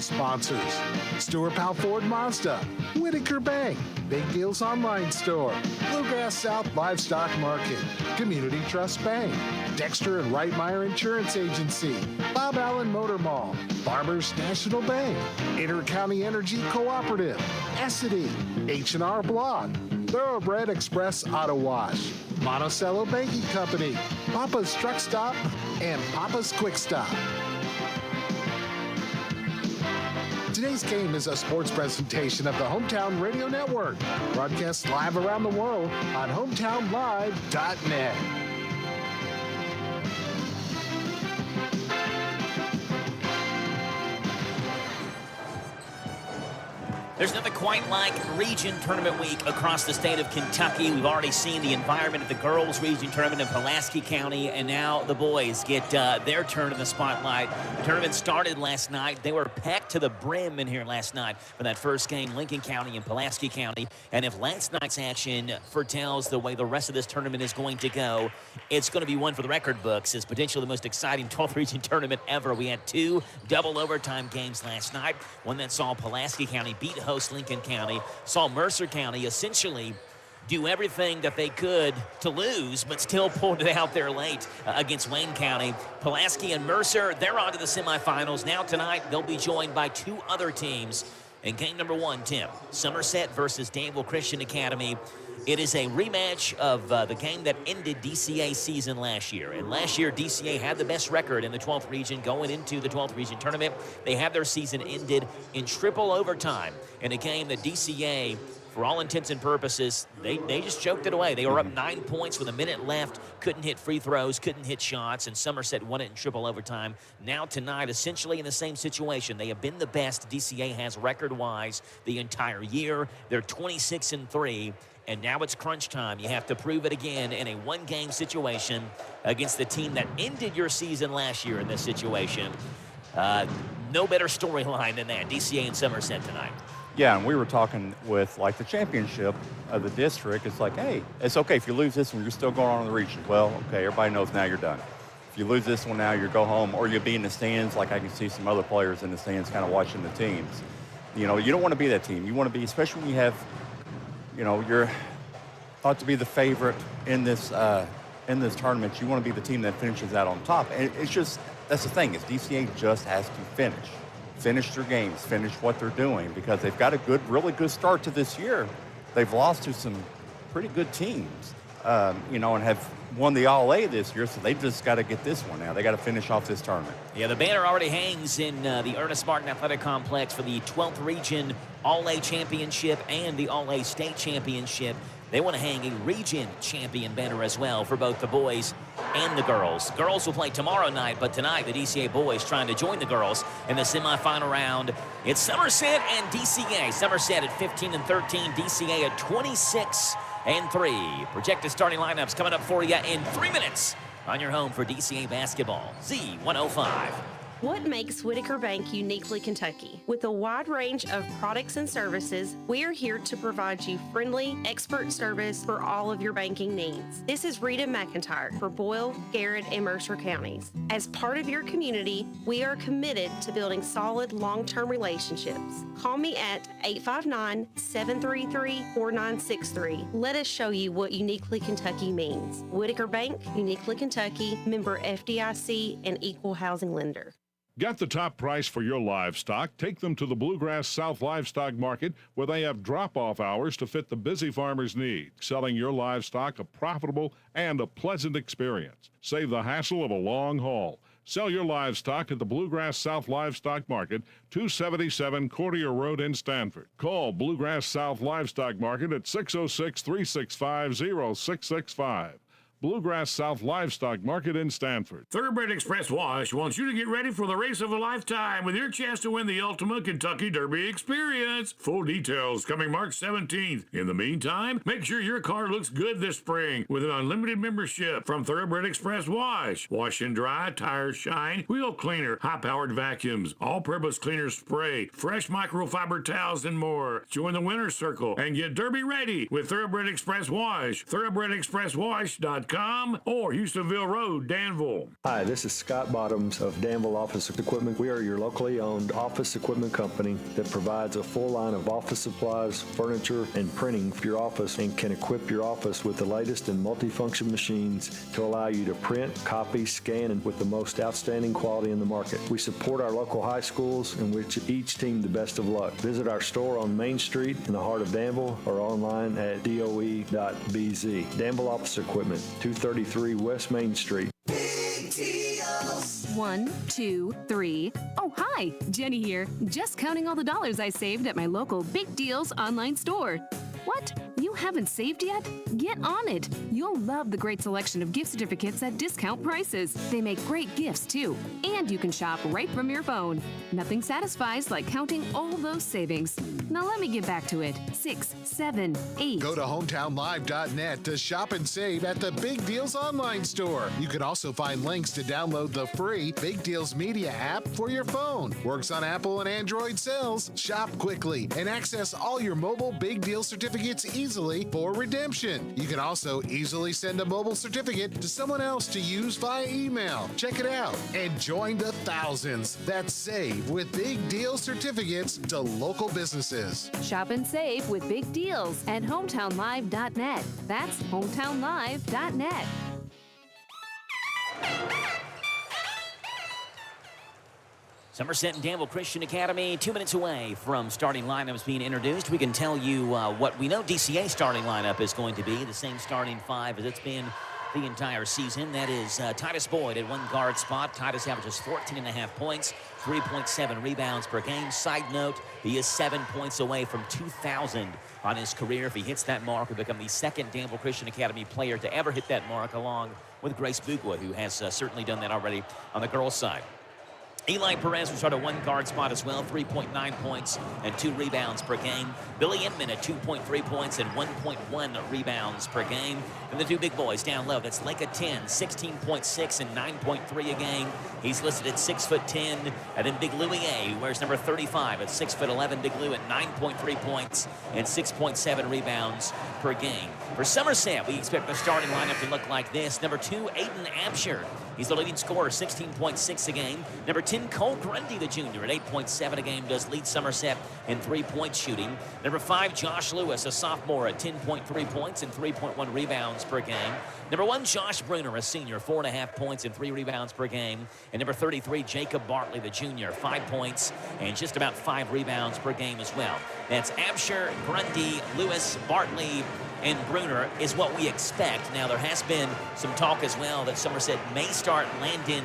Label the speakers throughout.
Speaker 1: sponsors: Stuart Powell Ford Mazda, Whitaker Bank, Big Deals Online Store, Bluegrass South Livestock Market, Community Trust Bank, Dexter and Reitmeyer Insurance Agency, Bob Allen Motor Mall, Farmers National Bank, Inter-County Energy Cooperative, Essity, H&R Block, Thoroughbred Express Auto Wash, Monticello Banking Company, Papa's Truck Stop, and Papa's Quick Stop. Today's game is a sports presentation of the Hometown Radio Network, broadcast live around the world on hometownlive.net.
Speaker 2: There's nothing quite like region tournament week across the state of Kentucky. We've already seen the environment of the girls' region tournament in Pulaski County, and now the boys get their turn in the spotlight. The tournament started last night. They were packed to the brim in here last night for that first game, Lincoln County and Pulaski County. And if last night's action foretells the way the rest of this tournament is going to go, it's going to be one for the record books. It's potentially the most exciting 12th region tournament ever. We had two double overtime games last night, one that saw Pulaski County beat host Lincoln County, saw Mercer County essentially do everything that they could to lose, but still pulled it out there late against Wayne County. Pulaski and Mercer, they're on to the semifinals. Now tonight, they'll be joined by two other teams in game number one, Tim. Somerset versus Danville Christian Academy. It is a rematch of the game that ended DCA's season last year. And last year, DCA had the best record in the 12th region going into the 12th region tournament. They had their season ended in triple overtime in a game that DCA, for all intents and purposes, they just choked it away. They were up 9 points with a minute left, couldn't hit free throws, couldn't hit shots, and Somerset won it in triple overtime. Now tonight, essentially in the same situation. They have been the best DCA has record-wise the entire year. They're 26-3. And now it's crunch time. You have to prove it again in a one-game situation against the team that ended your season last year in this situation. No better storyline than that, DCA and Somerset tonight.
Speaker 3: Yeah, and we were talking with, like, the championship of the district. It's like, hey, it's okay if you lose this one, you're still going on in the region. Well, okay, everybody knows now you're done. If you lose this one now, you go home, or you'll be in the stands, like I can see some other players in the stands kind of watching the teams. You know, you don't want to be that team. You want to be, especially when you have, you know, you're thought to be the favorite in this tournament. You want to be the team that finishes out on top. And it's just, that's the thing, is DCA just has to finish their games, finish what they're doing, because they've got a really good start to this year. They've lost to some pretty good teams, you know, and have won the All-A this year, so they've just got to get this one now. They got to finish off this tournament. Yeah, the banner already hangs in the Ernest Martin Athletic Complex for the 12th Region All-A Championship and the All-A State Championship. They want to hang a region champion banner as well for both the boys and the girls. Girls will play tomorrow night, but tonight the DCA boys trying to join the girls in the semifinal round. It's Somerset and DCA. Somerset at 15-13, DCA at 26-3. Projected starting lineups coming up for you in 3 minutes on your home for DCA basketball, Z105.
Speaker 4: What makes Whitaker Bank uniquely Kentucky? With a wide range of products and services, we are here to provide you friendly, expert service for all of your banking needs. This is Rita McIntyre for Boyle, Garrett, and Mercer counties. As part of your community, we are committed to building solid, long-term relationships. Call me at 859-733-4963. Let us show you what uniquely Kentucky means. Whitaker Bank, uniquely Kentucky, member FDIC, and equal housing lender.
Speaker 5: Get the top price for your livestock? Take them to the Bluegrass South Livestock Market, where they have drop-off hours to fit the busy farmer's need, selling your livestock a profitable and a pleasant experience. Save the hassle of a long haul. Sell your livestock at the Bluegrass South Livestock Market, 277 Courtier Road in Stanford. Call Bluegrass South Livestock Market at 606-365-0665. Bluegrass South Livestock Market in Stanford.
Speaker 6: Thoroughbred Express Wash wants you to get ready for the race of a lifetime with your chance to win the ultimate Kentucky Derby experience. Full details coming March 17th. In the meantime, make sure your car looks good this spring with an unlimited membership from Thoroughbred Express Wash. Wash and dry, tires shine, wheel cleaner, high-powered vacuums, all-purpose cleaner spray, fresh microfiber towels, and more. Join the winner's circle and get Derby ready with Thoroughbred Express Wash. ThoroughbredExpressWash.com. DanvilleOfficeEquipment.com or Houstonville Road, Danville.
Speaker 7: Hi, this is Scott Bottoms of Danville Office Equipment. We are your locally owned office equipment company that provides a full line of office supplies, furniture, and printing for your office and can equip your office with the latest in multifunction machines to allow you to print, copy, scan, and with the most outstanding quality in the market. We support our local high schools and wish each team the best of luck. Visit our store on Main Street in the heart of Danville or online at doe.bz. Danville Office Equipment, 233 West Main Street.
Speaker 8: 1, 2, 3. Oh, hi, Jenny here. Just counting all the dollars I saved at my local Big Deals online store. What? You haven't saved yet? Get on it. You'll love the great selection of gift certificates at discount prices. They make great gifts, too. And you can shop right from your phone. Nothing satisfies like counting all those savings. Now let me get back to it. 6, 7, 8.
Speaker 1: Go to hometownlive.net to shop and save at the Big Deals online store. You can also find links to download the free Big Deals Media app for your phone. Works on Apple and Android cells. Shop quickly and access all your mobile Big Deal certificates easily for redemption. You can also easily send a mobile certificate to someone else to use via email. Check it out and join the thousands that save with Big Deal certificates to local businesses.
Speaker 8: Shop and save with Big Deals at hometownlive.net. That's hometownlive.net.
Speaker 2: Somerset and Danville Christian Academy, 2 minutes away from starting lineups being introduced. We can tell you what we know DCA starting lineup is going to be, the same starting five as it's been the entire season. That is Titus Boyd at one guard spot. Titus averages 14.5 points, 3.7 rebounds per game. Side note, he is 7 points away from 2,000 on his career. If he hits that mark, he'll become the second Danville Christian Academy player to ever hit that mark, along with Grace Bugwa, who has certainly done that already on the girls' side. Eli Perez will start at one guard spot as well, 3.9 points and 2 rebounds per game. Billy Inman at 2.3 points and 1.1 rebounds per game. And the two big boys down low, that's Lake at 10, 16.6 and 9.3 a game. He's listed at 6'10", and then Big Louie A, who wears number 35 at 6'11". Big Lou at 9.3 points and 6.7 rebounds per game. For Somerset, we expect the starting lineup to look like this. Number 2, Aiden Absher. He's the leading scorer, 16.6 a game. Number 10, Cole Grundy, the junior, at 8.7 a game, does lead Somerset in three-point shooting. Number 5, Josh Lewis, a sophomore, at 10.3 points and 3.1 rebounds per game. Number 1, Josh Bruner, a senior, 4.5 points and 3 rebounds per game. And number 33, Jacob Bartley, the junior, 5 points and just about 5 rebounds per game as well. That's Absher, Grundy, Lewis, Bartley, and Bruner is what we expect. Now, there has been some talk as well that Somerset may start Landon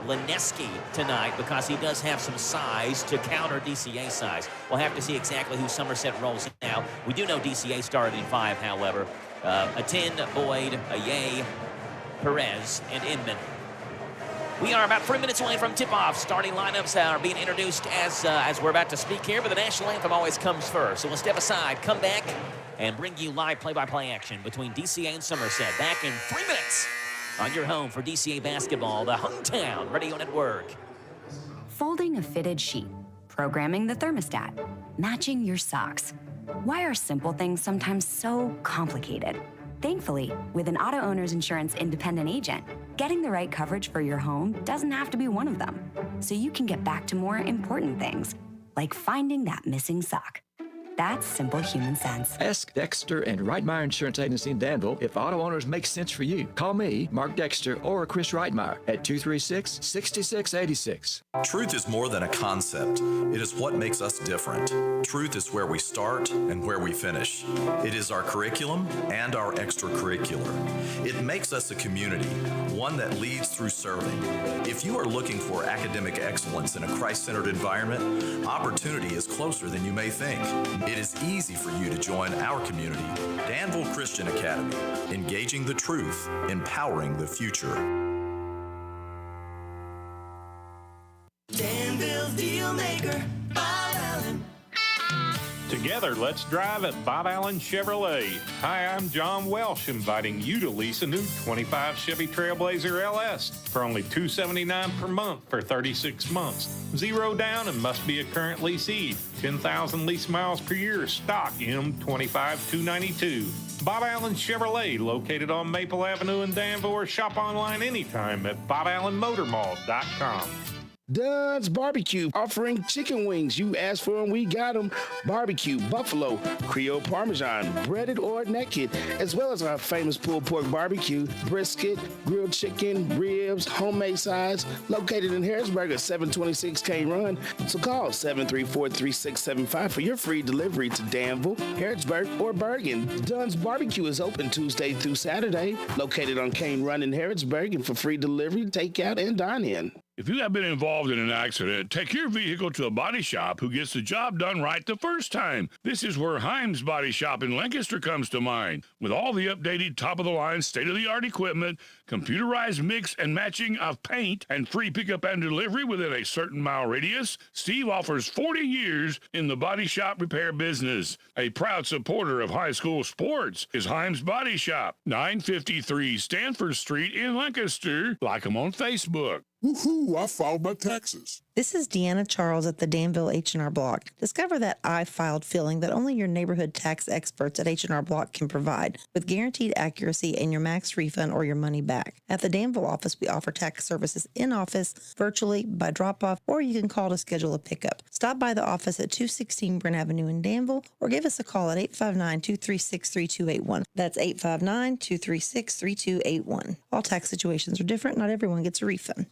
Speaker 2: Lineski tonight because he does have some size to counter DCA size. We'll have to see exactly who Somerset rolls in now. We do know DCA started in 5, however. A 10, Boyd, a Ye, Perez, and Inman. We are about 3 minutes away from tip-off. Starting lineups are being introduced as we're about to speak here, but the national anthem always comes first. So we'll step aside, come back, and bring you live play-by-play action between DCA and Somerset. Back in 3 minutes on your home for DCA basketball, the Hometown Radio Network.
Speaker 9: Folding a fitted sheet, programming the thermostat, matching your socks. Why are simple things sometimes so complicated? Thankfully, with an auto owner's insurance independent agent, getting the right coverage for your home doesn't have to be one of them. So you can get back to more important things, like finding that missing sock. That's simple human sense.
Speaker 10: Ask Dexter and Reitmeyer Insurance Agency in Danville if auto owners make sense for you. Call me, Mark Dexter, or Chris Reitmeyer at 236-6686.
Speaker 11: Truth is more than a concept. It is what makes us different. Truth is where we start and where we finish. It is our curriculum and our extracurricular. It makes us a community, one that leads through serving. If you are looking for academic excellence in a Christ-centered environment, opportunity is closer than you may think. It is easy for you to join our community, Danville Christian Academy, engaging the truth, empowering the future.
Speaker 12: Danville's Deal Maker, Bob Allen. Together, let's drive at Bob Allen Chevrolet. Hi, I'm John Welsh, inviting you to lease a new 25 Chevy Trailblazer LS for only $279 per month for 36 months. Zero down and must be a current leasee. 10,000 lease miles per year, stock M25292. Bob Allen Chevrolet, located on Maple Avenue in Danville, or shop online anytime at BobAllenMotorMall.com.
Speaker 13: Dunn's Barbecue, offering chicken wings. You asked for them, we got them. Barbecue, buffalo, Creole Parmesan, breaded or naked, as well as our famous pulled pork barbecue, brisket, grilled chicken, ribs, homemade sides, located in Harrisburg at 726 K Run. So call 734-3675 for your free delivery to Danville, Harrisburg, or Bergen. Dunn's Barbecue is open Tuesday through Saturday, located on Kane Run in Harrisburg, and for free delivery, takeout, and dine-in.
Speaker 6: If you have been involved in an accident, take your vehicle to a body shop who gets the job done right the first time. This is where Himes Body Shop in Lancaster comes to mind. With all the updated, top-of-the-line, state-of-the-art equipment, computerized mix and matching of paint, and free pickup and delivery within a certain mile radius, Steve offers 40 years in the body shop repair business. A proud supporter of high school sports is Himes Body Shop, 953 Stanford Street in Lancaster. Like them on Facebook.
Speaker 14: Woohoo, I filed my taxes.
Speaker 15: This is Deanna Charles at the Danville H&R Block. Discover that I filed feeling that only your neighborhood tax experts at H&R Block can provide, with guaranteed accuracy and your max refund or your money back. At the Danville office, we offer tax services in office, virtually, by drop-off, or you can call to schedule a pickup. Stop by the office at 216 Brent Avenue in Danville, or give us a call at 859-236-3281. That's 859-236-3281. All tax situations are different. Not everyone gets a refund.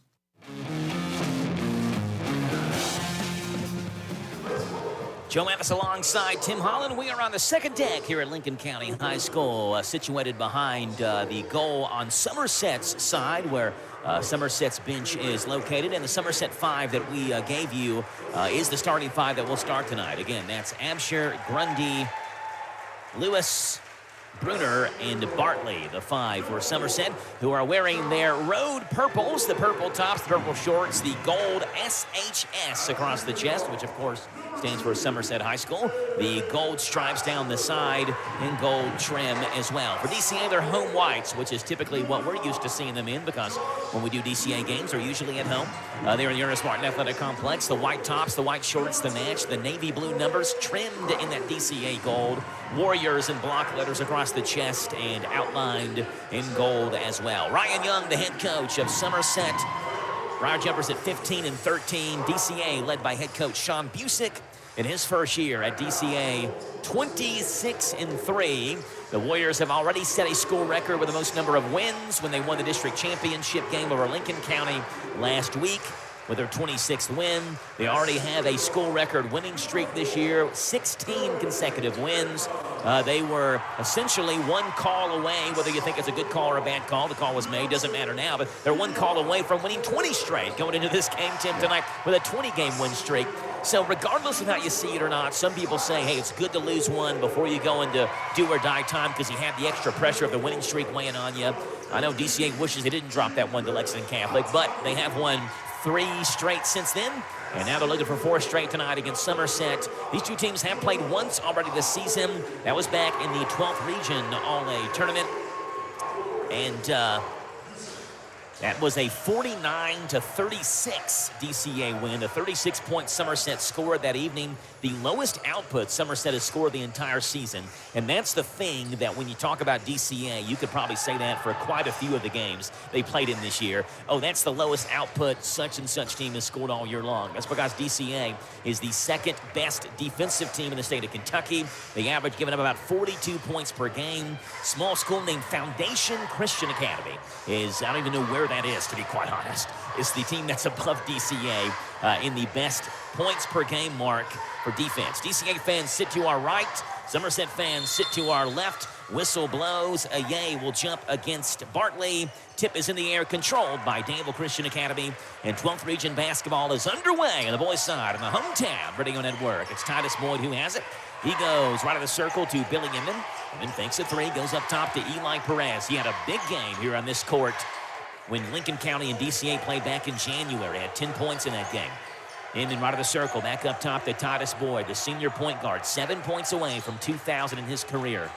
Speaker 2: Joe Mathis alongside Tim Holland. We are on the second deck here at Lincoln County High School, situated behind the goal on Somerset's side, where Somerset's bench is located. And the Somerset 5 that we gave you is the starting 5 that will start tonight. Again, that's Absher, Grundy, Lewis, Bruner, and Bartley, the 5 for Somerset, who are wearing their road purples, the purple tops, the purple shorts, the gold SHS across the chest, which, of course, stands for Somerset High School. The gold stripes down the side and gold trim as well. For DCA, they're home whites, which is typically what we're used to seeing them in, because when we do DCA games, they're usually at home. They're in the Ernest Martin Athletic Complex. The white tops, the white shorts, the match, the navy blue numbers trimmed in that DCA gold. Warriors in block letters across the chest and outlined in gold as well. Ryan Young, the head coach of Somerset. Briar Jumpers at 15 and 13. DCA led by head coach Sean Busick in his first year at DCA, 26 and 3. The Warriors have already set a school record with the most number of wins when they won the district championship game over Lincoln County last week. With their 26th win, they already have a school record winning streak this year, 16 consecutive wins. They were essentially one call away, whether you think it's a good call or a bad call. The call was made, doesn't matter now, but they're one call away from winning 20 straight going into this game, Tim, tonight with a 20-game win streak. So regardless of how you see it or not, some people say, hey, it's good to lose one before you go into do or die time because you have the extra pressure of the winning streak weighing on you. I know DCA wishes they didn't drop that one to Lexington Catholic, but they have won 3 straight since then, and now they're looking for 4 straight tonight against Somerset. These two teams have played once already this season. That was back in the 12th Region All-A tournament, and that was a 49-36 DCA win, a 36-point Somerset score that evening, the lowest output Somerset has scored the entire season. And that's the thing that when you talk about DCA, you could probably say that for quite a few of the games they played in this year. Oh, that's the lowest output such and such team has scored all year long. That's because DCA is the second best defensive team in the state of Kentucky. They average giving up about 42 points per game. Small school named Foundation Christian Academy is, I don't even know where that is, to be quite honest. It's the team that's above DCA in the best points per game mark for defense. DCA fans sit to our right. Somerset fans sit to our left. Whistle blows. A yay will jump against Bartley. Tip is in the air, controlled by Danville Christian Academy. And 12th Region basketball is underway on the boys' side in the hometown Radio Network. It's Titus Boyd who has it. He goes right of the circle to Billy Inman. And then fakes a 3, goes up top to Eli Perez. He had a big game here on this court when Lincoln County and DCA played back in January. Had 10 points in that game. Inman right of the circle, back up top to Titus Boyd, the senior point guard, 7 points away from 2,000 in his career.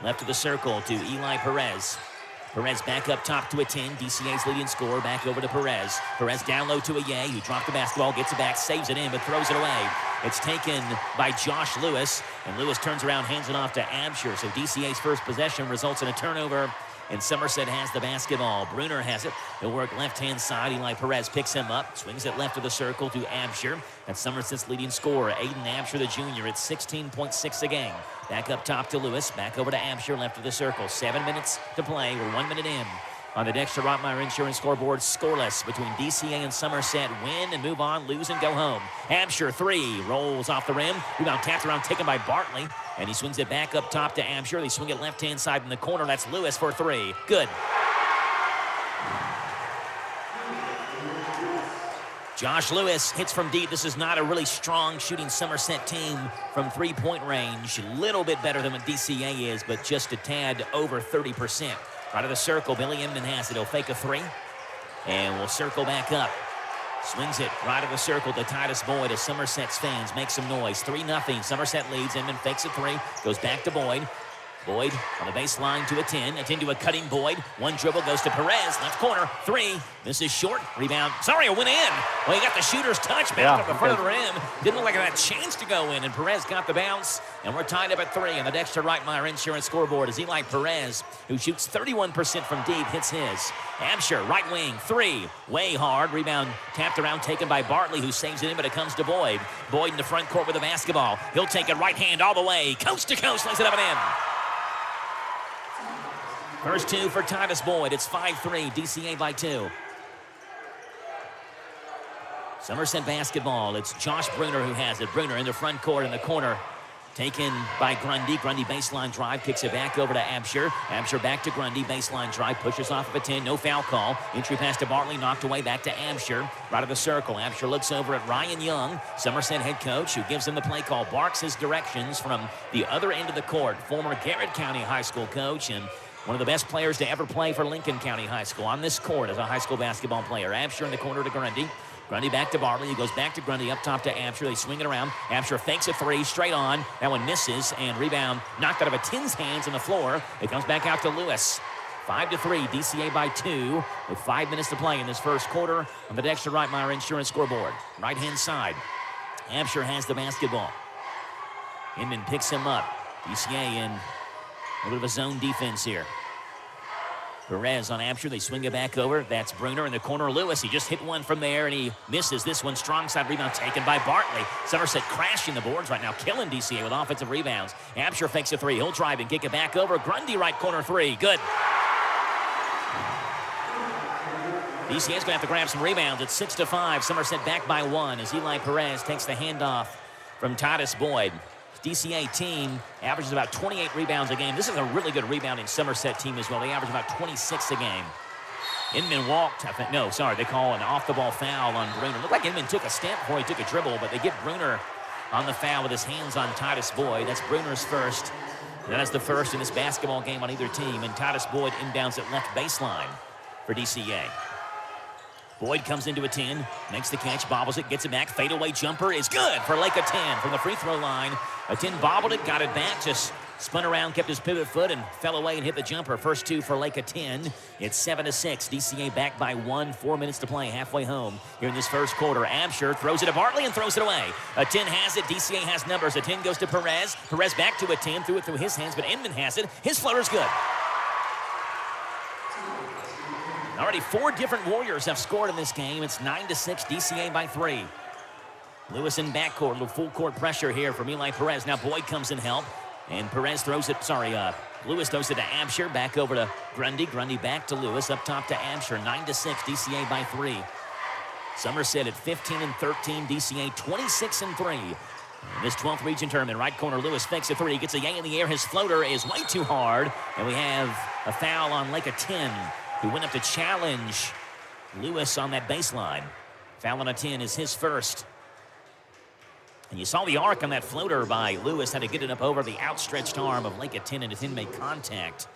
Speaker 2: Left of the circle to Eli Perez. Perez back up top to a 10. DCA's leading scorer back over to Perez. Perez down low to Ye, who dropped the basketball, gets it back, saves it in, but throws it away. It's taken by Josh Lewis, and Lewis turns around, hands it off to Absher. So DCA's first possession results in a turnover, and Somerset has the basketball. Bruner has it. He'll work left-hand side. Eli Perez picks him up, swings it left of the circle to Absher. That's Somerset's leading scorer, Aiden Absher, the junior, at 16.6 a game. Back up top to Lewis, back over to Absher, left of the circle. 7 minutes to play. We're 1 minute in. On the Dexter Rottmeyer Insurance scoreboard, scoreless between DCA and Somerset. Win and move on, lose and go home. Absher, 3, rolls off the rim. Rebound tapped around, taken by Bartley. And he swings it back up top to Absher. They swing it left-hand side in the corner. That's Lewis for 3. Good. Josh Lewis hits from deep. This is not a really strong shooting Somerset team from three-point range. A little bit better than what DCA is, but just a tad over 30%. Right of the circle, Billy Inman has it. He'll fake a 3, and we'll circle back up. Swings it right of the circle to Titus Boyd as Somerset's fans make some noise. 3-0. Somerset leads. Inman fakes a 3, goes back to Boyd. Boyd on the baseline to a 10 to a cutting Boyd. One dribble goes to Perez, left corner, 3. This is short. Rebound. Sorry, it went in. Well, he got the shooter's touch back up the front of the rim. Didn't look like it had a chance to go in, and Perez got the bounce, and we're tied up at 3 on the Dexter Rottmeyer Insurance scoreboard as Eli Perez, who shoots 31% from deep, hits his. Absher, right wing, 3. Way hard. Rebound tapped around, taken by Bartley, who saves it in, but it comes to Boyd. Boyd in the front court with the basketball. He'll take it right hand all the way. Coast to coast, lays it up and in. First 2 for Titus Boyd. It's 5-3, DCA by 2. Somerset basketball. It's Josh Bruner who has it. Bruner in the front court in the corner. Taken by Grundy. Grundy baseline drive, kicks it back over to Absher. Absher back to Grundy, baseline drive, pushes off of a 10, no foul call. Entry pass to Bartley, knocked away, back to Absher. Right of the circle, Absher looks over at Ryan Young, Somerset head coach, who gives him the play call, barks his directions from the other end of the court. Former Garrett County High School coach and one of the best players to ever play for Lincoln County High School on this court as a high school basketball player. Absher in the corner to Grundy. Grundy back to Bartley. He goes back to Grundy, up top to Absher. They swing it around. Absher fakes a 3, straight on. That one misses, and rebound knocked out of a 10's hands on the floor. It comes back out to Lewis. 5-3, DCA by 2, with 5 minutes to play in this first quarter on the Dexter Rottmeyer Insurance scoreboard. Right-hand side. Absher has the basketball. Inman picks him up. DCA in a little bit of a zone defense here. Perez on Absher. They swing it back over. That's Bruner in the corner. Lewis, he just hit one from there, and he misses. This one, strong side rebound taken by Bartley. Somerset crashing the boards right now, killing DCA with offensive rebounds. Absher fakes a 3. He'll drive and kick it back over. Grundy right corner 3. Good. DCA's going to have to grab some rebounds. It's 6-5. Somerset back by 1 as Eli Perez takes the handoff from Titus Boyd. DCA team averages about 28 rebounds a game. This is a really good rebounding Somerset team as well. They average about 26 a game. Inman walked. They call an off-the-ball foul on Bruner. Looked like Inman took a step before he took a dribble, but they get Bruner on the foul with his hands on Titus Boyd. That's Bruner's first. And that is the first in this basketball game on either team. And Titus Boyd inbounds at left baseline for DCA. Boyd comes into a 10, makes the catch, bobbles it, gets it back. Fadeaway jumper is good for Lake of 10 from the free throw line. A 10 bobbled it, got it back, just spun around, kept his pivot foot, and fell away and hit the jumper. First 2 for Lake of 10. It's 7-6. DCA back by 1, 4 minutes to play, halfway home here in this first quarter. Absher throws it to Bartley and throws it away. A 10 has it. DCA has numbers. A 10 goes to Perez. Perez back to a 10, threw it through his hands, but Inman has it. His floater's good. Already 4 different Warriors have scored in this game. It's 9-6, DCA by 3. Lewis in backcourt, a little full court pressure here from Eli Perez. Now Boyd comes in help, and Perez throws it, Lewis throws it to Absher, back over to Grundy. Grundy back to Lewis, up top to Absher. 9-6, DCA by 3. Somerset at 15-13, DCA 26-3. This 12th region tournament, right corner, Lewis fakes a 3, gets a yay in the air. His floater is way too hard, and we have a foul on Lake of 10. Who went up to challenge Lewis on that baseline. Foul on a 10 is his first. And you saw the arc on that floater by Lewis, had to get it up over the outstretched arm of Lake of 10, and 10 made contact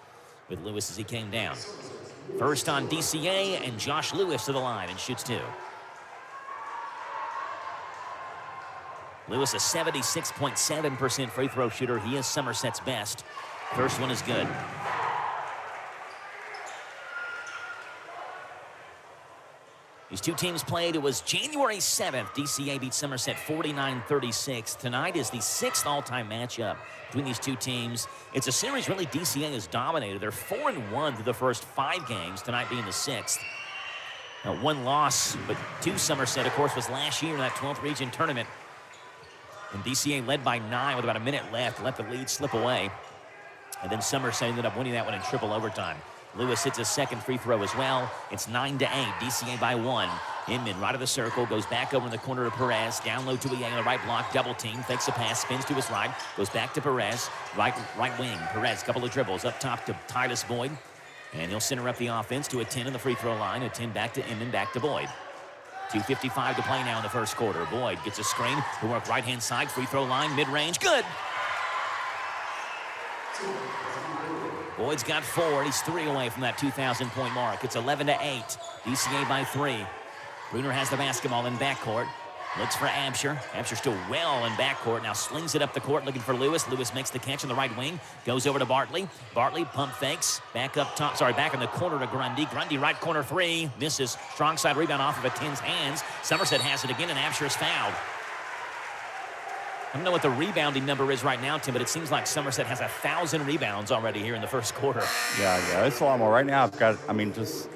Speaker 2: with Lewis as he came down. First on DCA, and Josh Lewis to the line and shoots 2. Lewis, a 76.7% free throw shooter. He is Somerset's best. First one is good. These two teams played. It was January 7th. DCA beat Somerset 49-36. Tonight is the 6th all-time matchup between these two teams. It's a series really DCA has dominated. They're 4-1 through the first 5 games, tonight being the 6th. Now, one loss, but to Somerset, of course, was last year in that 12th region tournament. And DCA led by 9 with about a minute left, let the lead slip away. And then Somerset ended up winning that one in triple overtime. Lewis hits a second free throw as well. It's 9-8, DCA by 1. Inman right of the circle, goes back over in the corner to Perez. Down low to EA on the right block, double team, fakes a pass, spins to his right, goes back to Perez. Right wing, Perez, couple of dribbles, up top to Titus Boyd. And he'll center up the offense to a 10 in the free throw line, a 10 back to Inman, back to Boyd. 2:55 to play now in the first quarter. Boyd gets a screen, he'll work right-hand side, free throw line, mid-range, good! Boyd's got 4. He's 3 away from that 2,000-point mark. It's 11-8. DCA by 3. Bruner has the basketball in backcourt. Looks for Absher. Absher still well in backcourt. Now slings it up the court looking for Lewis. Lewis makes the catch on the right wing. Goes over to Bartley. Bartley pump fakes. Back up top. Back in the corner to Grundy. Grundy right corner 3. Misses. Strong side rebound off of a 10's hands. Somerset has it again and Absher is fouled. I don't know what the rebounding number is right now, Tim, but it seems like Somerset has 1,000 rebounds already here in the first quarter.
Speaker 3: Yeah, it's a lot more. Right now, I've got, just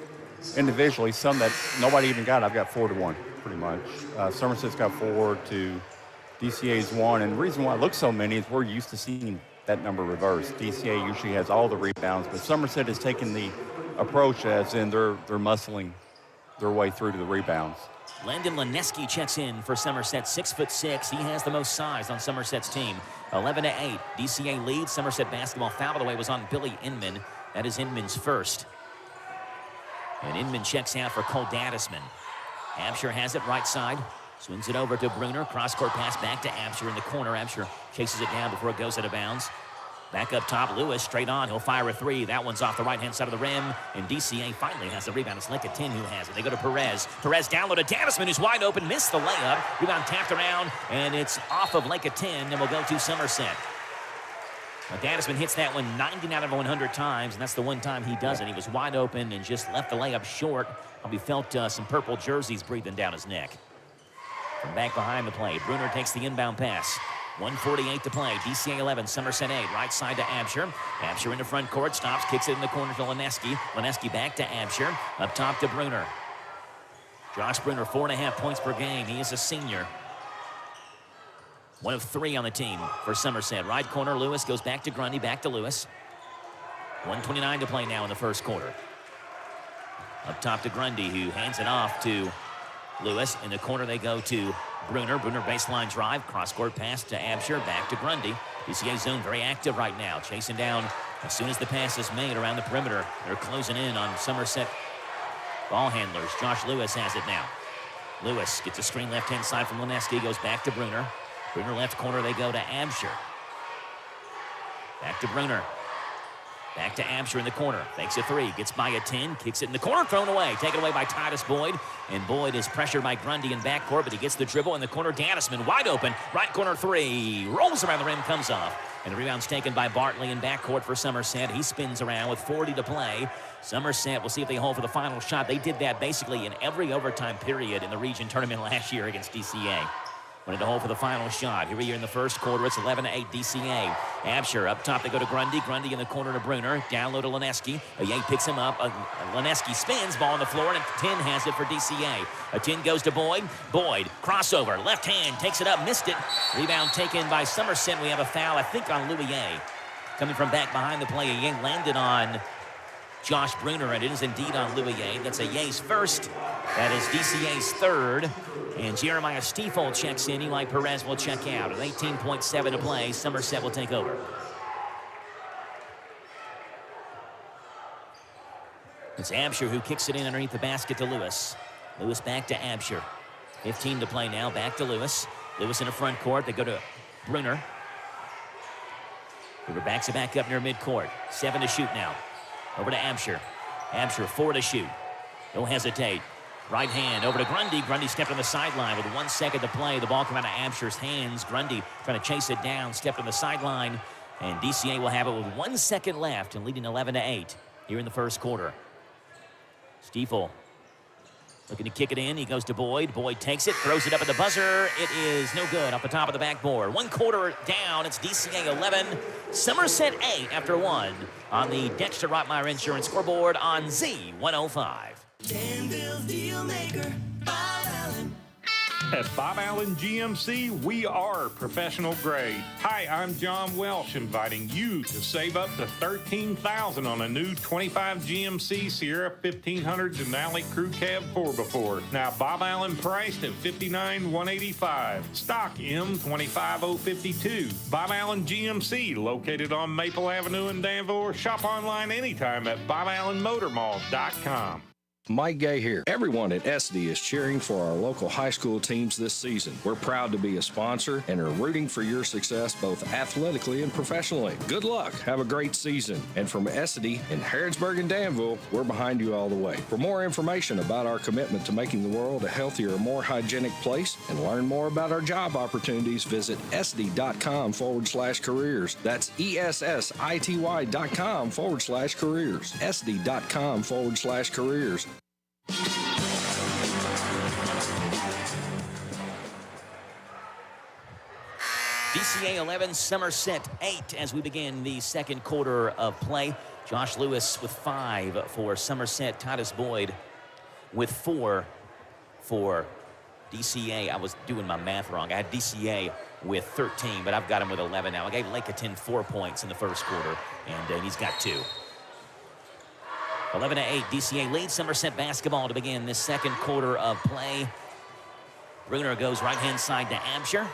Speaker 3: individually, some that nobody even got, I've got 4-1, pretty much. Somerset's got 4 to DCA's 1, and the reason why it looks so many is we're used to seeing that number reversed. DCA usually has all the rebounds, but Somerset has taken the approach as in they're muscling their way through to the rebounds.
Speaker 2: Landon Lineski checks in for Somerset, 6'6". He has the most size on Somerset's team. 11-8. DCA leads. Somerset basketball foul, by the way, was on Billy Inman. That is Inman's first. And Inman checks out for Cole Dadisman. Absher has it right side. Swings it over to Bruner. Cross-court pass back to Absher in the corner. Absher chases it down before it goes out of bounds. Back up top, Lewis straight on. He'll fire a 3. That one's off the right-hand side of the rim. And DCA finally has the rebound. It's Lincoln who has it. They go to Perez. Perez down low to Dadisman, who's wide open. Missed the layup. Rebound tapped around, and it's off of Lincoln, and will go to Somerset. Now, Dadisman hits that one 99 out of 100 times, and that's the one time he doesn't. He was wide open and just left the layup short. Probably felt some purple jerseys breathing down his neck. From back behind the play, Bruner takes the inbound pass. 1:48 to play. DCA 11, Somerset 8. Right side to Absher. Absher in the front court. Stops, kicks it in the corner to Lineski. Lineski back to Absher. Up top to Bruner. Josh Bruner, 4.5 points per game. He is a senior. 1 of 3 on the team for Somerset. Right corner, Lewis goes back to Grundy. Back to Lewis. 1:29 to play now in the first quarter. Up top to Grundy, who hands it off to Lewis. In the corner they go to Bruner. Bruner baseline drive. Cross-court pass to Absher. Back to Grundy. DCA zone very active right now. Chasing down as soon as the pass is made around the perimeter. They're closing in on Somerset ball handlers. Josh Lewis has it now. Lewis gets a screen left-hand side from Lineski. Goes back to Bruner. Bruner left corner. They go to Absher. Back to Bruner. Back to Absher in the corner. Fakes a 3. Gets by a 10. Kicks it in the corner. Thrown away. Taken away by Titus Boyd. And Boyd is pressured by Grundy in backcourt, but he gets the dribble in the corner. Dadisman wide open. Right corner 3. Rolls around the rim. Comes off. And the rebound's taken by Bartley in backcourt for Somerset. He spins around with 40 to play. Somerset will see if they hold for the final shot. They did that basically in every overtime period in the region tournament last year against DCA. Wanted to hold for the final shot. Here we are in the first quarter. It's 11-8 DCA. Absher up top. They go to Grundy. Grundy in the corner to Bruner. Down low to Lineski. Ye picks him up. Lineski spins. Ball on the floor, and 10 has it for DCA. A 10 goes to Boyd. Boyd, crossover. Left hand. Takes it up. Missed it. Rebound taken by Somerset. We have a foul, I think, on Louis Ye. Coming from back behind the play. Ye landed on Josh Bruner, and it is indeed on Louis Ye. That's a Ye's first. That is DCA's third. And Jeremiah Stiefel checks in. Eli Perez will check out. At 18.7 to play, Somerset will take over. It's Absher who kicks it in underneath the basket to Lewis. Lewis back to Absher. 15 to play now. Back to Lewis. Lewis in the front court. They go to Bruner. Bruner backs it back up near midcourt. 7 to shoot now. Over to Absher. Absher 4 to shoot. Don't hesitate. Right hand over to Grundy. Grundy stepped on the sideline with 1 second to play. The ball came out of Absher's hands. Grundy trying to chase it down, stepped on the sideline, and DCA will have it with 1 second left and leading 11-8 here in the first quarter. Stiefel looking to kick it in. He goes to Boyd. Boyd takes it, throws it up at the buzzer. It is no good off the top of the backboard. 1 quarter down. It's DCA 11, Somerset 8 after 1 on the Dexter Rottmeyer Insurance scoreboard on Z105.
Speaker 16: Danville's deal maker, Bob Allen.
Speaker 12: At Bob Allen GMC, we are professional grade. Hi, I'm John Welsh, inviting you to save up to $13,000 on a new 25 GMC Sierra 1500 Denali Crew Cab 4x4. Now, Bob Allen priced at $59,185. Stock M25052. Bob Allen GMC, located on Maple Avenue in Danville, or shop online anytime at BobAllenMotorMall.com.
Speaker 17: Mike Gay here. Everyone at SD is cheering for our local high school teams this season. We're proud to be a sponsor and are rooting for your success both athletically and professionally. Good luck. Have a great season. And from SD in Harrodsburg and Danville, we're behind you all the way. For more information about our commitment to making the world a healthier, more hygienic place and learn more about our job opportunities, visit sd.com/careers. That's ESSITY.com/careers. sd.com/careers.
Speaker 2: DCA 11, Somerset 8 as we begin the second quarter of play. Josh Lewis with 5 for Somerset. Titus Boyd with 4 for DCA. I was doing my math wrong. I had DCA with 13, but I've got him with 11 now. I gave Lakeaton 4 points in the first quarter, and he's got 2. 11-8, DCA leads Somerset basketball to begin this second quarter of play. Bruner goes right-hand side to Absher.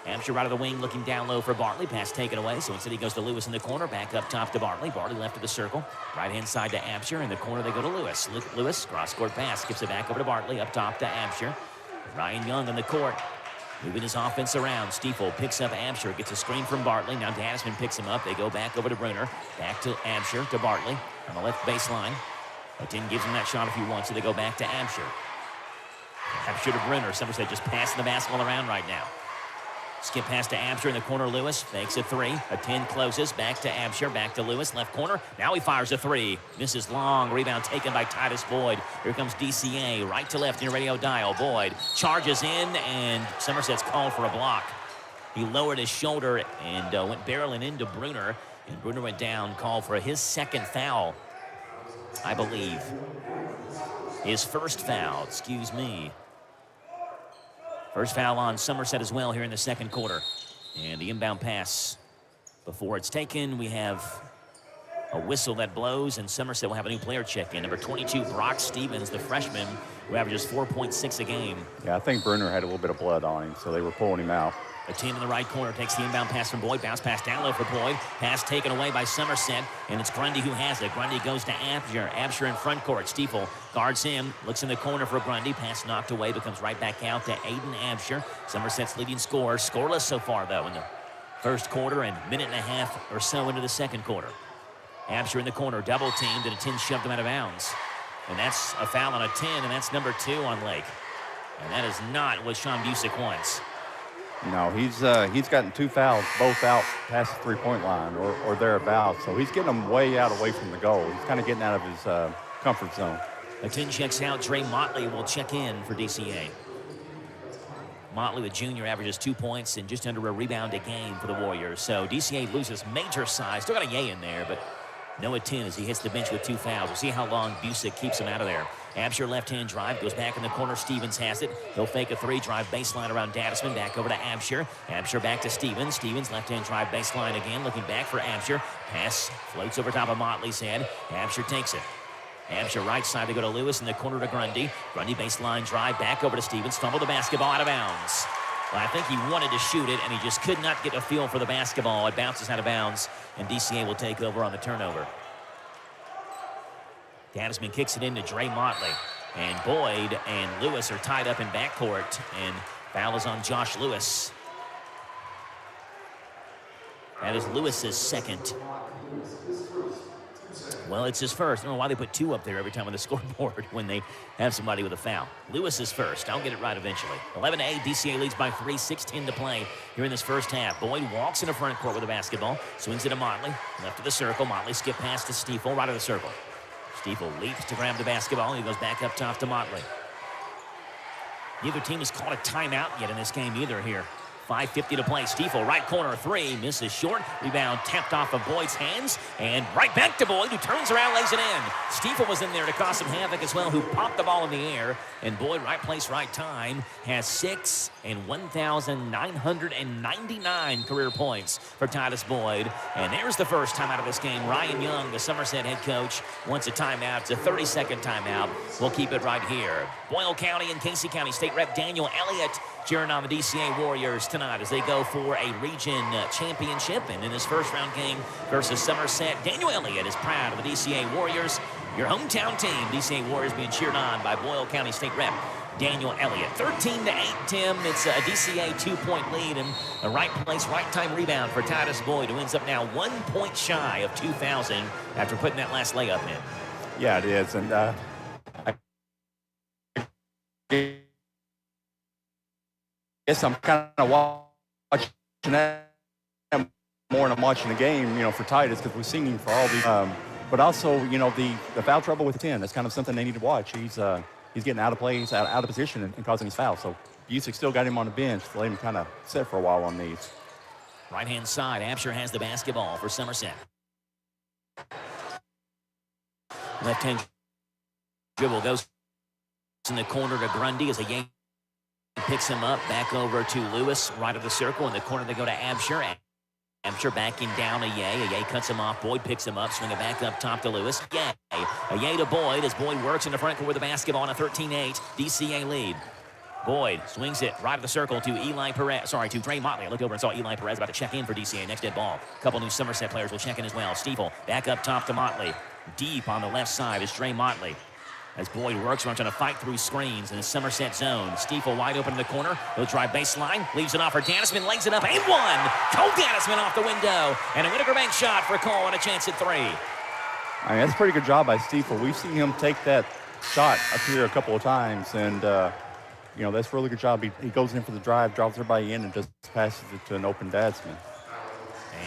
Speaker 2: Absher right of the wing looking down low for Bartley. Pass taken away, so instead he goes to Lewis in the corner. Back up top to Bartley. Bartley left of the circle. Right-hand side to Absher. In the corner they go to Lewis. Lewis, cross-court pass. Skips it back over to Bartley. Up top to Absher. Ryan Young in the court. Moving his offense around. Stiefel picks up Absher. Gets a screen from Bartley. Now Danisman picks him up. They go back over to Bruner. Back to Absher to Bartley on the left baseline. Otin gives him that shot if he wants, so they go back to Absher. Absher to Bruner. Somerset just passing the basketball around right now. Skip pass to Absher in the corner. Lewis fakes a 3. A 10 closes. Back to Absher. Back to Lewis. Left corner. Now he fires a 3. Misses long. Rebound taken by Titus Boyd. Here comes DCA. Right to left in your radio dial. Boyd charges in, and Somerset's called for a block. He lowered his shoulder and went barreling into Bruner. And Bruner went down. Called for his second foul, I believe. His first foul. Excuse me. First foul on Somerset as well here in the second quarter. And the inbound pass before it's taken, we have a whistle that blows, and Somerset will have a new player check in. Number 22, Brock Stevens, the freshman, who averages 4.6 a game.
Speaker 3: Yeah, I think Bruner had a little bit of blood on him, so they were pulling him out.
Speaker 2: A team in the right corner takes the inbound pass from Boyd. Bounce pass down low for Boyd. Pass taken away by Somerset, and it's Grundy who has it. Grundy goes to Absher. Absher in front court. Stiefel guards him. Looks in the corner for Grundy. Pass knocked away, but comes right back out to Aiden Absher. Somerset's leading scorer. Scoreless so far, though, in the first quarter and minute and a half or so into the second quarter. Absher in the corner. Double teamed, and a 10 shoved him out of bounds. And that's a foul on a 10, and that's number 2 on Lake. And that is not what Sean Busick wants.
Speaker 3: No, he's gotten 2 fouls, both out past the three-point line or thereabouts. So he's getting them way out away from the goal. He's kind of getting out of his comfort zone.
Speaker 2: A 10 checks out. Dre Motley will check in for DCA. Motley, the junior, averages 2 points and just under a rebound a game for the Warriors. So DCA loses major size. Still got a yay in there, but no at 10 as he hits the bench with 2 fouls. We'll see how long Busick keeps him out of there. Absher left-hand drive, goes back in the corner. Stevens has it. He'll fake a 3, drive baseline around Dadisman. Back over to Absher. Absher back to Stevens. Stevens left-hand drive baseline again, looking back for Absher. Pass floats over top of Motley's head. Absher takes it. Absher right side to go to Lewis in the corner to Grundy. Grundy baseline drive back over to Stevens. Fumble the basketball out of bounds. Well, I think he wanted to shoot it, and he just could not get a feel for the basketball. It bounces out of bounds, and DCA will take over on the turnover. Dadisman kicks it into Dre Motley. And Boyd and Lewis are tied up in backcourt, and foul is on Josh Lewis. That is Lewis's second. Well, it's his first. I don't know why they put 2 up there every time on the scoreboard when they have somebody with a foul. Lewis is first. I'll get it right eventually. 11-8, DCA leads by 3, 6-10 to play here in this first half. Boyd walks into front court with the basketball, swings it to Motley, left of the circle. Motley skip past to Stiefel, right of the circle. Stiefel leaps to grab the basketball. He goes back up top to Motley. Neither team has called a timeout yet in this game either here. 5:50 to play. Stiefel, right corner, 3. Misses short. Rebound tapped off of Boyd's hands. And right back to Boyd, who turns around, lays it in. Stiefel was in there to cause some havoc as well, who popped the ball in the air. And Boyd, right place, right time, has 6 and 1,999 career points for Titus Boyd. And there's the first time out of this game. Ryan Young, the Somerset head coach, wants a timeout. It's a 30-second timeout. We'll keep it right here. Boyle County and Casey County State Rep Daniel Elliott cheering on the DCA Warriors tonight as they go for a region championship. And in this first round game versus Somerset, Daniel Elliott is proud of the DCA Warriors. Your hometown team, DCA Warriors, being cheered on by Boyle County State Rep Daniel Elliott. 13-8, Tim. It's a DCA 2-point lead and a right place, right time rebound for Titus Boyd, who ends up now 1 point shy of 2,000 after putting that last layup in.
Speaker 3: Yeah, it is. And I guess I'm kind of watching that more than I'm watching the game, for Titus, because we've seen him for all these. But also, the foul trouble with 10. That's kind of something they need to watch. He's getting out of place, out of position, and causing his foul. So Busick still got him on the bench to let him kind of sit for a while on these.
Speaker 2: Right-hand side, Absher has the basketball for Somerset. Left-hand dribble goes in the corner to Grundy as a yank picks him up, back over to Lewis, right of the circle. In the corner, they go to Absher. Absher backing down Aye cuts him off. Boyd picks him up, swing it back up top to Lewis. Aye to Boyd as Boyd works in the front court with the basketball on a 13-8 DCA lead. Boyd swings it right of the circle to to Dre Motley. I looked over and saw Eli Perez about to check in for DCA. Next dead ball. A couple new Somerset players will check in as well. Stiefel back up top to Motley. Deep on the left side is Dre Motley. As Boyd works, runs on a fight through screens in the Somerset zone. Stiefel wide open in the corner. He'll drive baseline, leaves it off for Danisman, lays it up, and 1. Cole Danisman off the window. And a Whitaker Bank shot for Cole and a chance at 3.
Speaker 3: I mean, that's a pretty good job by Stiefel. We've seen him take that shot up here a couple of times, and, that's a really good job. He goes in for the drive, draws everybody in, and just passes it to an open Danisman.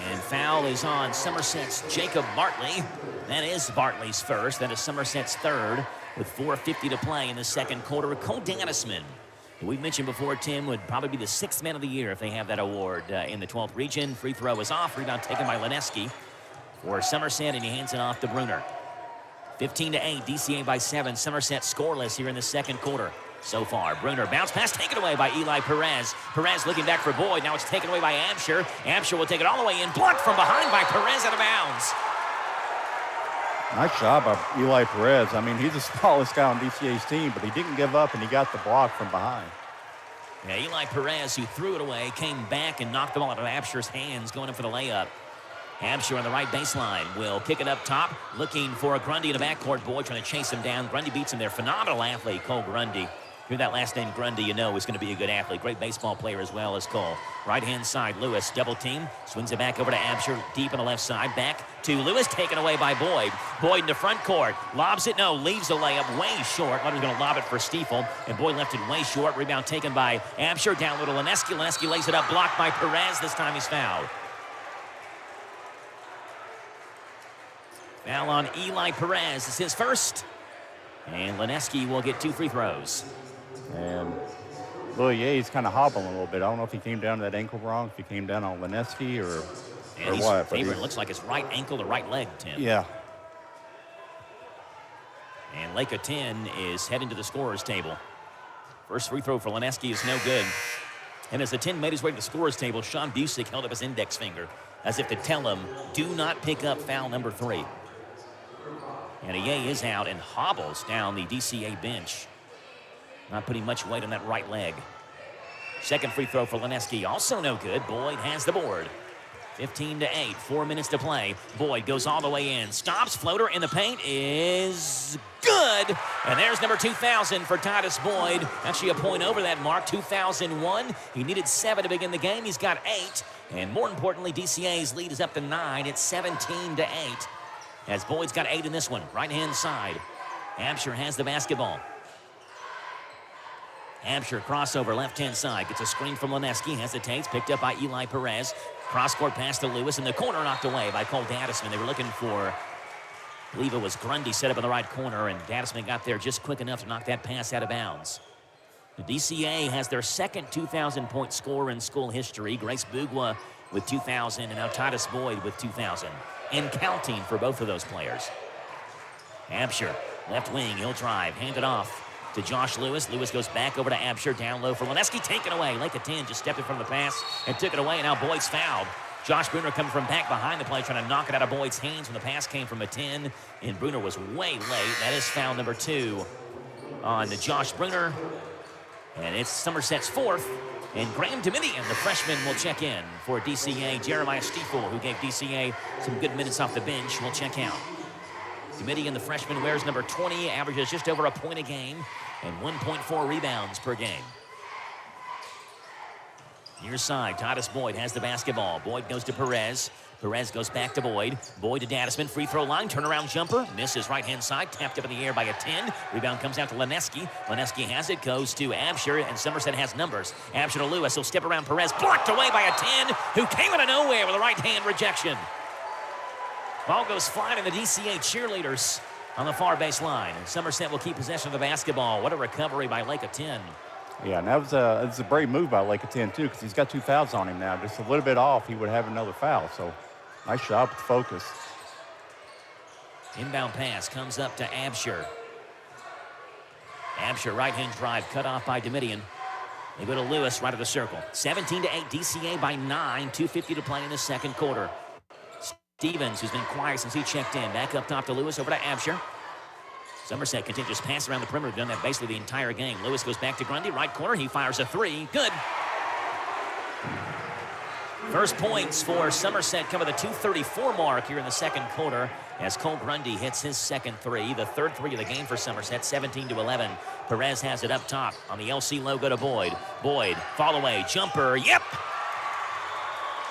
Speaker 2: And foul is on Somerset's Jacob Bartley. That is Bartley's first. That is Somerset's third. With 4:50 to play in the second quarter. Cole Danisman, who we've mentioned before, Tim, would probably be the 6th man of the year if they have that award in the 12th region. Free throw is off. Rebound taken by Lineski for Somerset, and he hands it off to Bruner. 15-8, DCA by 7. Somerset scoreless here in the second quarter so far. Bruner bounce pass taken away by Eli Perez. Perez looking back for Boyd. Now it's taken away by Absher. Absher will take it all the way in. Blocked from behind by Perez out of bounds.
Speaker 3: Nice job by Eli Perez. I mean, he's the smallest guy on DCA's team, but he didn't give up, and he got the block from behind.
Speaker 2: Yeah, Eli Perez, who threw it away, came back and knocked the ball out of Absher's hands, going in for the layup. Absher on the right baseline will kick it up top, looking for a Grundy in the backcourt. Boyd trying to chase him down. Grundy beats him there. Phenomenal athlete, Cole Grundy. Hear that last name, Grundy, you know is going to be a good athlete. Great baseball player as well as Cole. Right-hand side, Lewis, double team. Swings it back over to Absher, deep on the left side. Back to Lewis, taken away by Boyd. Boyd in the front court. Lobs it, no, leaves the layup way short. Lutter's going to lob it for Stiefel, and Boyd left it way short. Rebound taken by Absher, down little Lineski. Lineski lays it up, blocked by Perez. This time he's fouled. Foul on Eli Perez. It's his first. And Lineski will get 2 free throws.
Speaker 3: And he's kind of hobbling a little bit. I don't know if he came down to that ankle wrong, if he came down on Lineski or what.
Speaker 2: Favorite, it looks like his right ankle or right leg, Tim.
Speaker 3: Yeah.
Speaker 2: And Lake of 10 is heading to the scorer's table. First free throw for Lineski is no good. And as the 10 made his way to the scorer's table, Sean Busick held up his index finger as if to tell him, do not pick up foul number 3. And Aye is out and hobbles down the DCA bench. Not putting much weight on that right leg. Second free throw for Lineski, also no good. Boyd has the board. 15-8, 4 minutes to play. Boyd goes all the way in. Stops, floater in the paint is good. And there's number 2,000 for Titus Boyd. Actually a point over that mark, 2001. He needed 7 to begin the game. He's got 8. And more importantly, DCA's lead is up to 9. It's 17-8. as Boyd's got 8 in this one. Right-hand side. Hampshire has the basketball. Hampshire crossover left-hand side. Gets a screen from Lineski. Hesitates. Picked up by Eli Perez. Cross-court pass to Lewis. In the corner knocked away by Cole Dadisman. They were looking for, I believe it was Grundy set up in the right corner, and Dadisman got there just quick enough to knock that pass out of bounds. The DCA has their second 2,000-point scorer in school history. Grace Bugwa with 2,000, and now Titus Boyd with 2,000. And counting for both of those players. Hampshire, left wing, he'll drive, hand it off to Josh Lewis. Lewis goes back over to Hampshire, down low for Lineski, taken away. Lake of 10 just stepped in front of the pass and took it away, and now Boyd's fouled. Josh Bruner coming from back behind the play, trying to knock it out of Boyd's hands when the pass came from a 10, and Bruner was way late. That is foul number 2 on Josh Bruner, and it's Somerset's 4th. And Graham Dominion, the freshman, will check in for DCA. Jeremiah Stiefel, who gave DCA some good minutes off the bench, will check out. Dominion, the freshman, wears number 20, averages just over a point a game, and 1.4 rebounds per game. Near side, Titus Boyd has the basketball. Boyd goes to Perez. Perez goes back to Boyd. Boyd to Dadisman. Free throw line. Turnaround jumper. Misses right-hand side. Tapped up in the air by a 10. Rebound comes out to Lineski. Lineski has it. Goes to Hampshire. And Somerset has numbers. Hampshire to Lewis. He'll step around Perez. Blocked away by a 10 who came out of nowhere with a right-hand rejection. Ball goes flying in the DCA cheerleaders on the far baseline. And Somerset will keep possession of the basketball. What a recovery by Lake of 10.
Speaker 3: Yeah, and that was a brave move by Lake of 10, too, because he's got 2 fouls on him now. Just a little bit off, he would have another foul. So, nice job with the focus.
Speaker 2: Inbound pass comes up to Hampshire. Hampshire, right-hand drive, cut off by Domitian. They go to Lewis, right of the circle. 17-8, DCA by 9, 2:50 to play in the second quarter. Stevens, who's been quiet since he checked in, back up top to Lewis, over to Hampshire. Somerset continues to pass around the perimeter. Done that basically the entire game. Lewis goes back to Grundy, right corner. He fires a 3. Good. First points for Somerset come at the 2:34 mark here in the second quarter as Cole Grundy hits his second 3. The third 3 of the game for Somerset, 17-11. Perez has it up top on the LC logo to Boyd. Boyd, fall away, jumper, yep!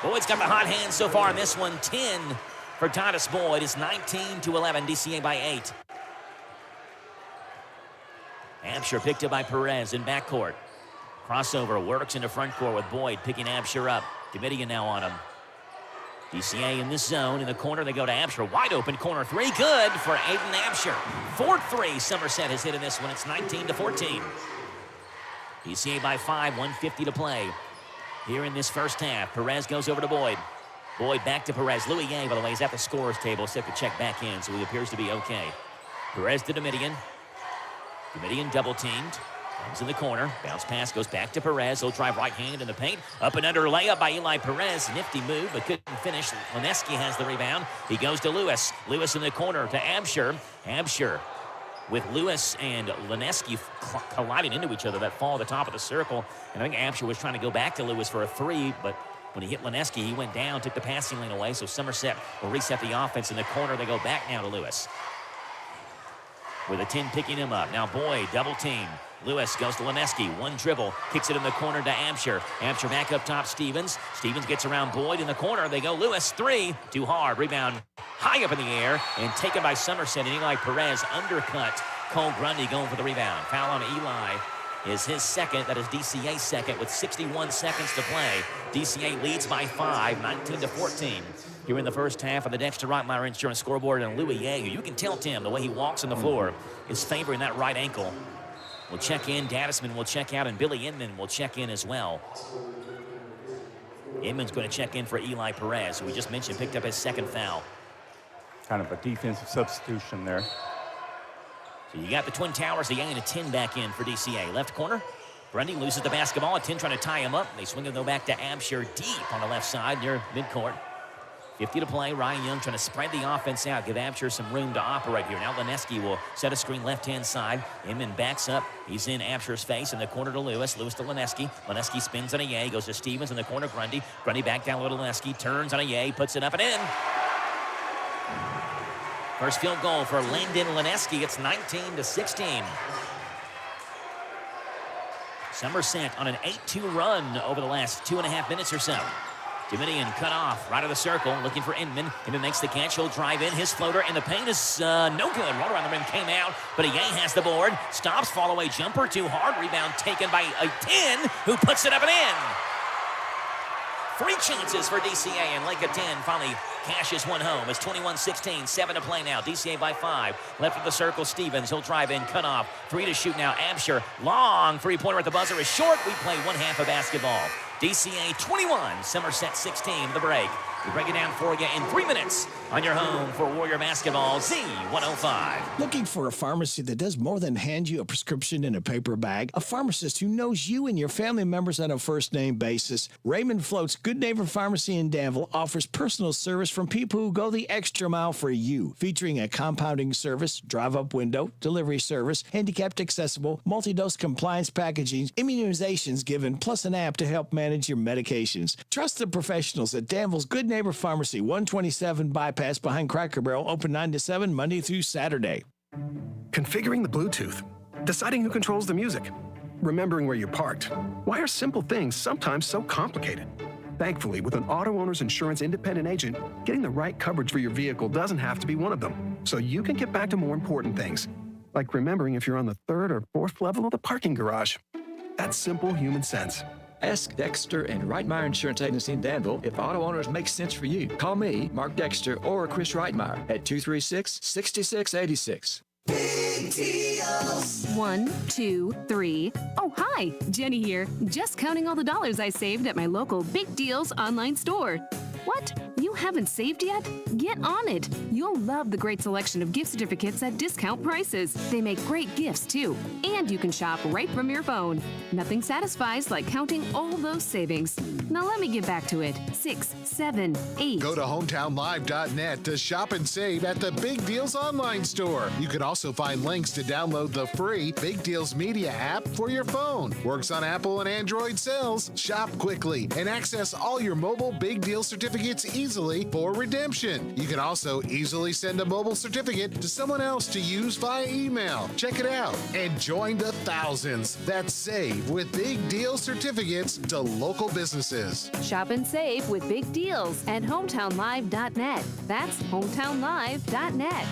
Speaker 2: Boyd's got the hot hand so far in this one. 10 for Titus Boyd. It's 19-11, DCA by 8. Hampshire picked up by Perez in backcourt. Crossover works into front court with Boyd picking Hampshire up. Domitian now on him. DCA in this zone. In the corner, they go to Hampshire. Wide open corner 3. Good for Aiden Hampshire. 4-3 Somerset has hit in this one. It's 19-14. DCA by 5, 1:50 to play. Here in this first half, Perez goes over to Boyd. Boyd back to Perez. Louis Yang, by the way, is at the scorer's table. Set to check back in, so he appears to be okay. Perez to Domitian. Domitian double-teamed. Comes in the corner. Bounce pass goes back to Perez. He'll drive right hand in the paint. Up and under layup by Eli Perez. Nifty move, but couldn't finish. Lineski has the rebound. He goes to Lewis. Lewis in the corner to Hampshire. Hampshire with Lewis and Lineski colliding into each other. That fall at the top of the circle. And I think Hampshire was trying to go back to Lewis for a 3, but when he hit Lineski, he went down, took the passing lane away. So Somerset will reset the offense in the corner. They go back now to Lewis. With a 10 picking him up. Now Boyd, double team. Lewis goes to Lineski. One dribble. Kicks it in the corner to Hampshire. Hampshire back up top, Stevens. Stevens gets around Boyd in the corner. They go Lewis. 3. Too hard. Rebound high up in the air and taken by Somerset. And Eli Perez undercut Cole Grundy going for the rebound. Foul on Eli is his second. That is DCA's second with 61 seconds to play. DCA leads by 5, 19-14. Here in the first half of the Dexter Rottmeyer Insurance scoreboard, and Louis Yang, you can tell, Tim, the way he walks on the floor is favoring that right ankle. Will check in. Dadisman will check out, and Billy Inman will check in as well. Inman's going to check in for Eli Perez, who we just mentioned picked up his second foul.
Speaker 3: Kind of a defensive substitution there.
Speaker 2: So you got the Twin Towers, the Yang and a 10 back in for DCA. Left corner. Grundy loses the basketball. A 10 trying to tie him up. They swing it though back to Hampshire deep on the left side near midcourt. 50 to play. Ryan Young trying to spread the offense out, give Hampshire some room to operate here. Now Lineski will set a screen left-hand side. Inman backs up. He's in Hampshire's face in the corner to Lewis. Lewis to Lineski. Lineski spins on a yay, goes to Stevens in the corner. Grundy. Grundy back down low to Lineski. Turns on a yay, puts it up and in. First field goal for Landon Lineski. It's 19-16. Somerset on an 8-2 run over the last 2.5 minutes or so. Dominion cut off, right of the circle, looking for Inman. Inman makes the catch. He'll drive in. His floater, and the paint is no good. Roll around the rim came out, but Ye has the board. Stops, fall away jumper, too hard. Rebound taken by a 10, who puts it up and in. 3 chances for DCA, and Lake of 10 finally cashes one home. It's 21-16, 7 to play now. DCA by 5. Left of the circle, Stevens. He'll drive in, cut off. 3 to shoot now, Absher. Long three-pointer at the buzzer is short. We play one half of basketball. DCA 21, Somerset 16, the break. We break it down for you in 3 minutes on your home for Warrior Basketball, Z105.
Speaker 18: Looking for a pharmacy that does more than hand you a prescription in a paper bag? A pharmacist who knows you and your family members on a first-name basis? Raymond Float's Good Neighbor Pharmacy in Danville offers personal service from people who go the extra mile for you, featuring a compounding service, drive-up window, delivery service, handicapped accessible, multi-dose compliance packaging, immunizations given, plus an app to help manage your medications. Trust the professionals at Danville's Good Neighbor Pharmacy, 127 Bypass behind Cracker Barrel, open 9 to 7, Monday through Saturday.
Speaker 19: Configuring the Bluetooth, deciding who controls the music, remembering where you parked. Why are simple things sometimes so complicated? Thankfully, with an auto owner's insurance independent agent, getting the right coverage for your vehicle doesn't have to be one of them. So you can get back to more important things, like remembering if you're on the 3rd or 4th level of the parking garage. That's simple human sense.
Speaker 10: Ask Dexter and Reitmeyer Insurance Agency in Danville if auto owners make sense for you. Call me, Mark Dexter, or Chris Reitmeyer at 236-6686.
Speaker 16: Big deals.
Speaker 8: 1, 2, 3. Oh, hi, Jenny here. Just counting all the dollars I saved at my local Big Deals online store. What? You haven't saved yet? Get on it. You'll love the great selection of gift certificates at discount prices. They make great gifts, too. And you can shop right from your phone. Nothing satisfies like counting all those savings. Now let me get back to it. 6, 7, 8.
Speaker 1: Go to hometownlive.net to shop and save at the Big Deals online store. You can also find links to download the free Big Deals Media app for your phone. Works on Apple and Android cells. Shop quickly and access all your mobile Big Deal certificates easily for redemption. You can also easily send a mobile certificate to someone else to use via email. Check it out and join the thousands that save with Big Deal certificates to local businesses.
Speaker 8: Shop and save with Big Deals at hometownlive.net. That's hometownlive.net.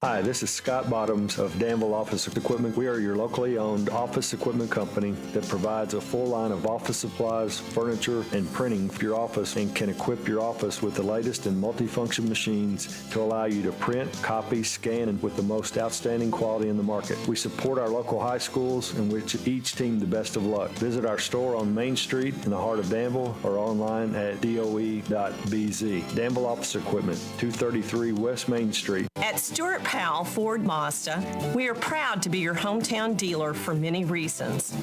Speaker 7: Hi, this is Scott Bottoms of Danville Office Equipment. We are your locally owned office equipment company that provides a full line of office supplies, furniture, and printing for your office and can equip your office with the latest in multifunction machines to allow you to print, copy, scan, and with the most outstanding quality in the market. We support our local high schools and wish each team the best of luck. Visit our store on Main Street in the heart of Danville or online at doe.bz. Danville Office Equipment, 233 West Main Street.
Speaker 20: At Stuart Powell Ford Mazda, we are proud to be your hometown dealer for many reasons.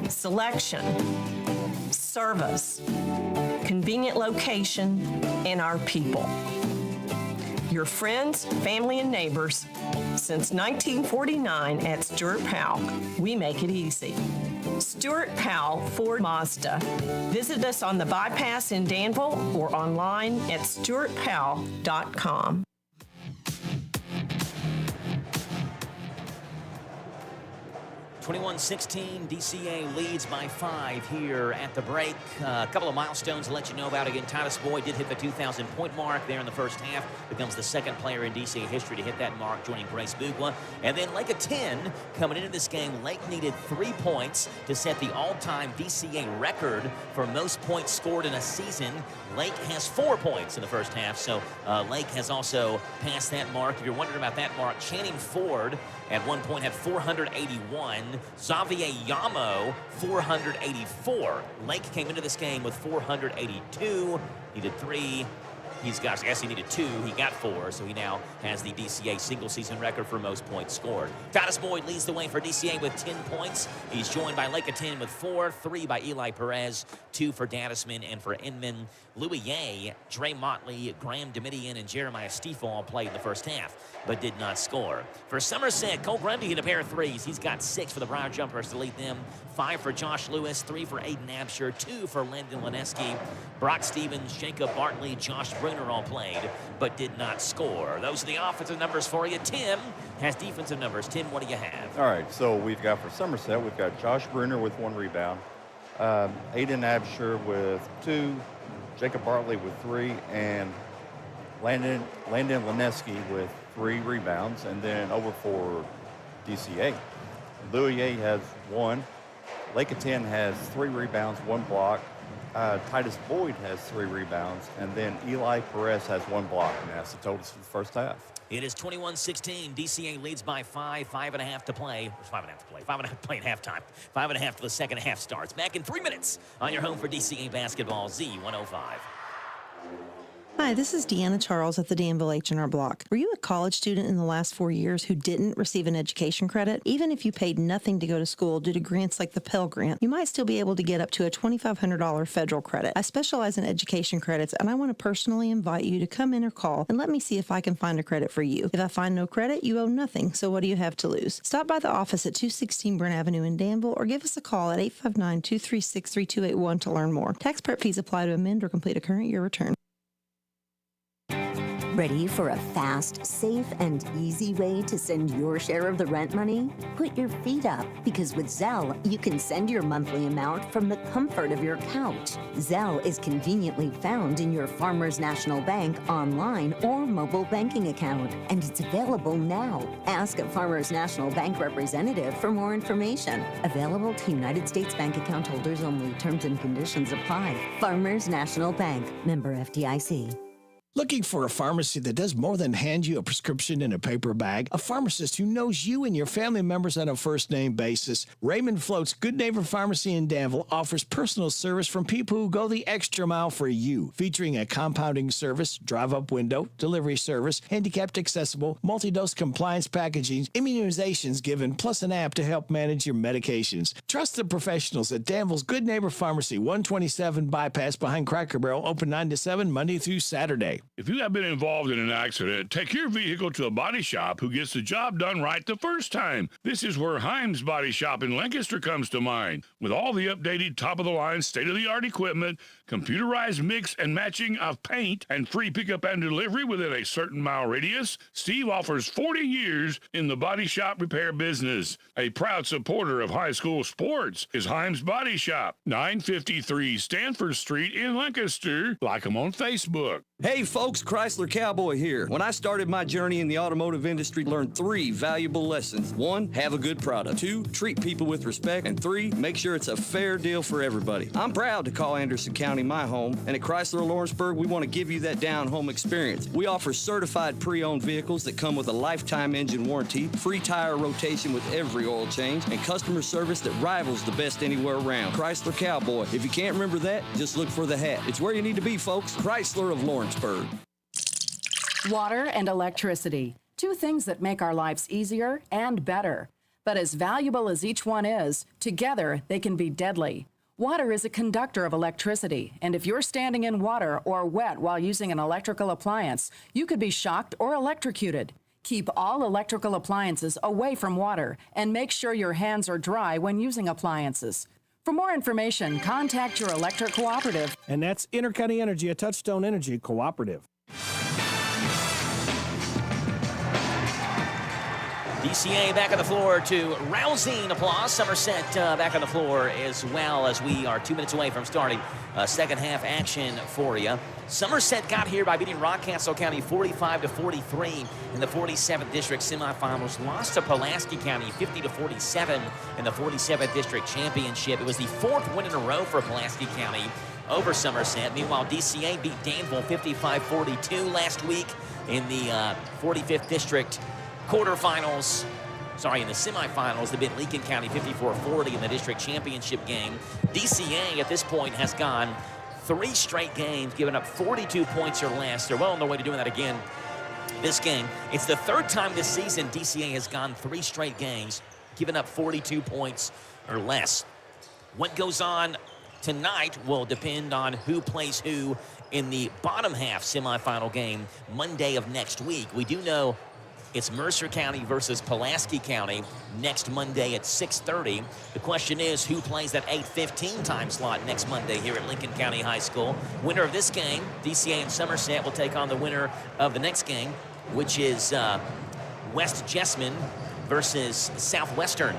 Speaker 20: Selection, service, convenient location, and our people. Your friends, family, and neighbors. Since 1949 at Stuart Powell, we make it easy. Stuart Powell Ford Mazda. Visit us on the bypass in Danville or online at stuartpowell.com.
Speaker 2: 21-16, DCA leads by 5 here at the break. A couple of milestones to let you know about. Again, Titus Boyd did hit the 2,000-point mark there in the first half. Becomes the second player in DCA history to hit that mark, joining Grace Bugla. And then Lake of 10, coming into this game, Lake needed 3 points to set the all-time DCA record for most points scored in a season. Lake has 4 points in the first half, so Lake has also passed that mark. If you're wondering about that mark, Channing Ford at one point had 481. Xavier Yamo, 484. Lake came into this game with 482. Needed 3. I guess he needed 2. He got 4, so he now has the DCA single-season record for most points scored. Titus Boyd leads the way for DCA with 10 points. He's joined by Lake of 10 with 4, 3 by Eli Perez, 2 for Dadisman and for Inman. Louis Ye, Dre Motley, Graham Domitian, and Jeremiah Stiefel all played in the first half, but did not score. For Somerset, Cole Grundy hit a pair of 3s. He's got 6 for the Briar Jumpers to lead them. 5 for Josh Lewis, 3 for Aiden Absher, 2 for Landon Lineski. Brock Stevens, Jacob Bartley, Josh Bruner all played, but did not score. Those are the offensive numbers for you. Tim has defensive numbers. Tim, what do you have?
Speaker 3: All right, so we've got for Somerset, we've got Josh Bruner with 1 rebound. Aiden Absher with 2, Jacob Bartley with 3, and Landon Lineski with 3 rebounds. And then over for DCA, Louis has 1, Lake-Ten has 3 rebounds, 1 block, Titus Boyd has 3 rebounds, and then Eli Perez has 1 block, and that's the totals for the first half.
Speaker 2: It is 21-16. DCA leads by 5, 5.5 to play. 5.5 to play. 5.5 to play at halftime. 5.5 to the second half starts. Back in 3 minutes on your home for DCA basketball, Z105.
Speaker 15: Hi, this is Deanna Charles at the Danville H&R Block. Were you a college student in the last 4 years who didn't receive an education credit? Even if you paid nothing to go to school due to grants like the Pell Grant, you might still be able to get up to a $2,500 federal credit. I specialize in education credits, and I want to personally invite you to come in or call and let me see if I can find a credit for you. If I find no credit, you owe nothing, so what do you have to lose? Stop by the office at 216 Brent Avenue in Danville or give us a call at 859-236-3281 to learn more. Tax prep fees apply to amend or complete a current year return.
Speaker 21: Ready for a fast, safe, and easy way to send your share of the rent money? Put your feet up, because with Zelle, you can send your monthly amount from the comfort of your couch. Zelle is conveniently found in your Farmers National Bank online or mobile banking account, and it's available now. Ask a Farmers National Bank representative for more information. Available to United States Bank account holders only. Terms and conditions apply. Farmers National Bank, member FDIC.
Speaker 18: Looking for a pharmacy that does more than hand you a prescription in a paper bag? A pharmacist who knows you and your family members on a first-name basis? Raymond Float's Good Neighbor Pharmacy in Danville offers personal service from people who go the extra mile for you, featuring a compounding service, drive-up window, delivery service, handicapped accessible, multi-dose compliance packaging, immunizations given, plus an app to help manage your medications. Trust the professionals at Danville's Good Neighbor Pharmacy, 127 Bypass behind Cracker Barrel, open 9 to 7, Monday through Saturday.
Speaker 6: If you have been involved in an accident, take your vehicle to a body shop who gets the job done right the first time. This is where Himes Body Shop in Lancaster comes to mind. With all the updated, top-of-the-line, state-of-the-art equipment, computerized mix and matching of paint, and free pickup and delivery within a certain mile radius, Steve offers 40 years in the body shop repair business. A proud supporter of high school sports is Himes Body Shop, 953 Stanford Street in Lancaster. Like them on Facebook.
Speaker 22: Hey folks, Chrysler Cowboy here. When I started my journey in the automotive industry, I learned 3 valuable lessons. 1, have a good product. 2, treat people with respect. And 3, make sure it's a fair deal for everybody. I'm proud to call Anderson County my home, and at Chrysler Lawrenceburg, we want to give you that down-home experience. We offer certified pre-owned vehicles that come with a lifetime engine warranty, free tire rotation with every oil change, and customer service that rivals the best anywhere around. Chrysler Cowboy. If you can't remember that, just look for the hat. It's where you need to be, folks. Chrysler of Lawrenceburg.
Speaker 23: Water and electricity, 2 things that make our lives easier and better. But as valuable as each one is, together they can be deadly. Water is a conductor of electricity, and if you're standing in water or wet while using an electrical appliance, you could be shocked or electrocuted. Keep all electrical appliances away from water and make sure your hands are dry when using appliances. For more information, contact your electric cooperative.
Speaker 24: And that's Intercounty Energy, a Touchstone Energy cooperative.
Speaker 2: DCA back on the floor to rousing applause. Somerset back on the floor as well, as we are 2 minutes away from starting second half action for you. Somerset got here by beating Rockcastle County 45-43 in the 47th District semifinals. Lost to Pulaski County 50-47 in the 47th District Championship. It was the 4th win in a row for Pulaski County over Somerset. Meanwhile, DCA beat Danville 55-42 last week in the 45th District quarterfinals. In the semifinals, they beat Lincoln County 54-40 in the district championship game. DCA at this point has gone 3 straight games, giving up 42 points or less. They're well on their way to doing that again this game. It's the 3rd time this season DCA has gone 3 straight games, giving up 42 points or less. What goes on tonight will depend on who plays who in the bottom half semifinal game Monday of next week. We do know it's Mercer County versus Pulaski County next Monday at 6:30. The question is, who plays that 8:15 time slot next Monday here at Lincoln County High School? Winner of this game, DCA and Somerset, will take on the winner of the next game, which is West Jessamine versus Southwestern.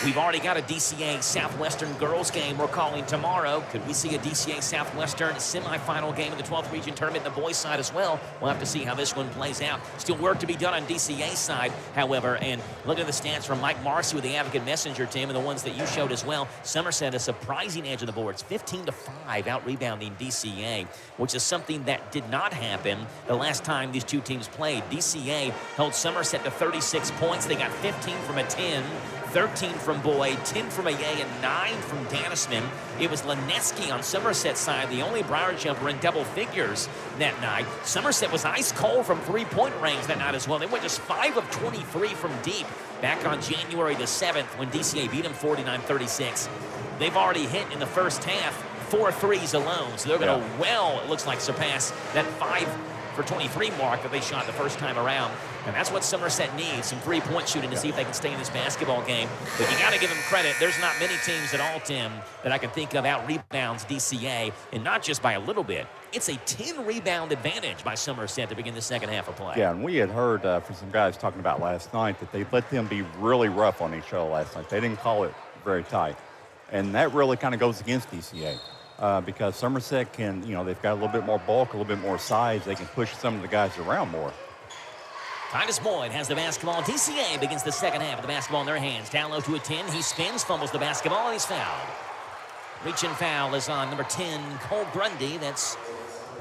Speaker 2: We've already got a DCA Southwestern girls game we're calling tomorrow. Could we see a DCA Southwestern semifinal game in the 12th region tournament in the boys' side as well? We'll have to see how this one plays out. Still work to be done on DCA side, however, and look at the stats from Mike Marcy with the Advocate Messenger team and the ones that you showed as well. Somerset a surprising edge on the boards, 15-5 out-rebounding DCA, which is something that did not happen the last time these two teams played. DCA held Somerset to 36 points. They got 15 from a 10. 13 from Boyd, 10 from Ayay, and 9 from Danisman. It was Leneski on Somerset's side, the only Briar jumper in double figures that night. Somerset was ice cold from three-point range that night as well. They went just 5 of 23 from deep back on January the 7th when DCA beat them 49-36. They've already hit in the first half 4 threes alone, so they're going to, well, it looks like surpass that 5 for 23 mark that they shot the first time around. And that's what Somerset needs, some three-point shooting to see if they can stay in this basketball game. But you got to give them credit. There's not many teams at all, Tim, that I can think of out-rebounds DCA, and not just by a little bit. It's a 10-rebound advantage by Somerset to begin the second half of play.
Speaker 3: Yeah, and we had heard from some guys talking about last night that they let them be really rough on each other last night. They didn't call it very tight. And that really kind of goes against DCA. Because Somerset can, they've got a little bit more bulk, a little bit more size. They can push some of the guys around more.
Speaker 2: Titus Boyd has the basketball. DCA begins the second half with the basketball in their hands. Down low to a 10. He spins, fumbles the basketball, and he's fouled. Reach and foul is on number 10, Cole Grundy. That's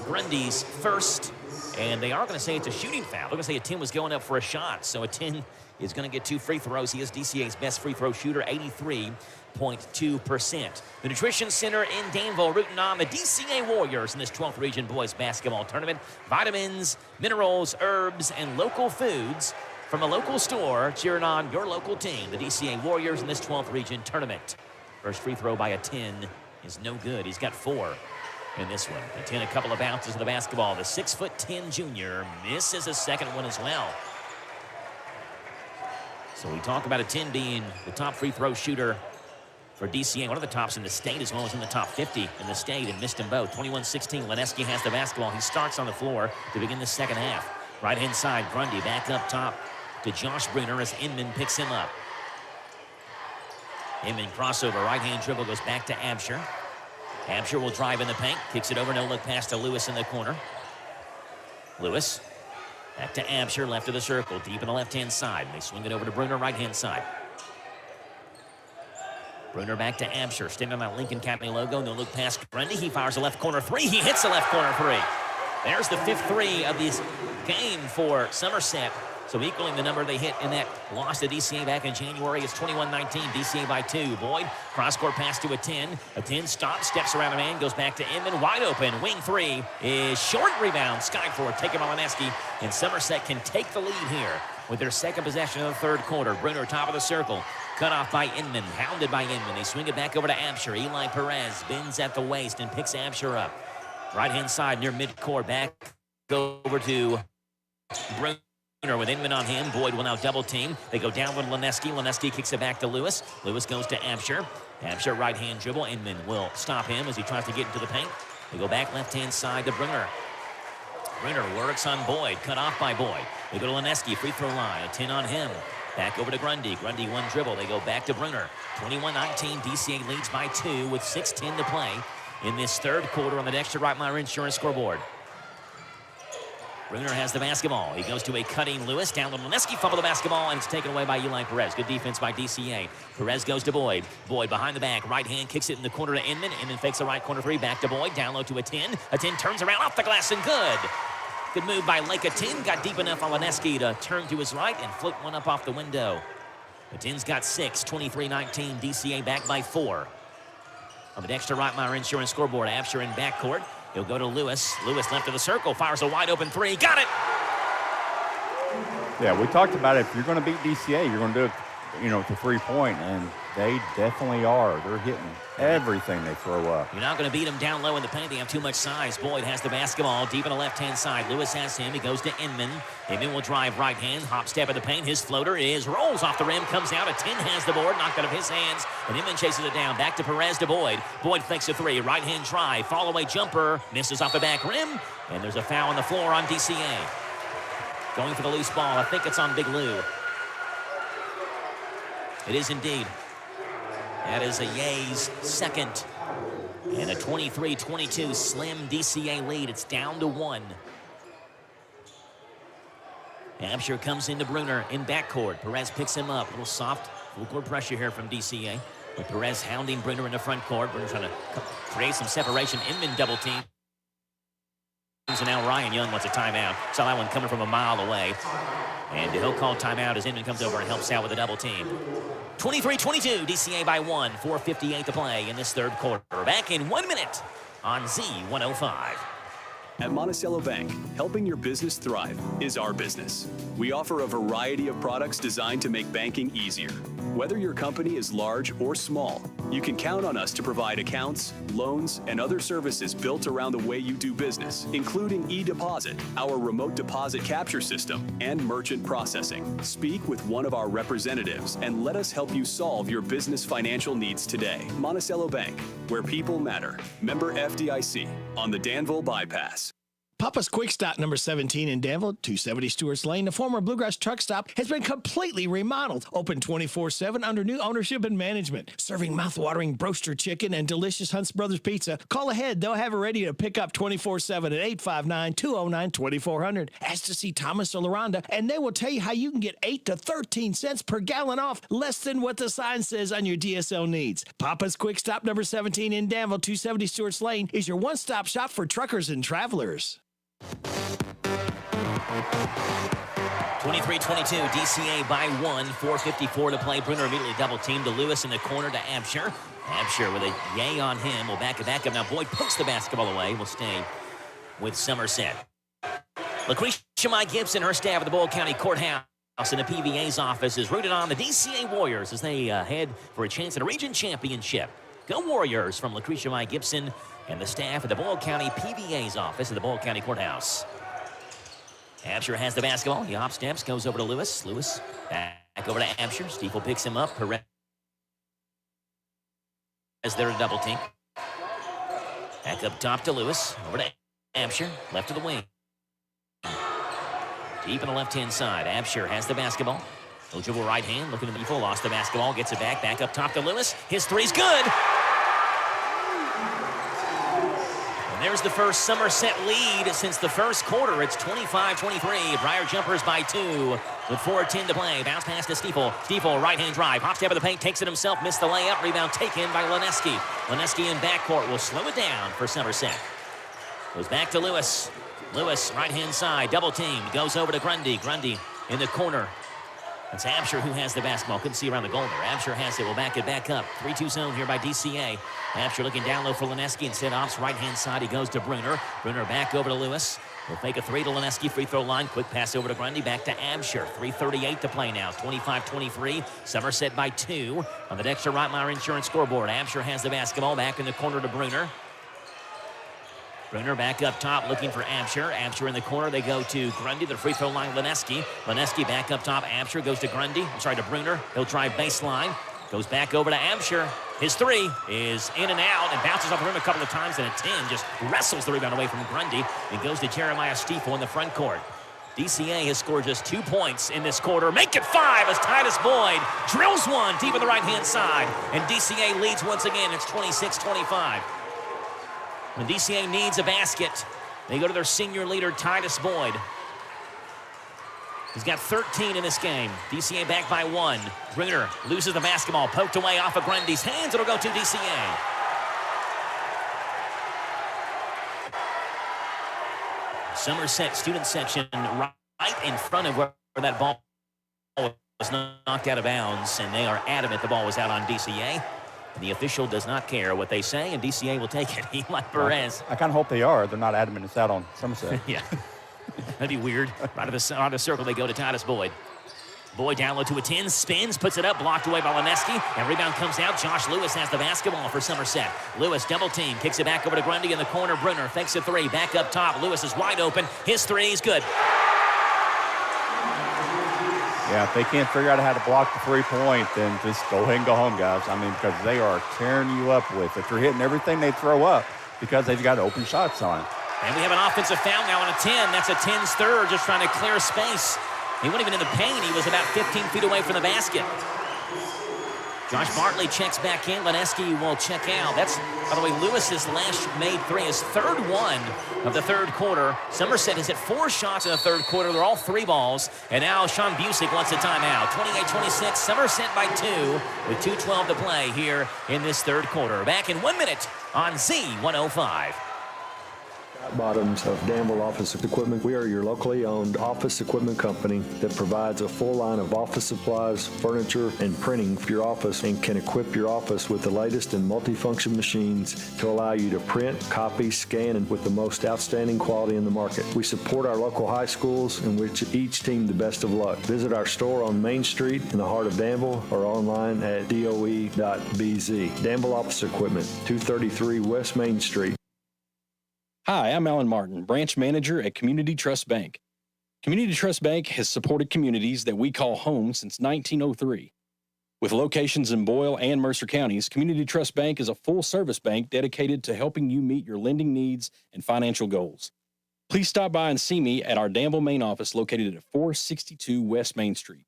Speaker 2: Grundy's first. And they are going to say it's a shooting foul. They're going to say a 10 was going up for a shot. So a 10 is going to get 2 free throws. He is DCA's best free throw shooter, 83.2%. The Nutrition Center in Danville rooting on the DCA Warriors in this 12th Region Boys Basketball Tournament. Vitamins, minerals, herbs, and local foods from a local store cheering on your local team, the DCA Warriors in this 12th Region Tournament. First free throw by a 10 is no good. He's got 4 in this one. A 10, a couple of bounces of the basketball. The 6'10" junior misses a second one as well. So we talk about a 10 being the top free throw shooter for DCA, one of the tops in the state as well as in the top 50 in the state, and missed them both. 21-16, Leneski has the basketball. He starts on the floor to begin the second half. Right-hand side, Grundy back up top to Josh Bruner as Inman picks him up. Inman crossover, right-hand dribble goes back to Absher. Absher will drive in the paint, kicks it over, no look pass to Lewis in the corner. Lewis back to Absher, left of the circle, deep in the left-hand side. They swing it over to Bruner, right-hand side. Bruner back to Absher, standing on that Lincoln Academy logo. No look past Grundy. He fires a left corner 3. He hits a left corner 3. There's the 5th 3 of this game for Somerset. So equaling the number they hit in that loss to DCA back in January. It's 21-19, DCA by 2. Boyd, cross-court pass to a 10. A 10 stops, steps around a man, goes back to Inman. Wide open, wing 3 is short rebound. Skyford taken by Leneski, and Somerset can take the lead here with their second possession of the third quarter. Bruner, top of the circle. Cut off by Inman, hounded by Inman. They swing it back over to Absher. Eli Perez bends at the waist and picks Absher up. Right-hand side near midcourt, back over to Bruner with Inman on him. Boyd will now double team. They go down with Leneski. Leneski kicks it back to Lewis. Lewis goes to Absher. Absher right-hand dribble. Inman will stop him as he tries to get into the paint. They go back left-hand side to Bruner. Bruner works on Boyd, cut off by Boyd. They go to Leneski, free throw line, a 10 on him. Back over to Grundy. Grundy one dribble. They go back to Bruner. 21-19, DCA leads by 2 with 6:10 to play in this third quarter on the Dexter Reitmeyer Insurance scoreboard. Bruner has the basketball. He goes to a cutting Lewis. Down to Leneski, fumble the basketball, and it's taken away by Eli Perez. Good defense by DCA. Perez goes to Boyd. Boyd behind the back. Right hand kicks it in the corner to Inman. Inman fakes the right corner 3. Back to Boyd. Down low to a 10. A 10 turns around off the glass and good. Good move by Lake. A 10 got deep enough on Leneski to turn to his right and float one up off the window. The 10's got 6. 23-19. DCA back by 4. On the Dexter Reitmeyer Insurance scoreboard, Absher in backcourt. He'll go to Lewis. Lewis left of the circle, fires a wide open 3. Got it!
Speaker 3: Yeah, we talked about it. If you're going to beat DCA, you're going to do it, with the 3-point, and they definitely are. They're hitting everything they throw up.
Speaker 2: You're not going to beat them down low in the paint. They have too much size. Boyd has the basketball deep on the left-hand side. Lewis has him. He goes to Inman. Inman will drive right hand, hop step at the paint. His floater rolls off the rim, comes out. A 10 has the board, knocked out of his hands, and Inman chases it down. Back to Perez to Boyd. Boyd fakes a 3. Right hand drive, fall away jumper, misses off the back rim, and there's a foul on the floor on DCA. Going for the loose ball. I think it's on Big Lou. It is indeed. That is a Yea's second. And a 23-22 slim DCA lead. It's down to 1. Hampshire comes into Bruner in backcourt. Perez picks him up. A little soft, full court pressure here from DCA. With Perez hounding Bruner in the front court. Bruner trying to create some separation. Inman double team. And now Ryan Young wants a timeout. Saw that one coming from a mile away. And he'll call timeout as Inman comes over and helps out with a double team. 23-22, DCA by 1. 4:58 to play in this third quarter. Back in 1 minute on Z105.
Speaker 4: At Monticello Bank, helping your business thrive is our business. We offer a variety of products designed to make banking easier. Whether your company is large or small, you can count on us to provide accounts, loans, and other services built around the way you do business, including e-deposit, our remote deposit capture system, and merchant processing. Speak with one of our representatives and let us help you solve your business financial needs today. Monticello Bank, where people matter. Member FDIC on the Danville Bypass.
Speaker 18: Papa's Quick Stop number 17 in Danville, 270 Stewart's Lane, the former Bluegrass truck stop, has been completely remodeled. Open 24/7 under new ownership and management. Serving mouth-watering broaster chicken and delicious Hunt's Brothers pizza. Call ahead. They'll have it ready to pick up 24/7 at 859-209-2400. Ask to see Thomas or LaRonda, and they will tell you how you can get 8 to 13 cents per gallon off, less than what the sign says on your DSL needs. Papa's Quick Stop number 17 in Danville, 270 Stewart's Lane, is your one-stop shop for truckers and travelers.
Speaker 2: 23-22, DCA by 1. 4:54 to play. Bruner immediately double teamed to Lewis in the corner to Absher. Absher with a yay on him. Will back it back up. Now Boyd pokes the basketball away. Will stay with Somerset. Lucretia Mai Gibson, her staff at the Boyle County Courthouse in the PVA's office, is rooted on the DCA Warriors as they head for a chance at a region championship. Go Warriors from Lucretia Mai Gibson and the staff at the Boyle County PVA's office at the Boyle County Courthouse. Absher has the basketball. He hop steps, goes over to Lewis. Lewis back over to Absher. Stiefel picks him up. Perez as they're a double team. Back up top to Lewis. Over to Absher. Left to the wing. Deep in the left-hand side. Absher has the basketball. He'll dribble right hand. Looking to the full. Lost the basketball. Gets it back. Back up top to Lewis. His three's good. There's the first Somerset lead since the first quarter. It's 25-23. Briar Jumpers by 2 with 4:10 to play. Bounce pass to Stiefel. Stiefel, right-hand drive. Hop step of the paint, takes it himself. Missed the layup. Rebound taken by Leneski. Leneski in backcourt will slow it down for Somerset. Goes back to Lewis. Lewis, right-hand side, double team. Goes over to Grundy. Grundy in the corner. It's Absher who has the basketball. Couldn't see around the goal there. Absher has it. Will back it back up. 3-2 zone here by DCA. Absher looking down low for Leneski. Instead, off right-hand side. He goes to Bruner. Bruner back over to Lewis. Will fake a three to Leneski. Free throw line. Quick pass over to Grundy. Back to Absher. 3:38 to play now. 25-23. Somerset by 2 on the Dexter Reitmeyer Insurance scoreboard. Absher has the basketball. Back in the corner to Bruner. Bruner back up top looking for Absher. Absher in the corner. They go to Grundy. The free throw line, Leneski. Leneski back up top. Absher goes to Grundy. I'm sorry, to Bruner. He'll try baseline. Goes back over to Absher. His three is in and out and bounces off the rim a couple of times, and a 10 just wrestles the rebound away from Grundy. It goes to Jeremiah Stiefel in the front court. DCA has scored just 2 points in this quarter. Make it 5 as Titus Boyd drills one deep on the right-hand side. And DCA leads once again. It's 26-25. When DCA needs a basket, they go to their senior leader, Titus Boyd. He's got 13 in this game. DCA back by 1. Bruner loses the basketball, poked away off of Grundy's hands. It'll go to DCA. Somerset student section right in front of where that ball was knocked out of bounds, and they are adamant the ball was out on DCA. And the official does not care what they say, and DCA will take it. Eli Perez.
Speaker 3: I kind of hope they are. They're not adamant it's out on Somerset.
Speaker 2: Yeah. That'd be weird. Right of the circle, they go to Titus Boyd. Boyd down low to a 10, spins, puts it up, blocked away by Leneski, and rebound comes out. Josh Lewis has the basketball for Somerset. Lewis double team, kicks it back over to Grundy in the corner. Bruner fakes a three, back up top. Lewis is wide open. His three is good.
Speaker 3: Yeah, if they can't figure out how to block the three-point, then just go ahead and go home, guys. I mean, because they are tearing you up with it. They're hitting everything they throw up because they've got open shots on.
Speaker 2: And we have an offensive foul now on a 10. That's a 10's third, just trying to clear space. He wasn't even in the paint. He was about 15 feet away from the basket. Josh Bartley checks back in. Leneski will check out. That's, by the way, Lewis's last made three, his third one of the third quarter. Somerset has hit 4 shots in the third quarter. They're all 3 balls. And now Sean Busick wants a timeout. 28-26, Somerset by 2 with 2:12 to play here in this third quarter. Back in 1 minute on Z105.
Speaker 7: Bottoms of Danville Office Equipment. We are your locally owned office equipment company that provides a full line of office supplies, furniture, and printing for your office and can equip your office with the latest in multifunction machines to allow you to print, copy, scan, and with the most outstanding quality in the market. We support our local high schools and wish each team the best of luck. Visit our store on Main Street in the heart of Danville or online at doe.bz. Danville Office Equipment, 233 West Main Street.
Speaker 5: Hi, I'm Alan Martin, branch manager at Community Trust Bank. Community Trust Bank has supported communities that we call home since 1903. With locations in Boyle and Mercer counties, Community Trust Bank is a full-service bank dedicated to helping you meet your lending needs and financial goals. Please stop by and see me at our Danville main office located at 462 West Main Street.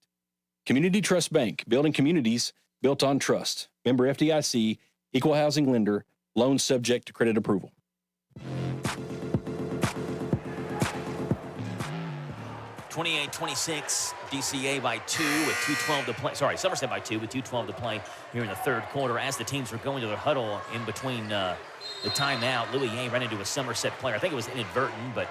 Speaker 5: Community Trust Bank, building communities built on trust. Member FDIC, equal housing lender, loans subject to credit approval.
Speaker 2: 28-26, DCA by 2 with 2:12 to play. Sorry, Somerset by 2 with 2:12 to play here in the third quarter. As the teams were going to their huddle in between the timeout, Louis Ye ran into a Somerset player. I think it was inadvertent, but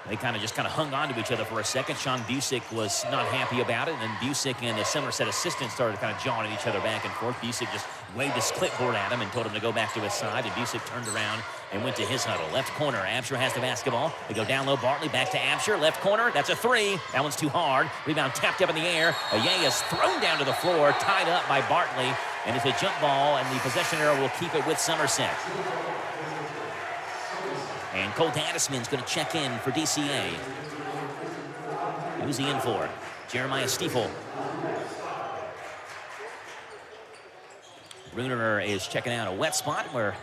Speaker 2: they kind of hung on to each other for a second. Sean Busick was not happy about it, and then Busick and the Somerset assistant started kind of jawing at each other back and forth. Busick just waved his clipboard at him and told him to go back to his side, and Busick turned around and went to his huddle. Left corner, Absher has the basketball. They go down low, Bartley back to Absher. Left corner, that's a 3. That one's too hard. Rebound tapped up in the air. Aye is thrown down to the floor, tied up by Bartley, and it's a jump ball, and the possession arrow will keep it with Somerset. And Colt Addisman's going to check in for DCA. Who's he in for? Jeremiah Stiefel. Bruner is checking out a wet spot where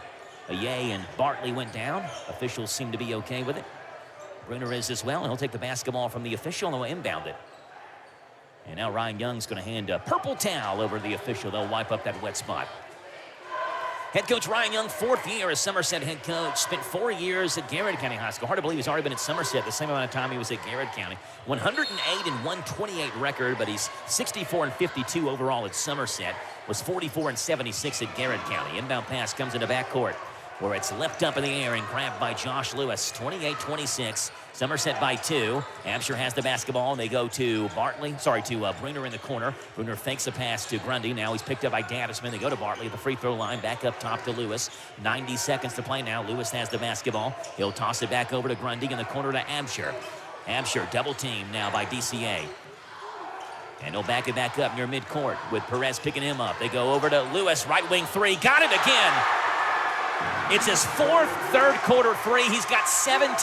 Speaker 2: Aye and Bartley went down. Officials seem to be okay with it. Bruner is as well, and he'll take the basketball from the official and he'll inbound it. And now Ryan Young's going to hand a purple towel over to the official. They'll wipe up that wet spot. Head coach Ryan Young, 4th year as Somerset head coach. Spent 4 years at Garrett County High School. Hard to believe he's already been at Somerset the same amount of time he was at Garrett County. 108 and 128 record, but he's 64 and 52 overall at Somerset. Was 44 and 76 at Garrett County. Inbound pass comes into backcourt, where it's left up in the air and grabbed by Josh Lewis. 28-26. Somerset by 2. Absher has the basketball, and they go to Bruner in the corner. Bruner fakes a pass to Grundy. Now he's picked up by Addisman. They go to Bartley at the free throw line. Back up top to Lewis. 90 seconds to play now. Lewis has the basketball. He'll toss it back over to Grundy in the corner to Absher. Absher double team now by DCA. And he'll back it back up near midcourt with Perez picking him up. They go over to Lewis, right wing 3. Got it again. It's his 4th third quarter 3. He's got 17.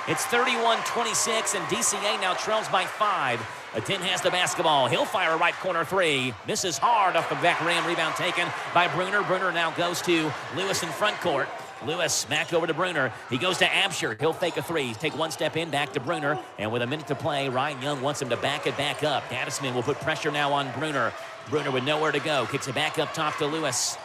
Speaker 2: It's 31-26, and DCA now trails by 5. Atin has the basketball. He'll fire a right corner 3. Misses hard off the back rim. Rebound taken by Bruner. Bruner now goes to Lewis in front court. Lewis back over to Bruner. He goes to Absher. He'll fake a 3. Take one step in, back to Bruner. And with a minute to play, Ryan Young wants him to back it back up. Addisman will put pressure now on Bruner. Bruner with nowhere to go. Kicks it back up top to Lewis.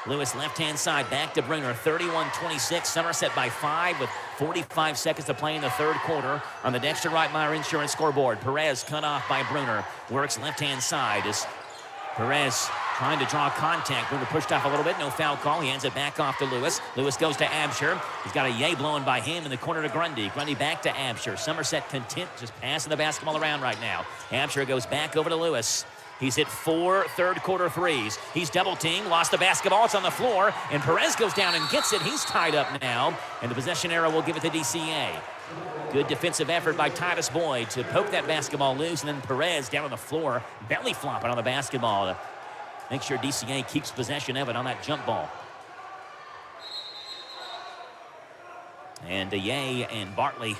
Speaker 2: Lewis left-hand side, back to Bruner, 31-26. Somerset by 5 with 45 seconds to play in the third quarter on the Dexter Reitmeyer Insurance scoreboard. Perez cut off by Bruner. Works left-hand side as Perez trying to draw contact. Bruner pushed off a little bit, no foul call. He hands it back off to Lewis. Lewis goes to Absher. He's got a yay blowing by him in the corner to Grundy. Grundy back to Absher. Somerset content, just passing the basketball around right now. Absher goes back over to Lewis. He's hit 4 third quarter 3s. He's double teamed, lost the basketball. It's on the floor, and Perez goes down and gets it. He's tied up now, and the possession arrow will give it to DCA. Good defensive effort by Titus Boyd to poke that basketball loose, and then Perez down on the floor, belly flopping on the basketball to make sure DCA keeps possession of it on that jump ball. And Ye and Bartley.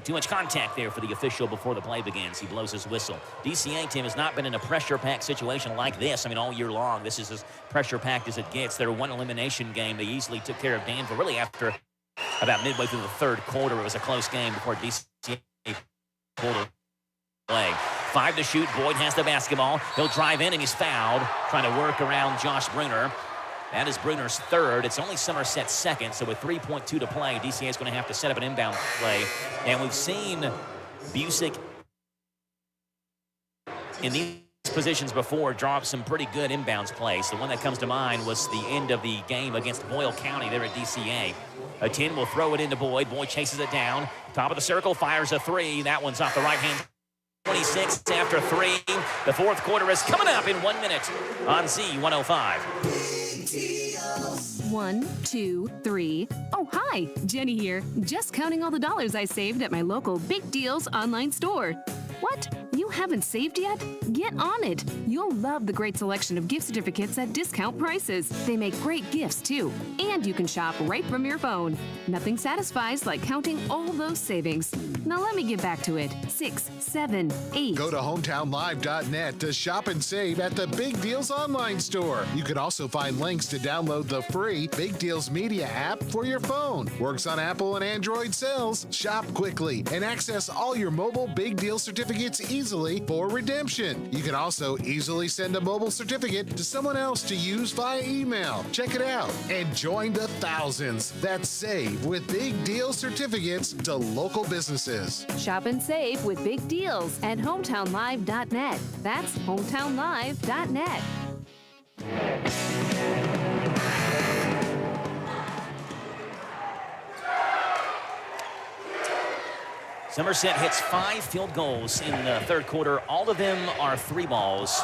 Speaker 2: Too much contact there for the official before the play begins. He blows his whistle. DCA, Tim, has not been in a pressure-packed situation like this. I mean, all year long, this is as pressure-packed as it gets. Their one elimination game, they easily took care of Danville. Really, after about midway through the third quarter, it was a close game before DCA pulled away. 5 to shoot. Boyd has the basketball. He'll drive in, and he's fouled, trying to work around Josh Bruner. That is Bruner's third. It's only Somerset's second, so with 3.2 to play, DCA is going to have to set up an inbound play. And we've seen Busick in these positions before draw up some pretty good inbounds plays. The one that comes to mind was the end of the game against Boyle County there at DCA. A 10 will throw it into Boyd. Boyd chases it down. Top of the circle, fires a three. That one's off the right hand. 26 after 3. The fourth quarter is coming up in 1 minute on Z105.
Speaker 8: 1, 2, 3. Oh, hi, Jenny here. Just counting all the dollars I saved at my local Big Deals online store. What? You haven't saved yet? Get on it. You'll love the great selection of gift certificates at discount prices. They make great gifts, too. And you can shop right from your phone. Nothing satisfies like counting all those savings. Now let me get back to it. 6, 7, 8.
Speaker 1: Go to hometownlive.net to shop and save at the Big Deals online store. You can also find links to download the free Big Deals Media app for your phone. Works on Apple and Android cells. Shop quickly and access all your mobile Big Deal certificates easily for redemption. You can also easily send a mobile certificate to someone else to use via email. Check it out and join the thousands that save with Big Deal certificates to local businesses.
Speaker 8: Shop and save with big deals at hometownlive.net. That's hometownlive.net.
Speaker 2: Somerset hits 5 field goals in the third quarter. All of them are 3 balls,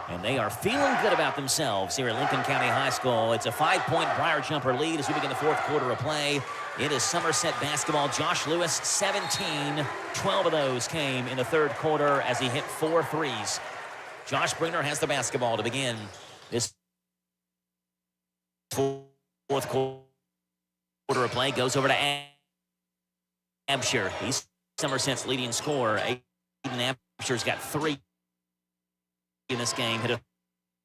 Speaker 2: and they are feeling good about themselves here at Lincoln County High School. It's a 5-point Briar Jumper lead as we begin the fourth quarter of play. It is Somerset basketball. Josh Lewis, 17. 12 of those came in the third quarter as he hit 4 threes. Josh Bruner has the basketball to begin this fourth quarter of play. Goes over to Absher. He's Somerset's leading scorer. Aiden Absher's got 3 in this game. Hit a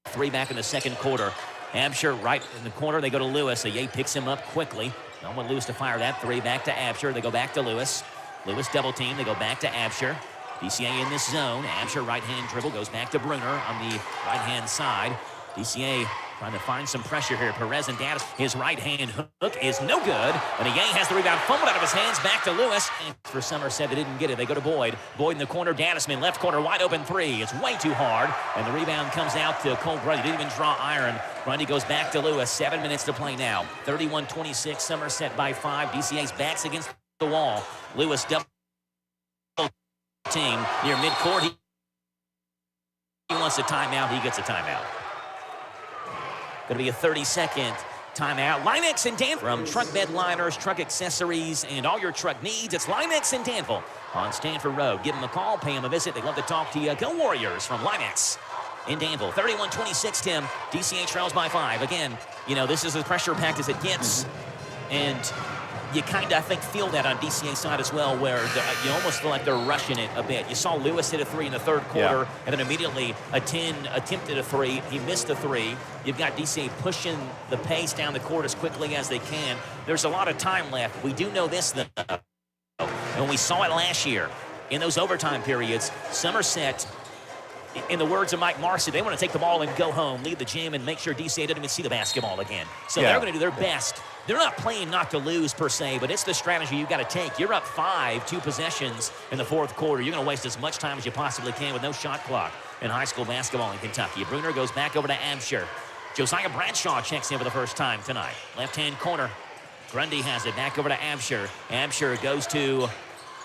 Speaker 2: 3 back in the second quarter. Absher right in the corner. They go to Lewis. Ye picks him up quickly. Don't want Lewis to fire that 3. Back to Absher. They go back to Lewis. Lewis double team. They go back to Absher. DCA in this zone. Absher right-hand dribble. Goes back to Bruner on the right-hand side. DCA trying to find some pressure here. Perez and Gaddis. His right-hand hook is no good. And Ye has the rebound fumbled out of his hands. Back to Lewis. And for Somerset, they didn't get it. They go to Boyd. Boyd in the corner. Gaddisman left corner. Wide open 3. It's way too hard. And the rebound comes out to Cole Grundy. Didn't even draw iron. Grundy goes back to Lewis. 7 minutes to play now. 31-26. Somerset by 5. DCA's backs against the wall. Lewis double team near midcourt. He wants a timeout. He gets a timeout. Going to be a 30-second timeout. Linex and Danville. From truck bed liners, truck accessories, and all your truck needs, it's Linex and Danville on Stanford Road. Give them a call, pay them a visit. They love to talk to you. Go Warriors from Linex in Danville. 31-26, Tim. DCA trails by 5. Again, you know, this is as pressure-packed as it gets. And you kind of, I think, feel that on DCA side as well, where you almost feel like they're rushing it a bit. You saw Lewis hit a 3 in the third quarter, and then immediately a 10 attempted a 3. He missed a 3. You've got DCA pushing the pace down the court as quickly as they can. There's a lot of time left. We do know this, though, and we saw it last year in those overtime periods. Somerset, in the words of Mike Marcy, they want to take the ball and go home, leave the gym, and make sure DCA doesn't even see the basketball again. So they're going to do their best. They're not playing not to lose, per se, but it's the strategy you've got to take. You're up 5, 2 possessions in the fourth quarter. You're going to waste as much time as you possibly can with no shot clock in high school basketball in Kentucky. Bruner goes back over to Absher. Josiah Bradshaw checks in for the first time tonight. Left-hand corner. Grundy has it back over to Absher. Absher goes to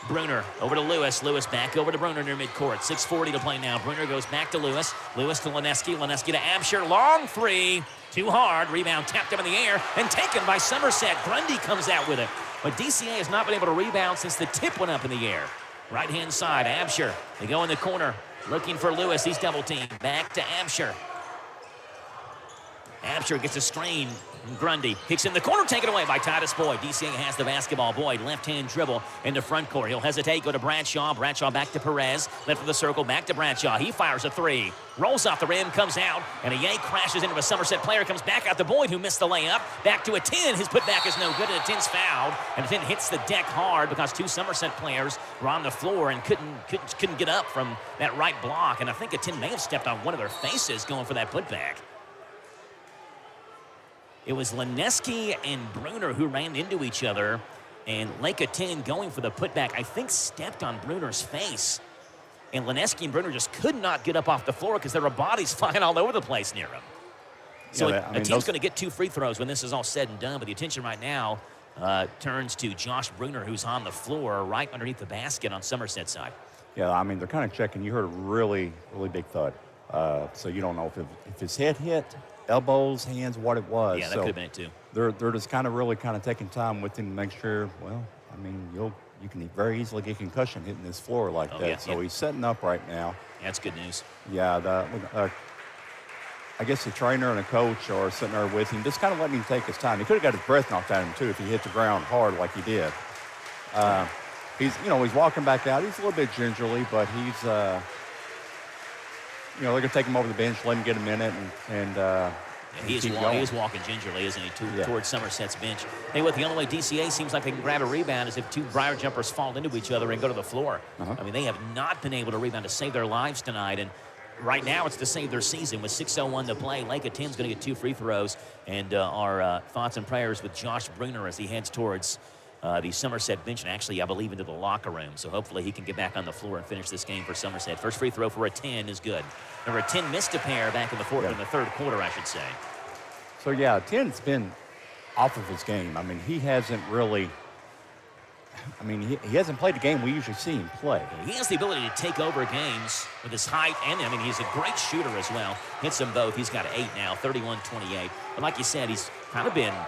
Speaker 2: Bruner, over to Lewis. Lewis back over to Bruner near midcourt. 6:40 to play now. Bruner goes back to Lewis. Lewis to Leneski. Leneski to Absher. Long 3. Too hard. Rebound tapped up in the air and taken by Somerset. Grundy comes out with it. But DCA has not been able to rebound since the tip went up in the air. Right-hand side, Absher. They go in the corner, looking for Lewis. He's double-teamed. Back to Absher. Absher gets a screen. Grundy kicks in the corner, taken away by Titus Boyd. DCA has the basketball. Boyd, left-hand dribble into front court. He'll hesitate, go to Bradshaw. Bradshaw back to Perez. Left of the circle, back to Bradshaw. He fires a three. Rolls off the rim, comes out, and a Yay crashes into a Somerset player. Comes back out to Boyd, who missed the layup. Back to a 10. His putback is no good, and a 10's fouled. And a 10 hits the deck hard because two Somerset players were on the floor and couldn't get up from that right block. And I think a 10 may have stepped on one of their faces going for that putback. It was Lineski and Bruner who ran into each other, and Lake of 10 going for the putback, I think stepped on Bruner's face. And Lineski and Bruner just could not get up off the floor because there were bodies flying all over the place near him. So a team's going to get 2 free throws when this is all said and done, but the attention right now turns to Josh Bruner, who's on the floor right underneath the basket on Somerset's side.
Speaker 3: Yeah, I mean, they're kind of checking. You heard a really, really big thud. So you don't know if his head hit, elbows, hands, what it was.
Speaker 2: Yeah, that could have been it too.
Speaker 3: They're just kind of taking time with him to make sure, well, I mean, you can very easily get concussion hitting this floor like that.
Speaker 2: Yeah,
Speaker 3: so he's setting up right now.
Speaker 2: Yeah, that's good news.
Speaker 3: Yeah, I guess the trainer and the coach are sitting there with him, just kind of letting him take his time. He could have got his breath knocked out of him too if he hit the ground hard like he did. He's walking back out. He's a little bit gingerly, but he's they're going to take him over the bench, let him get a minute, and
Speaker 2: he is walking gingerly, isn't he, towards Somerset's bench. Hey, the only way DCA seems like they can grab a rebound is if two Briar jumpers fall into each other and go to the floor. I mean, they have not been able to rebound to save their lives tonight, and right now it's to save their season with 6:01 to play. Lake of 10's going to get 2 free throws, and our thoughts and prayers with Josh Bruner as he heads towards the Somerset bench, and actually, I believe, into the locker room. So hopefully he can get back on the floor and finish this game for Somerset. First free throw for a 10 is good. Remember, a 10 missed a pair back in the third quarter, I should say.
Speaker 3: So, yeah, 10's been off of his game. I mean, he hasn't really – I mean, he hasn't played a game we usually see him play.
Speaker 2: He has the ability to take over games with his height, and, I mean, he's a great shooter as well. Hits them both. He's got 8 now, 31-28. But like you said, he's kind of been –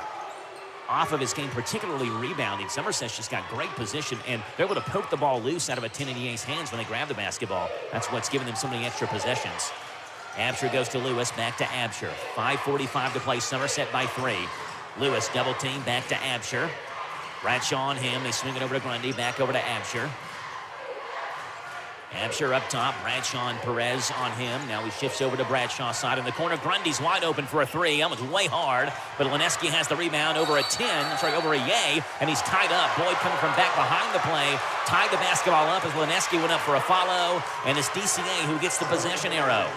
Speaker 2: off of his game, particularly rebounding. Somerset's just got great position, and they're able to poke the ball loose out of a 10 in EA's hands when they grab the basketball. That's what's given them so many extra possessions. Absher goes to Lewis, back to Absher. 5:45 to play, Somerset by 3. Lewis double team, back to Absher. Bradshaw on him, they swing it over to Grundy, back over to Absher. Absher up top, Bradshaw and Perez on him. Now he shifts over to Bradshaw's side in the corner. Grundy's wide open for a 3. Almost way hard, but Lineski has the rebound over a 10, over a Yay, and he's tied up. Boyd coming from back behind the play, tied the basketball up as Lineski went up for a follow, and it's DCA who gets the possession arrow.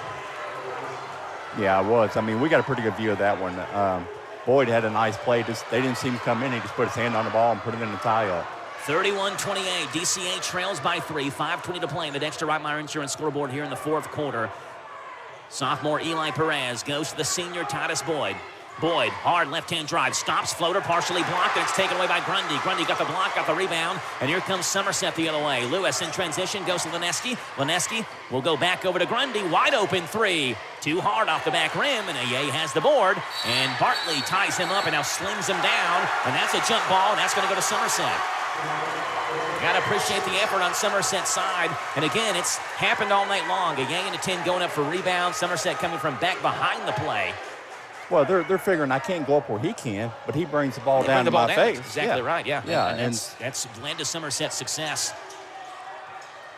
Speaker 2: Yeah,
Speaker 3: it was. I mean, we got a pretty good view of that one. Boyd had a nice play. They didn't see him come in. He just put his hand on the ball and put it in the tie-up.
Speaker 2: 31-28. DCA trails by 3. 5:20 to play in the Dexter Reitmeyer Insurance scoreboard here in the fourth quarter. Sophomore Eli Perez goes to the senior Titus Boyd. Boyd, hard left-hand drive, stops, floater, partially blocked, and it's taken away by Grundy. Grundy got the block, got the rebound, and here comes Somerset the other way. Lewis in transition, goes to Lineski. Lineski will go back over to Grundy, wide open 3. Too hard off the back rim, and Ayay has the board, and Bartley ties him up and now slings him down, and that's a jump ball, and that's going to go to Somerset. Got to appreciate the effort on Somerset's side. And again, it's happened all night long. Ayay and a 10 going up for rebound. Somerset coming from back behind the play.
Speaker 3: Well, they're figuring I can't go up where he can, but he brings the ball down to my face.
Speaker 2: Exactly right, yeah.
Speaker 3: Yeah,
Speaker 2: and that's led to Somerset's success.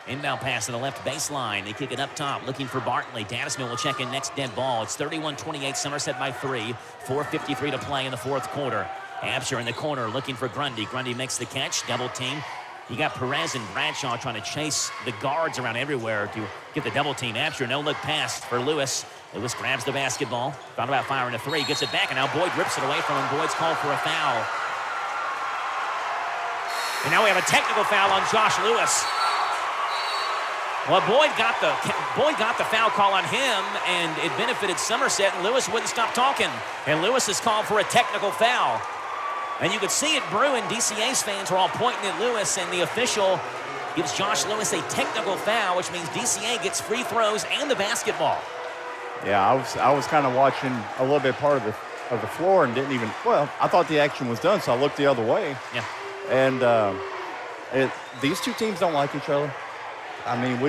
Speaker 2: Inbound pass to the left baseline. They kick it up top, looking for Bartley. Dadisman will check in next dead ball. It's 31-28, Somerset by 3. 4:53 to play in the fourth quarter. Absher in the corner looking for Grundy. Grundy makes the catch, double team. You got Perez and Bradshaw trying to chase the guards around everywhere to get the double team. Absher, no look pass for Lewis. Lewis grabs the basketball. Thought about firing a 3, gets it back, and now Boyd rips it away from him. Boyd's called for a foul. And now we have a technical foul on Josh Lewis. Well, Boyd got the foul call on him, and it benefited Somerset, and Lewis wouldn't stop talking. And Lewis is called for a technical foul. And you could see it brewing. DCA's fans were all pointing at Lewis, and the official gives Josh Lewis a technical foul, which means DCA gets free throws and the basketball.
Speaker 3: Yeah, I was kind of watching a little bit part of the floor and didn't even, well, I thought the action was done, so I looked the other way.
Speaker 2: Yeah.
Speaker 3: And these two teams don't like each other. I mean,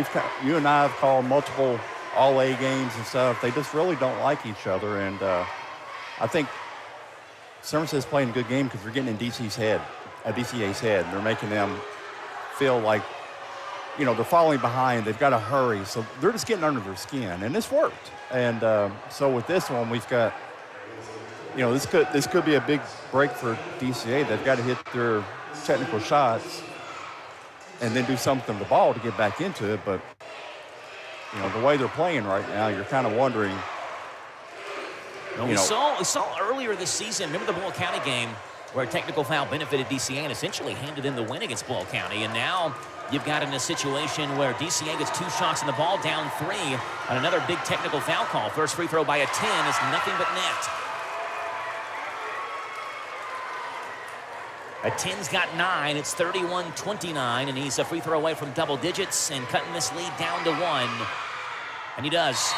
Speaker 3: you and I have called multiple All-A games and stuff. They just really don't like each other, and I think Somerset's playing a good game because they're getting in DCA's head. And they're making them feel like, they're falling behind. They've got to hurry. So they're just getting under their skin, and this worked. And so with this one, we've got, this could be a big break for DCA. They've got to hit their technical shots and then do something with the ball to get back into it. But, the way they're playing right now, you're kind of wondering.
Speaker 2: We saw earlier this season, remember the Boyle County game where a technical foul benefited DCA and essentially handed in the win against Boyle County. And now you've got in a situation where DCA gets 2 shots in the ball, down 3 on another big technical foul call. First free throw by a 10 is nothing but net. A 10's got 9. It's 31-29, and he's a free throw away from double digits and cutting this lead down to 1. And he does.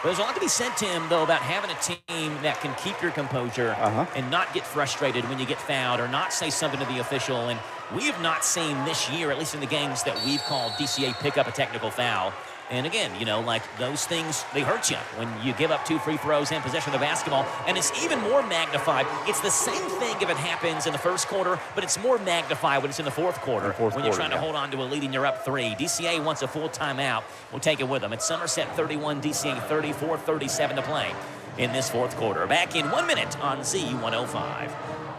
Speaker 2: There's a lot to be said, Tim, though, about having a team that can keep your composure and not get frustrated when you get fouled or not say something to the official. And we have not seen this year, at least in the games that we've called, DCA pick up a technical foul. And again, like those things, they hurt you when you give up 2 free throws and possession of the basketball. And it's even more magnified. It's the same thing if it happens in the first quarter, but it's more magnified when it's in the fourth quarter. When you're trying to hold on to a lead and you're up 3. DCA wants a full timeout. We'll take it with them. It's Somerset 31, DCA 34, 37 to play in this fourth quarter. Back in 1 minute on Z105.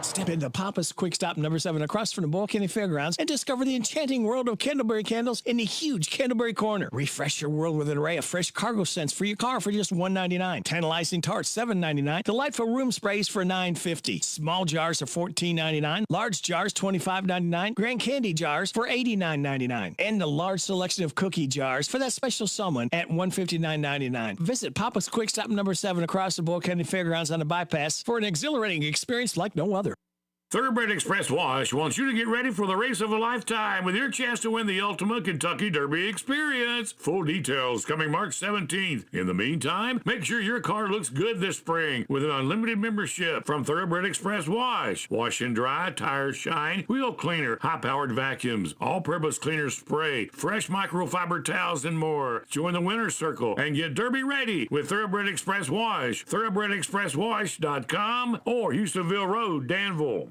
Speaker 18: Step into Papa's Quick Stop number 7 across from the Boyle County Fairgrounds and discover the enchanting world of Candleberry candles in the huge Candleberry Corner. Refresh your world with an array of fresh cargo scents for your car for just $1.99. Tantalizing tarts, $7.99. Delightful room sprays for $9.50. Small jars are $14.99. Large jars, $25.99. Grand candy jars for $89.99. And the large selection of cookie jars for that special someone at $159.99. Visit Papa's Quick Stop number 7 across the Boyle County Fairgrounds on the bypass for an exhilarating experience like no other.
Speaker 6: Thoroughbred Express Wash wants you to get ready for the race of a lifetime with your chance to win the ultimate Kentucky Derby experience. Full details coming March 17th. In the meantime, make sure your car looks good this spring with an unlimited membership from Thoroughbred Express Wash. Wash and dry, tires shine, wheel cleaner, high-powered vacuums, all-purpose cleaner spray, fresh microfiber towels, and more. Join the winner's circle and get Derby ready with Thoroughbred Express Wash. ThoroughbredExpressWash.com or Houstonville Road, Danville.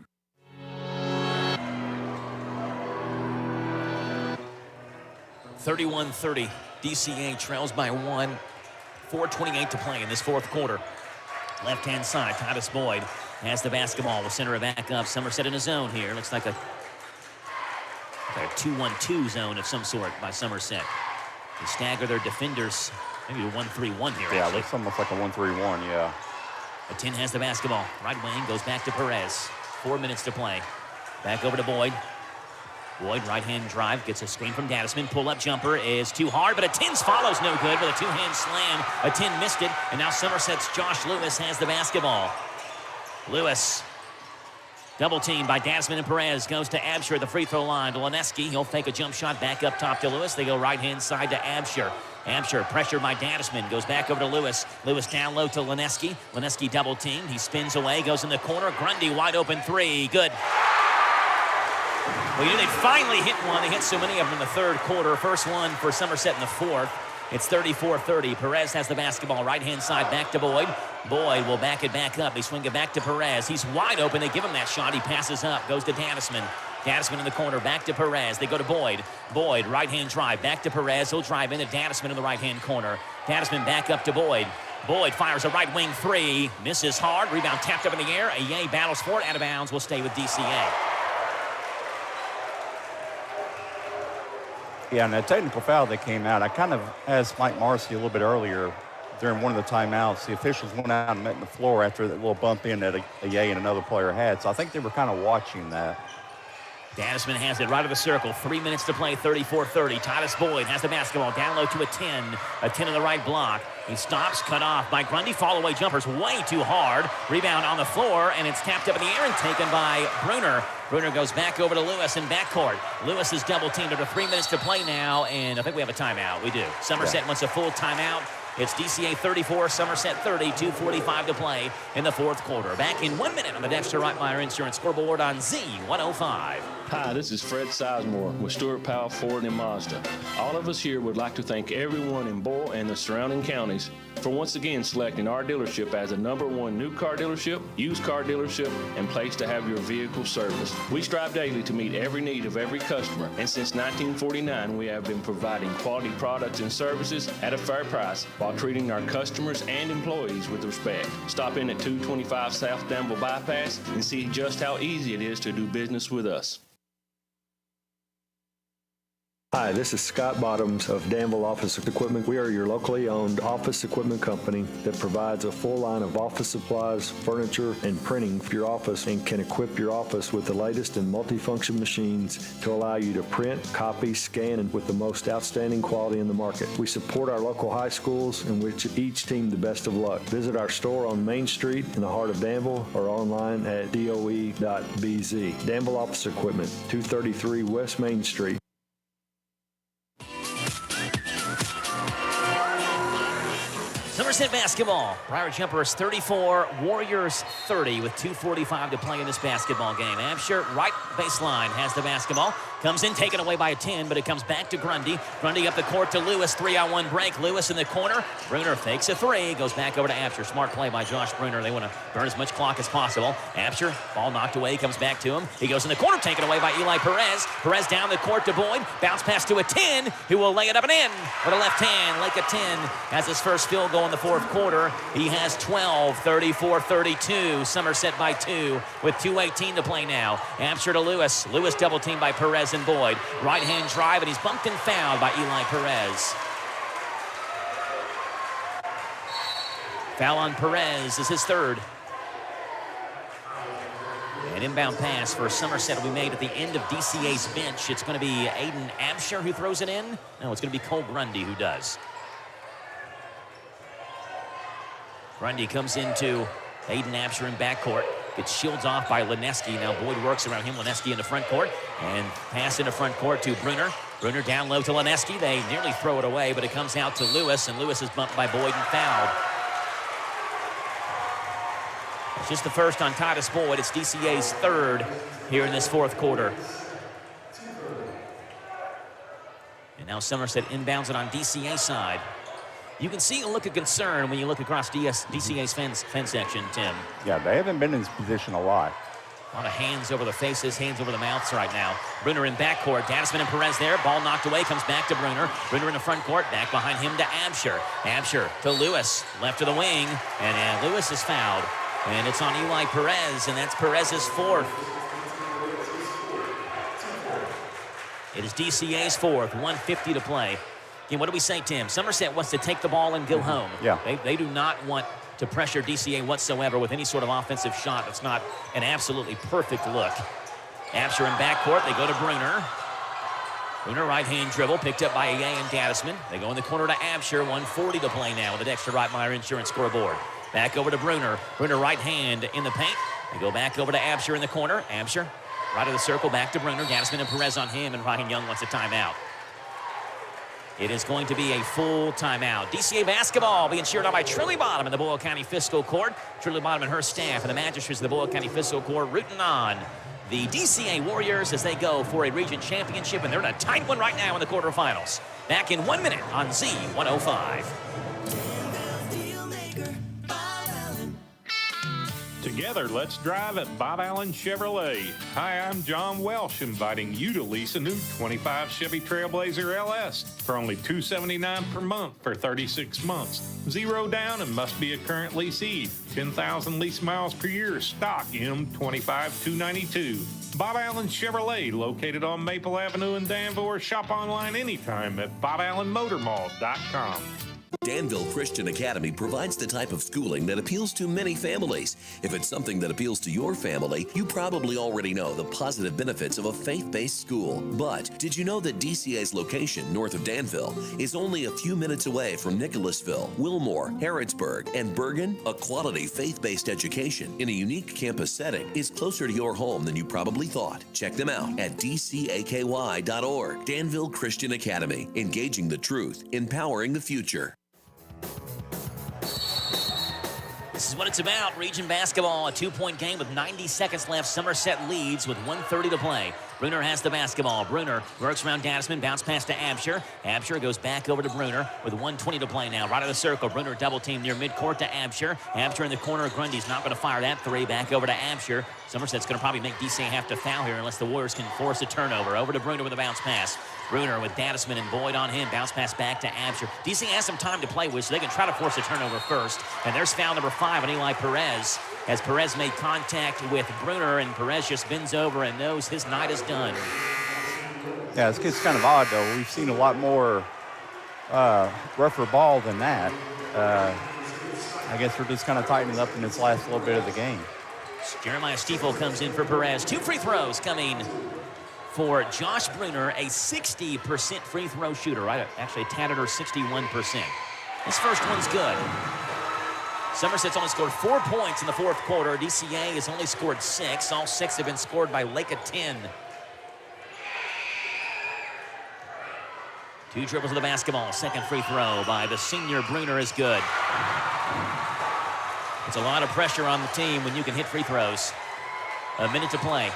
Speaker 2: 31-30. DCA trails by 1. 4:28 to play in this fourth quarter. Left-hand side, Titus Boyd has the basketball. We'll center it back up. Somerset in a zone here. Looks like a 2-1-2 zone of some sort by Somerset. They stagger their defenders. Maybe a 1-3-1 here.
Speaker 3: Yeah, it looks almost like a 1-3-1, yeah.
Speaker 2: A 10 has the basketball. Right wing goes back to Perez. 4 minutes to play. Back over to Boyd. Boyd, right-hand drive, gets a screen from Dadisman. Pull-up jumper is too hard, but a 10's follows no good with a 2-hand slam. A 10 missed it, and now Somerset's Josh Lewis has the basketball. Lewis, double team by Dadisman and Perez, goes to Absher at the free throw line. To Lineski, he'll fake a jump shot back up top to Lewis. They go right-hand side to Absher. Absher pressured by Dadisman, goes back over to Lewis. Lewis down low to Lineski. Lineski double team. He spins away, goes in the corner. Grundy wide open 3. Good. Well, you knew they'd finally hit one. They hit so many of them in the third quarter. First one for Somerset in the fourth. It's 34-30. Perez has the basketball right-hand side back to Boyd. Boyd will back it back up. They swing it back to Perez. He's wide open. They give him that shot. He passes up. Goes to Dadisman. Dadisman in the corner. Back to Perez. They go to Boyd. Boyd, right-hand drive. Back to Perez. He'll drive into Dadisman in the right-hand corner. Dadisman back up to Boyd. Boyd fires a right wing 3. Misses hard. Rebound tapped up in the air. Aye battles for it. Out of bounds. Will stay with DCA.
Speaker 3: Yeah, and that technical foul that came out, I kind of asked Mike Marcy a little bit earlier during one of the timeouts. The officials went out and met in the floor after that little bump in that Aye and another player had. So I think they were kind of watching that.
Speaker 2: Dadisman has it right of the circle. 3 minutes to play, 34-30. Titus Boyd has the basketball down low to a 10. A 10 in the right block. He stops, cut off by Grundy. Fall-away jumper's way too hard. Rebound on the floor, and it's tapped up in the air and taken by Bruner. Bruner goes back over to Lewis in backcourt. Lewis is double-teamed under 3 minutes to play now, and I think we have a timeout. We do. Somerset wants a full timeout. It's DCA 34, Somerset 30, 2:45 to play in the fourth quarter. Back in 1 minute on the Dexter Reitmeyer Insurance scoreboard on Z105.
Speaker 9: Hi, this is Fred Sizemore with Stewart Powell Ford and Mazda. All of us here would like to thank everyone in Boyle and the surrounding counties for once again selecting our dealership as the #1 new car dealership, used car dealership, and place to have your vehicle serviced. We strive daily to meet every need of every customer, and since 1949 we have been providing quality products and services at a fair price while treating our customers and employees with respect. Stop in at 225 South Danville Bypass and see just how easy it is to do business with us.
Speaker 7: Hi, this is Scott Bottoms of Danville Office Equipment. We are your locally owned office equipment company that provides a full line of office supplies, furniture, and printing for your office and can equip your office with the latest in multifunction machines to allow you to print, copy, scan, and with the most outstanding quality in the market. We support our local high schools and wish each team the best of luck. Visit our store on Main Street in the heart of Danville or online at doe.bz. Danville Office Equipment, 233 West Main Street.
Speaker 2: Somerset basketball. Pryor Jumpers 34, Warriors 30 with 2:45 to play in this basketball game. Absher, right baseline, has the basketball. Comes in, taken away by a 10, but it comes back to Grundy. Grundy up the court to Lewis. 3-on-1 break. Lewis in the corner. Bruner fakes a three. Goes back over to Absher. Smart play by Josh Bruner. They want to burn as much clock as possible. Absher, ball knocked away. Comes back to him. He goes in the corner, taken away by Eli Perez. Perez down the court to Boyd. Bounce pass to a 10, who will lay it up and in with a left hand. Lake a 10 has his first field goal in the fourth quarter. He has 12, 34-32. Somerset by 2 with 2:18 to play now. Absher to Lewis. Lewis double teamed by Perez and Boyd. Right hand drive, and he's bumped and fouled by Eli Perez. Foul on Perez is his third. An inbound pass for Somerset will be made at the end of DCA's bench. It's going to be Aiden Absher who throws it in. No, it's going to be Cole Grundy who does. Grundy comes into Aiden Absher in backcourt. Gets shields off by Lineski. Now Boyd works around him. Lineski in the front court. And pass into front court to Bruner. Bruner down low to Lineski. They nearly throw it away, but it comes out to Lewis, and Lewis is bumped by Boyd and fouled. It's just the first on Titus Boyd. It's DCA's third here in this fourth quarter. And now Somerset inbounds it on DCA side. You can see a look of concern when you look across DCA's fence section, Tim.
Speaker 3: Yeah, they haven't been in this position a lot.
Speaker 2: A lot of hands over the faces, hands over the mouths right now. Bruner in backcourt. Dadisman and Perez there. Ball knocked away. Comes back to Bruner. Bruner in the front court. Back behind him to Absher. Absher to Lewis. Left of the wing. And Lewis is fouled. And it's on Eli Perez. And that's Perez's fourth. It is DCA's fourth. 1:50 to play. Again, what do we say, Tim? Somerset wants to take the ball and go home.
Speaker 3: Yeah.
Speaker 2: They do not want to pressure DCA whatsoever with any sort of offensive shot. It's not an absolutely perfect look. Absher in backcourt. They go to Bruner. Bruner right-hand dribble picked up by A and Dadisman. They go in the corner to Absher. 1:40 to play now with the Dexter Reitmeyer Insurance scoreboard. Back over to Bruner. Bruner right hand in the paint. They go back over to Absher in the corner. Absher right of the circle back to Bruner. Dadisman and Perez on him, and Ryan Young wants a timeout. It is going to be a full timeout. DCA basketball being cheered on by Trilly Bottom in the Boyle County Fiscal Court. Trilly Bottom and her staff and the magistrates of the Boyle County Fiscal Court rooting on the DCA Warriors as they go for a region championship, and they're in a tight one right now in the quarterfinals. Back in 1 minute on Z105.
Speaker 12: Together, let's drive at Bob Allen Chevrolet. Hi, I'm John Welsh, inviting you to lease a new 25 Chevy Trailblazer LS for only $279 per month for 36 months. 0 down and must be a current leasee. 10,000 lease miles per year, stock M25292. Bob Allen Chevrolet, located on Maple Avenue in Danville, or shop online anytime at BobAllenMotorMall.com.
Speaker 11: Danville Christian Academy provides the type of schooling that appeals to many families. If it's something that appeals to your family, you probably already know the positive benefits of a faith-based school. But did you know that DCA's location north of Danville is only a few minutes away from Nicholasville, Wilmore, Harrodsburg, and Bergen? A quality faith-based education in a unique campus setting is closer to your home than you probably thought. Check them out at dcaky.org. Danville Christian Academy, engaging the truth, empowering the future.
Speaker 2: This is what it's about. Region basketball, a 2-point game with 90 seconds left. Somerset leads with 1:30 to play. Bruner has the basketball. Bruner works around Dadisman, bounce pass to Absher. Absher goes back over to Bruner with 1:20 to play now. Right of the circle, Bruner double team near midcourt to Absher. Absher in the corner. Grundy's not going to fire that three. Back over to Absher. Somerset's going to probably make DCA have to foul here unless the Warriors can force a turnover. Over to Bruner with a bounce pass. Bruner with Dadisman and Boyd on him. Bounce pass back to Absher. DCA has some time to play with, so they can try to force a turnover first. And there's foul number 5 on Eli Perez, as Perez made contact with Bruner, and Perez just bends over and knows his night is done.
Speaker 3: Yeah, it's kind of odd, though. We've seen a lot more rougher ball than that. I guess we're just kind of tightening up in this last little bit of the game.
Speaker 2: Jeremiah Stiefel comes in for Perez. 2 free throws coming for Josh Bruner, a 60% free throw shooter. Right, actually a tad under 61%. His first one's good. Somerset's only scored 4 points in the fourth quarter. DCA has only scored 6. All 6 have been scored by Lake of 10. 2 dribbles of the basketball. Second free throw by the senior Bruner is good. It's a lot of pressure on the team when you can hit free throws. A minute to play.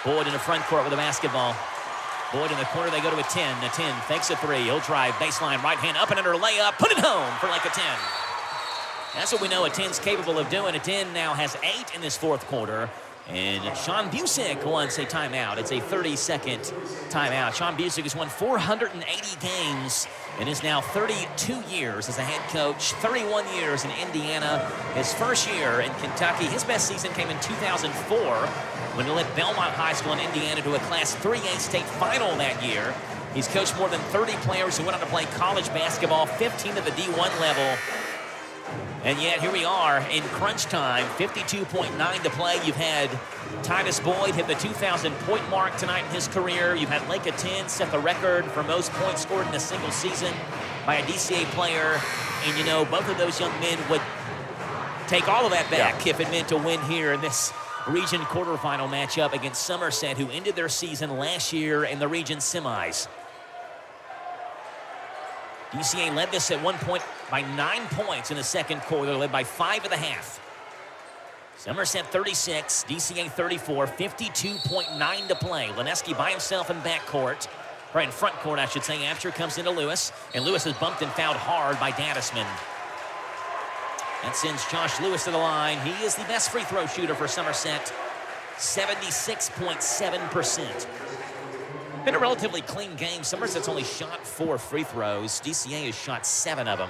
Speaker 2: Boyd in the front court with the basketball. Boyd in the corner, they go to a 10. A 10 fakes a 3. He'll drive baseline, right hand up and under layup. Put it home for Lake of 10. That's what we know a 10's capable of doing. A 10 now has 8 in this fourth quarter. And Sean Busick wants a timeout. It's a 30-second timeout. Sean Busick has won 480 games and is now 32 years as a head coach, 31 years in Indiana. His first year in Kentucky, his best season came in 2004 when he led Belmont High School in Indiana to a Class 3A state final that year. He's coached more than 30 players who went on to play college basketball, 15 at the D1 level. And yet, here we are in crunch time, 52.9 to play. You've had Titus Boyd hit the 2,000-point mark tonight in his career. You've had Lake of 10 set the record for most points scored in a single season by a DCA player. And, you know, both of those young men would take all of that back if it meant to win here in this region quarterfinal matchup against Somerset, who ended their season last year in the region semis. DCA led this at one point by 9 points in the second quarter, led by 5 at the half. Somerset 36, DCA 34, 52.9 to play. Leneski by himself in backcourt, or in front court, I should say. Absher comes into Lewis, and Lewis is bumped and fouled hard by Dadisman. That sends Josh Lewis to the line. He is the best free throw shooter for Somerset, 76.7%. Been a relatively clean game. Somerset's only shot 4 free throws. DCA has shot 7 of them.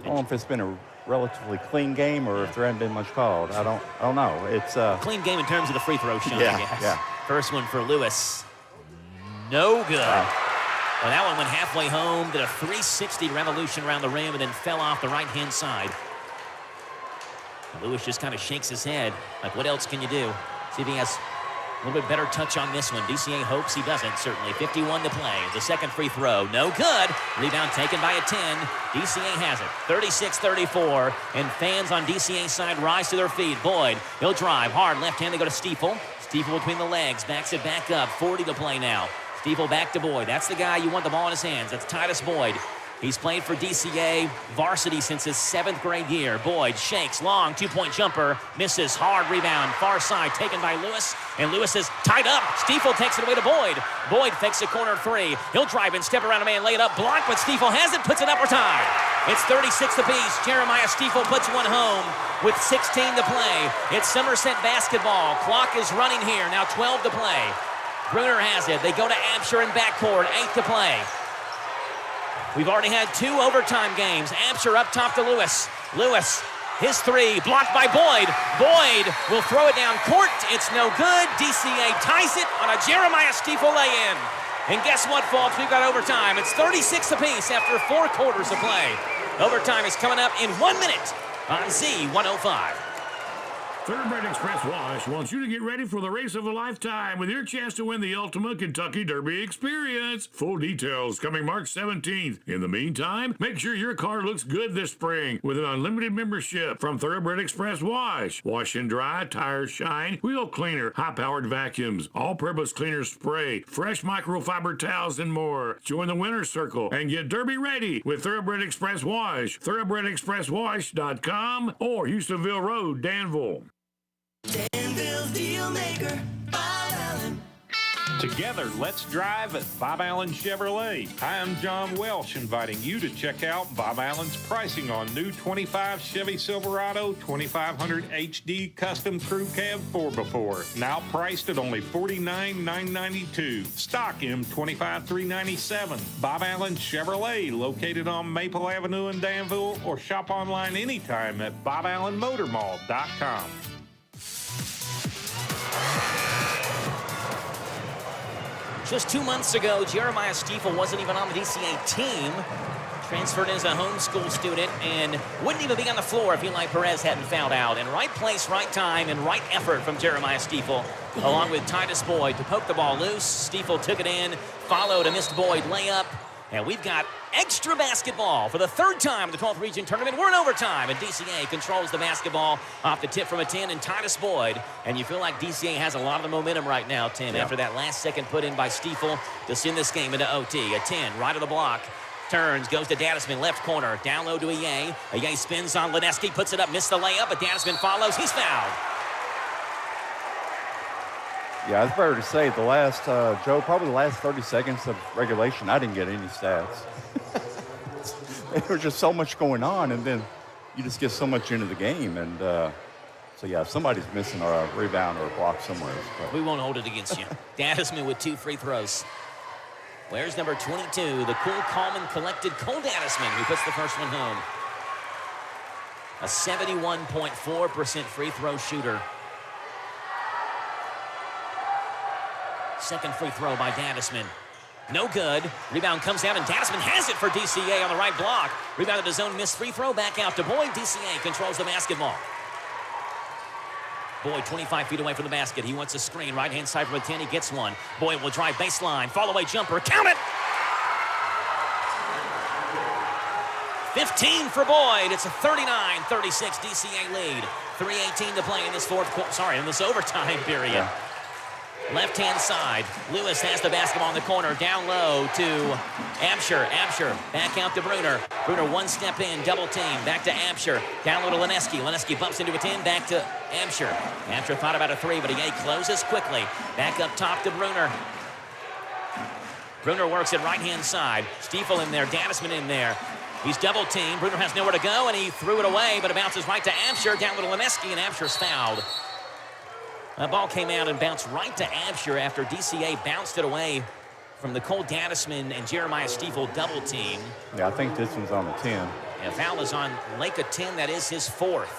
Speaker 3: I don't know if it's been a relatively clean game or if there hasn't been much called. I don't know. It's a
Speaker 2: clean game in terms of the free throw shot,
Speaker 3: yeah,
Speaker 2: I guess.
Speaker 3: Yeah.
Speaker 2: First one for Lewis. No good. Well, that one went halfway home, did a 360 revolution around the rim, and then fell off the right-hand side. Lewis just kind of shakes his head, like, what else can you do? See if he has a little bit better touch on this one. DCA hopes he doesn't, certainly. 51 to play. The second free throw, no good. Rebound taken by a 10. DCA has it, 36-34. And fans on DCA's side rise to their feet. Boyd, he'll drive hard. Left hand, they go to Stiefel. Stiefel between the legs, backs it back up. 40 to play now. Stiefel back to Boyd. That's the guy you want the ball in his hands. That's Titus Boyd. He's played for DCA varsity since his 7th grade year. Boyd shakes, long, 2-point jumper, misses, hard rebound, far side, taken by Lewis, and Lewis is tied up. Stiefel takes it away to Boyd. Boyd fakes a corner 3. He'll drive and step around a man, lay it up, blocked, but Stiefel has it, puts it up for time. It's 36 apiece. Jeremiah Stiefel puts one home with 16 to play. It's Somerset basketball. Clock is running here, now 12 to play. Bruner has it. They go to Absher in backcourt, 8 to play. We've already had 2 overtime games. Absher up top to Lewis. Lewis, his 3, blocked by Boyd. Boyd will throw it down court. It's no good. DCA ties it on a Jeremiah Stiefel lay-in. And guess what, folks? We've got overtime. It's 36 apiece after 4 quarters of play. Overtime is coming up in 1 minute on Z105.
Speaker 6: Thoroughbred Express Wash wants you to get ready for the race of a lifetime with your chance to win the ultimate Kentucky Derby experience. Full details coming March 17th. In the meantime, make sure your car looks good this spring with an unlimited membership from Thoroughbred Express Wash. Wash and dry, tires shine, wheel cleaner, high-powered vacuums, all-purpose cleaner spray, fresh microfiber towels, and more. Join the winner's circle and get Derby ready with Thoroughbred Express Wash. ThoroughbredExpressWash.com or Houstonville Road, Danville.
Speaker 16: Danville's Deal Maker, Bob Allen.
Speaker 12: Together, let's drive at Bob Allen Chevrolet. Hi, I'm John Welsh, inviting you to check out Bob Allen's pricing on new 25 Chevy Silverado 2500 HD Custom Crew Cab 4x4. Now priced at only $49,992. Stock M25 $397. Bob Allen Chevrolet, located on Maple Avenue in Danville, or shop online anytime at BobAllenMotorMall.com.
Speaker 2: Just 2 months ago, Jeremiah Stiefel wasn't even on the DCA team. Transferred in as a homeschool student and wouldn't even be on the floor if Eli Perez hadn't fouled out. And right place, right time, and right effort from Jeremiah Stiefel, along with Titus Boyd to poke the ball loose. Stiefel took it in, followed a missed Boyd layup. And we've got extra basketball for the third time in the 12th region tournament. We're in overtime, and DCA controls the basketball off the tip from a 10 and Titus Boyd. And you feel like DCA has a lot of the momentum right now, Tim, after that last second put in by Stiefel to send this game into OT. A 10, right of the block. Turns, goes to Dadisman, left corner. Down low to Aye. Aye spins on Lineski, puts it up, missed the layup, but Dadisman follows. He's fouled.
Speaker 3: Yeah, it's fair to say the last, Joe, probably the last 30 seconds of regulation, I didn't get any stats. There was just so much going on, and then you just get so much into the game. And so, yeah, somebody's missing a rebound or a block somewhere. But.
Speaker 2: We won't hold it against you. Dadisman with 2 free throws. Where's number 22, the cool, calm, and collected Cole Dadisman, who puts the first one home. A 71.4% free throw shooter. Second free throw by Dadisman. No good. Rebound comes down, and Dadisman has it for DCA on the right block. Rebounded his own missed free throw. Back out to Boyd. DCA controls the basketball. Boyd 25 feet away from the basket. He wants a screen. Right-hand side from a 10. He gets one. Boyd will drive baseline. Fall-away jumper. Count it! 15 for Boyd. It's a 39-36 DCA lead. 3:18 to play in this in this overtime period. Yeah. Left-hand side, Lewis has the basketball in the corner, down low to Absher. Absher back out to Bruner. Bruner one step in, double team, back to Absher. Down low to Lineski. Lineski bumps into a 10, back to Absher. Absher thought about a 3, but he closes quickly. Back up top to Bruner. Bruner works it right-hand side. Stiefel in there, Dadisman in there. He's double teamed. Bruner has nowhere to go, and he threw it away, but it bounces right to Absher, down low to Lineski, and Absher's fouled. The ball came out and bounced right to Absher after DCA bounced it away from the Cole Dadisman and Jeremiah Stiefel double team.
Speaker 3: Yeah, I think this one's on the 10.
Speaker 2: And foul is on Lake of 10. That is his 4th.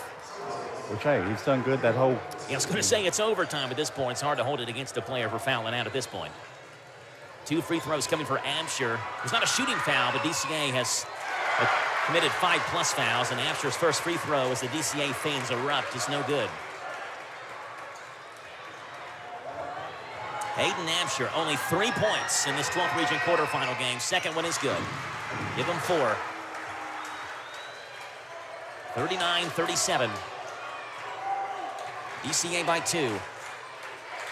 Speaker 3: Which, hey, he's done good that whole...
Speaker 2: Yeah, I was going to say it's overtime at this point. It's hard to hold it against a player for fouling out at this point. 2 free throws coming for Absher. It's not a shooting foul, but DCA has committed 5+ fouls, and Absher's first free throw as the DCA fans erupt is no good. Aiden Absher, only 3 points in this 12th region quarterfinal game. Second one is good. Give him 4. 39-37. DCA by 2.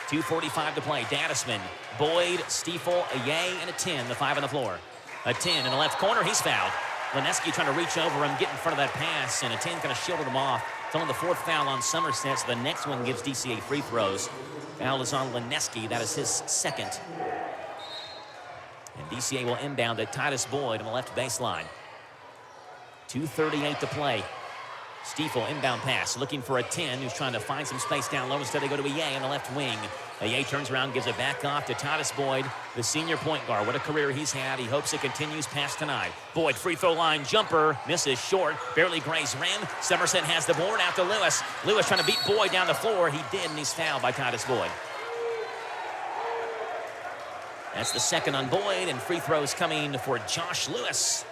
Speaker 2: 2:45 to play. Dadisman, Boyd, Stiefel, a yay, and a 10. The 5 on the floor. A 10 in the left corner. He's fouled. Lineski trying to reach over him, get in front of that pass, and a 10 kind of shielded him off. It's only the 4th foul on Somerset, so the next one gives DCA free throws. Foul is on Lineski. That is his 2nd. And DCA will inbound at Titus Boyd on the left baseline. 2:38 to play. Stiefel inbound pass, looking for a 10 who's trying to find some space down low. Instead, they go to Aye on the left wing. Aye turns around, gives it back off to Titus Boyd, the senior point guard. What a career he's had. He hopes it continues past tonight. Boyd, free throw line jumper, misses short, barely grazed rim. Somerset has the board out to Lewis. Lewis trying to beat Boyd down the floor. He did, and he's fouled by Titus Boyd. That's the 2nd on Boyd, and free throws coming for Josh Lewis,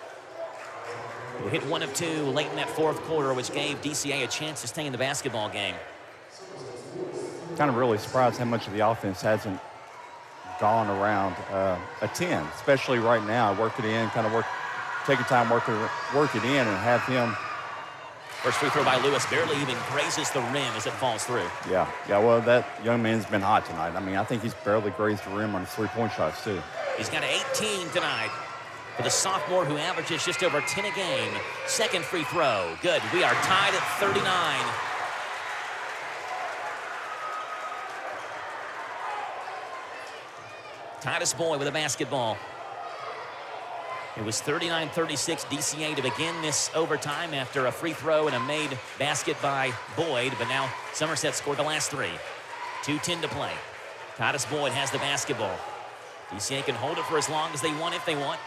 Speaker 2: who hit 1 of 2 late in that 4th quarter, which gave DCA a chance to stay in the basketball game.
Speaker 3: kind of really surprised how much of the offense hasn't gone around a 10, especially right now. Work it in, take your time, work it in, and have him.
Speaker 2: First free throw by Lewis barely even grazes the rim as it falls through.
Speaker 3: Yeah. Well, that young man's been hot tonight. I mean, I think he's barely grazed the rim on his three-point shots, too.
Speaker 2: He's got 18 tonight for the sophomore who averages just over 10 a game. Second free throw. Good. We are tied at 39. Titus Boyd with a basketball. It was 39-36 DCA to begin this overtime after a free throw and a made basket by Boyd, but now Somerset scored the last three. 2:10 to play. Titus Boyd has the basketball. DCA can hold it for as long as they want if they want.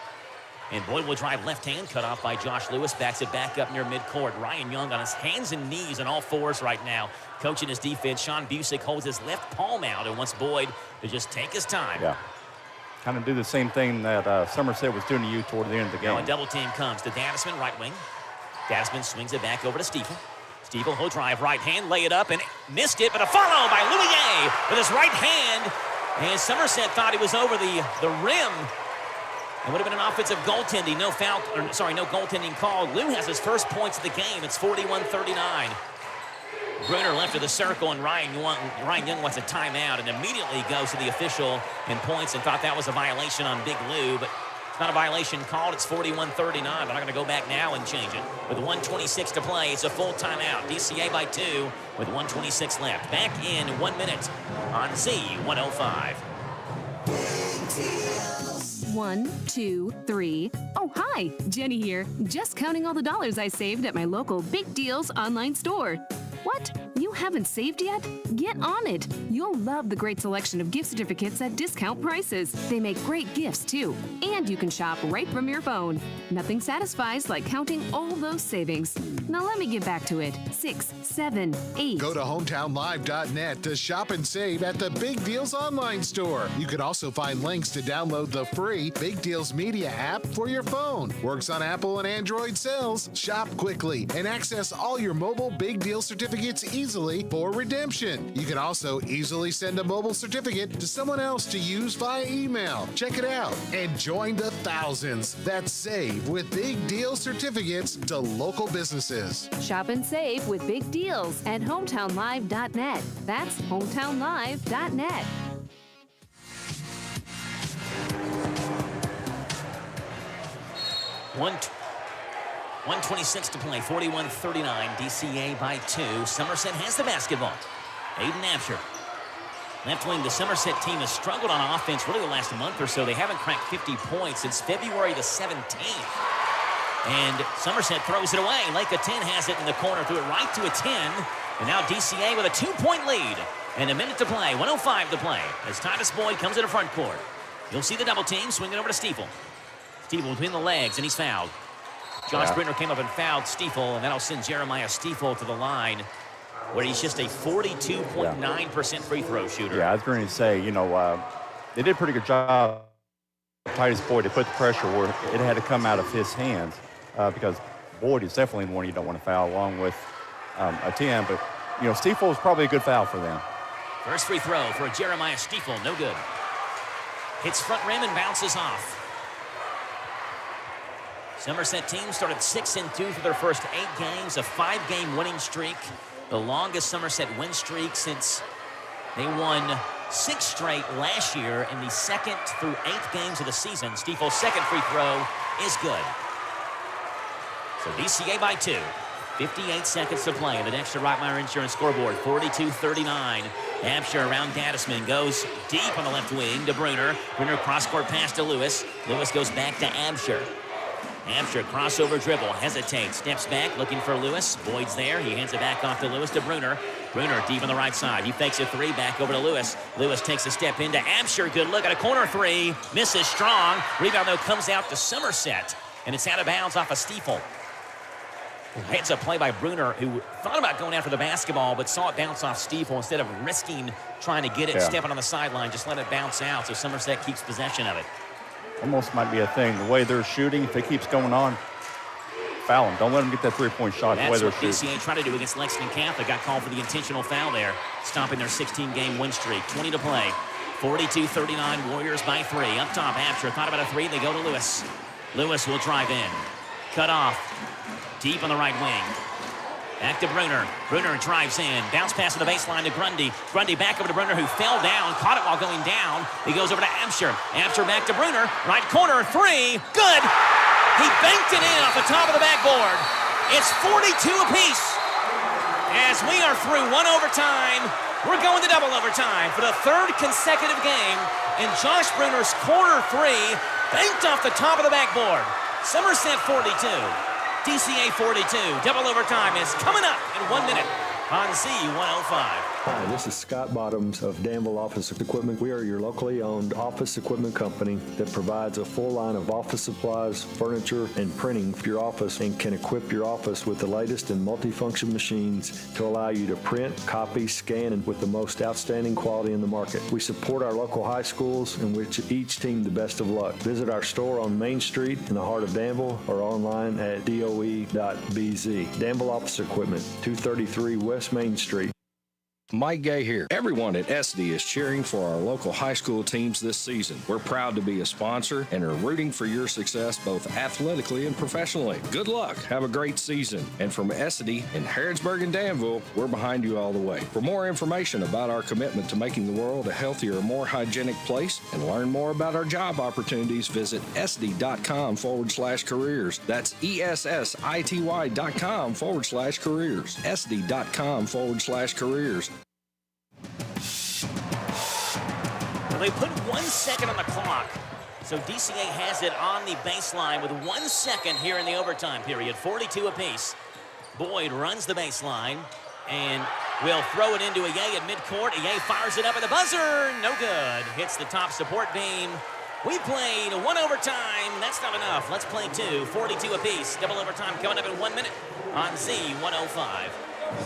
Speaker 2: And Boyd will drive left hand, cut off by Josh Lewis, backs it back up near midcourt. Ryan Young on his hands and knees on all fours right now, coaching his defense. Sean Busick holds his left palm out and wants Boyd to just take his time.
Speaker 3: Yeah. Kind of do the same thing that Somerset was doing to you toward the end of the game.
Speaker 2: Now a double team comes to Dadisman, right wing. Dadisman swings it back over to Stiefel. Stiefel, he'll drive right hand, lay it up, and missed it, but a follow by Louis with his right hand. And Somerset thought he was over the rim. It would have been an offensive goaltending. No goaltending called. Lou has his first points of the game. It's 41-39. Brunner left of the circle, and Ryan Young wants a timeout and immediately goes to the official and points and thought that was a violation on Big Lou, but it's not a violation called. It's 41-39. They're not going to go back now and change it. With 1:26 to play, it's a full timeout. DCA by 2 with 1:26 left. Back in 1 minute on Z105.
Speaker 8: 1, 2, 3. Oh, hi, Jenny here. Just counting all the dollars I saved at my local Big Deals online store. What? You haven't saved yet? Get on it. You'll love the great selection of gift certificates at discount prices. They make great gifts, too. And you can shop right from your phone. Nothing satisfies like counting all those savings. Now let me get back to it. 6, 7, 8.
Speaker 1: Go to hometownlive.net to shop and save at the Big Deals online store. You can also find links to download the free Big Deals Media app for your phone. Works on Apple and Android cells. Shop quickly and access all your mobile Big Deal certificates easily for redemption. You can also easily send a mobile certificate to someone else to use via email. Check it out and join the thousands that save with Big Deal certificates to local businesses.
Speaker 8: Shop and save with Big Deals at hometownlive.net. That's hometownlive.net.
Speaker 2: One 1:26 to play, 41-39, DCA by 2. Somerset has the basketball. Aiden Absher. Left wing, the Somerset team has struggled on offense really the last month or so. They haven't cracked 50 points since February the 17th. And Somerset throws it away. Lake of 10 has it in the corner, threw it right to a 10. And now DCA with a 2-point lead. And a minute to play, 1:05 to play. As Titus Boyd comes into front court. You'll see the double team, swing it over to Stiefel. Stiefel between the legs, and he's fouled. Josh Brunner came up and fouled Stiefel, and that'll send Jeremiah Stiefel to the line, where he's just a 42.9% free throw shooter.
Speaker 3: Yeah, I was going to say, they did a pretty good job, Titus Boyd, to put the pressure where it had to come out of his hands, because Boyd is definitely the one you don't want to foul, along with a 10. But, Stiefel was probably a good foul for them.
Speaker 2: First free throw for Jeremiah Stiefel, no good. Hits front rim and bounces off. Somerset team started 6-2 for their first 8 games, a 5-game winning streak, the longest Somerset win streak since they won 6 straight last year in the 2nd through 8th games of the season. Stiefel's second free throw is good. So DCA by 2. 58 seconds to play. The Dexter Rottmeyer Insurance scoreboard, 42-39. Absher around Dadisman, goes deep on the left wing to Brunner. Brunner cross-court pass to Lewis. Lewis goes back to Absher. Absher crossover dribble, hesitates, steps back, looking for Lewis. Boyd's there. He hands it back off to Lewis to Brunner. Brunner deep on the right side. He fakes a 3, back over to Lewis. Lewis takes a step into Absher. Good look at a corner 3. Misses strong. Rebound, though, comes out to Somerset. And it's out of bounds off of Stiefel. Heads up play by Brunner, who thought about going after the basketball, but saw it bounce off Stiefel instead of risking trying to get it, stepping on the sideline. Just let it bounce out, so Somerset keeps possession of it.
Speaker 3: Almost might be a thing. The way they're shooting, if it keeps going on, foul him. Don't let him get that three-point shot.
Speaker 2: That's what DCA tried to do against Lexington Catholic. Got called for the intentional foul there, stopping their 16-game win streak. 20 to play. 42-39, Warriors by 3. Up top, Absher thought about a 3. They go to Lewis. Lewis will drive in. Cut off. Deep on the right wing. Back to Bruner. Bruner drives in. Bounce pass to the baseline to Grundy. Grundy back over to Bruner, who fell down. Caught it while going down. He goes over to Absher. Absher back to Bruner. Right corner, 3. Good! He banked it in off the top of the backboard. It's 42 apiece. As we are through one overtime, we're going to double overtime for the third consecutive game. And Josh Bruner's corner 3 banked off the top of the backboard. Somerset 42. DCA 42. Double overtime is coming up in 1 minute on Z105.
Speaker 7: Hi, this is Scott Bottoms of Danville Office Equipment. We are your locally owned office equipment company that provides a full line of office supplies, furniture, and printing for your office and can equip your office with the latest in multifunction machines to allow you to print, copy, scan, and with the most outstanding quality in the market. We support our local high schools and wish each team the best of luck. Visit our store on Main Street in the heart of Danville or online at doe.bz. Danville Office Equipment, 233 West Main Street.
Speaker 5: Mike Gay here. Everyone at SD is cheering for our local high school teams this season. We're proud to be a sponsor and are rooting for your success both athletically and professionally. Good luck. Have a great season. And from SD in Harrodsburg and Danville, we're behind you all the way. For more information about our commitment to making the world a healthier, more hygienic place and learn more about our job opportunities, visit sd.com/careers. That's ESSITY.com/careers. sd.com/careers.
Speaker 2: They put 1 second on the clock. So DCA has it on the baseline with 1 second here in the overtime period. 42 apiece. Boyd runs the baseline and will throw it into Aye at midcourt. Aye fires it up at the buzzer. No good. Hits the top support beam. We played 1 overtime. That's not enough. Let's play 2. 42 apiece. Double overtime coming up in 1 minute on Z105.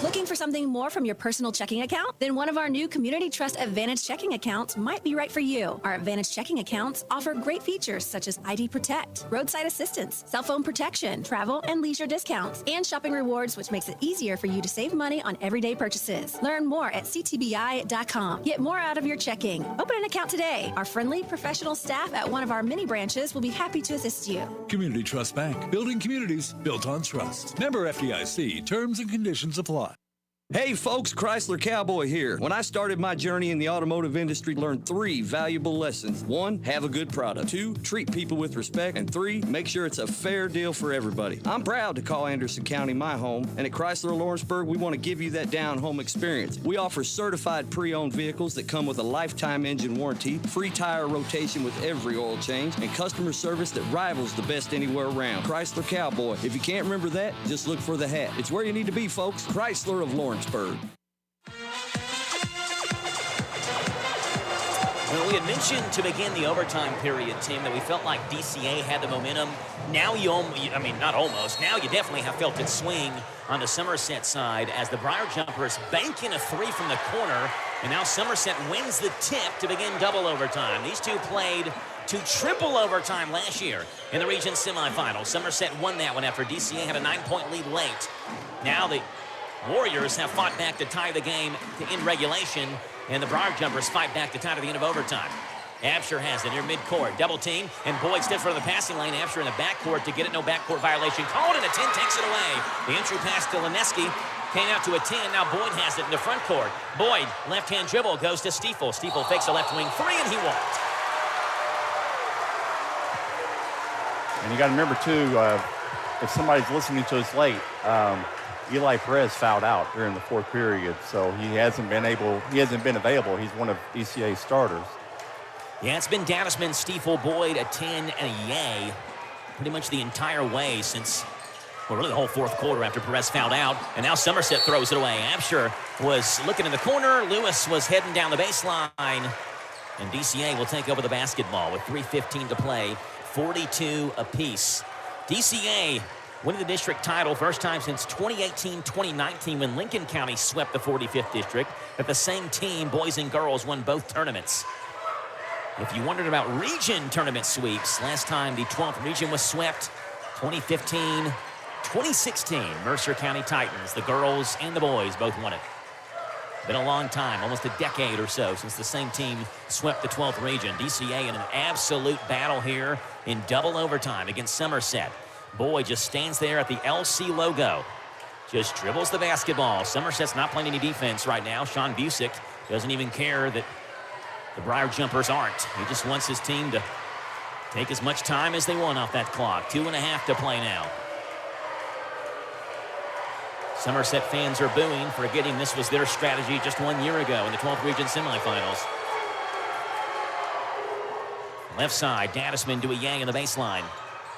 Speaker 13: Looking for something more from your personal checking account? Then one of our new Community Trust Advantage checking accounts might be right for you. Our Advantage checking accounts offer great features such as ID Protect, roadside assistance, cell phone protection, travel and leisure discounts, and shopping rewards, which makes it easier for you to save money on everyday purchases. Learn more at ctbi.com. Get more out of your checking. Open an account today. Our friendly, professional staff at one of our many branches will be happy to assist you.
Speaker 14: Community Trust Bank. Building communities built on trust. Member FDIC. Terms and conditions apply.
Speaker 22: Hey folks, Chrysler Cowboy here. When I started my journey in the automotive industry, learned 3 valuable lessons. 1, have a good product. 2, treat people with respect. And 3, make sure it's a fair deal for everybody. I'm proud to call Anderson County my home, and at Chrysler Lawrenceburg, we want to give you that down-home experience. We offer certified pre-owned vehicles that come with a lifetime engine warranty, free tire rotation with every oil change, and customer service that rivals the best anywhere around. Chrysler Cowboy. If you can't remember that, just look for the hat. It's where you need to be, folks. Chrysler of Lawrenceburg.
Speaker 2: Well, we had mentioned to begin the overtime period, Tim, that we felt like DCA had the momentum. Now not almost. Now you definitely have felt it swing on the Somerset side as the Briar Jumpers bank in a 3 from the corner, and now Somerset wins the tip to begin double overtime. These two played to triple overtime last year in the region semifinal. Somerset won that one after DCA had a 9-point lead late. Now the Warriors have fought back to tie the game to end regulation, and the Briar Jumpers fight back to tie to the end of overtime. Absher has it near midcourt. Double team, and Boyd steps for the passing lane. Absher in the backcourt to get it. No backcourt violation. Called, and a 10 takes it away. The entry pass to Lineski came out to a 10. Now Boyd has it in the front court. Boyd, left-hand dribble, goes to Stiefel. Stiefel fakes a left wing 3, and he won't.
Speaker 3: And you got to remember, too, if somebody's listening to us late, Eli Perez fouled out during the 4th period, so he hasn't been available. He's one of DCA's starters.
Speaker 2: Yeah, it's been Dadisman, Stiefel, Boyd, a 10, and a Yay pretty much the entire way since, well, really the whole 4th quarter after Perez fouled out. And now Somerset throws it away. Absher was looking in the corner. Lewis was heading down the baseline. And DCA will take over the basketball with 3:15 to play, 42 apiece. DCA winning the district title first time since 2018-2019 when Lincoln County swept the 45th district. At the same team, boys and girls won both tournaments. If you wondered about region tournament sweeps, last time the 12th region was swept, 2015, 2016 Mercer County Titans. The girls and the boys both won it. Been a long time, almost a decade or so, since the same team swept the 12th region. DCA in an absolute battle here in double overtime against Somerset. Boyd just stands there at the LC logo. Just dribbles the basketball. Somerset's not playing any defense right now. Sean Busick doesn't even care that the Briar Jumpers aren't. He just wants his team to take as much time as they want off that clock. 2.5 to play now. Somerset fans are booing, forgetting this was their strategy just 1 year ago in the 12th region semifinals. Left side, Dadisman to Ayay in the baseline.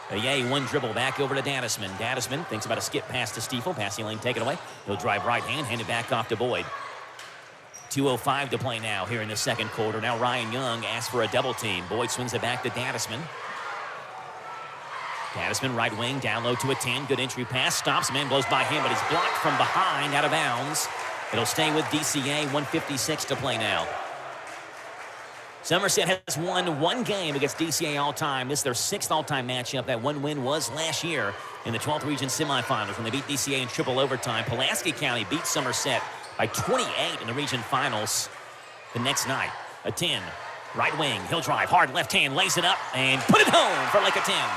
Speaker 2: Ayay, one dribble back over to Dadisman. Dadisman thinks about a skip pass to Stiefel. Passing lane taken away. He'll drive right hand it back off to Boyd. 2:05 to play now here in the second quarter. Now Ryan Young asks for a double team. Boyd swings it back to Dadisman. Dadisman right wing, down low to a 10. Good entry pass. Stops. Man blows by him, but he's blocked from behind, out of bounds. It'll stay with DCA. 1:56 to play now. Somerset has won one game against DCA all-time. This is their 6th all-time matchup. That one win was last year in the 12th region semifinals when they beat DCA in triple overtime. Pulaski County beat Somerset by 28 in the region finals the next night. A 10. Right wing. He'll drive. Hard left hand. Lays it up and put it home for like a 10.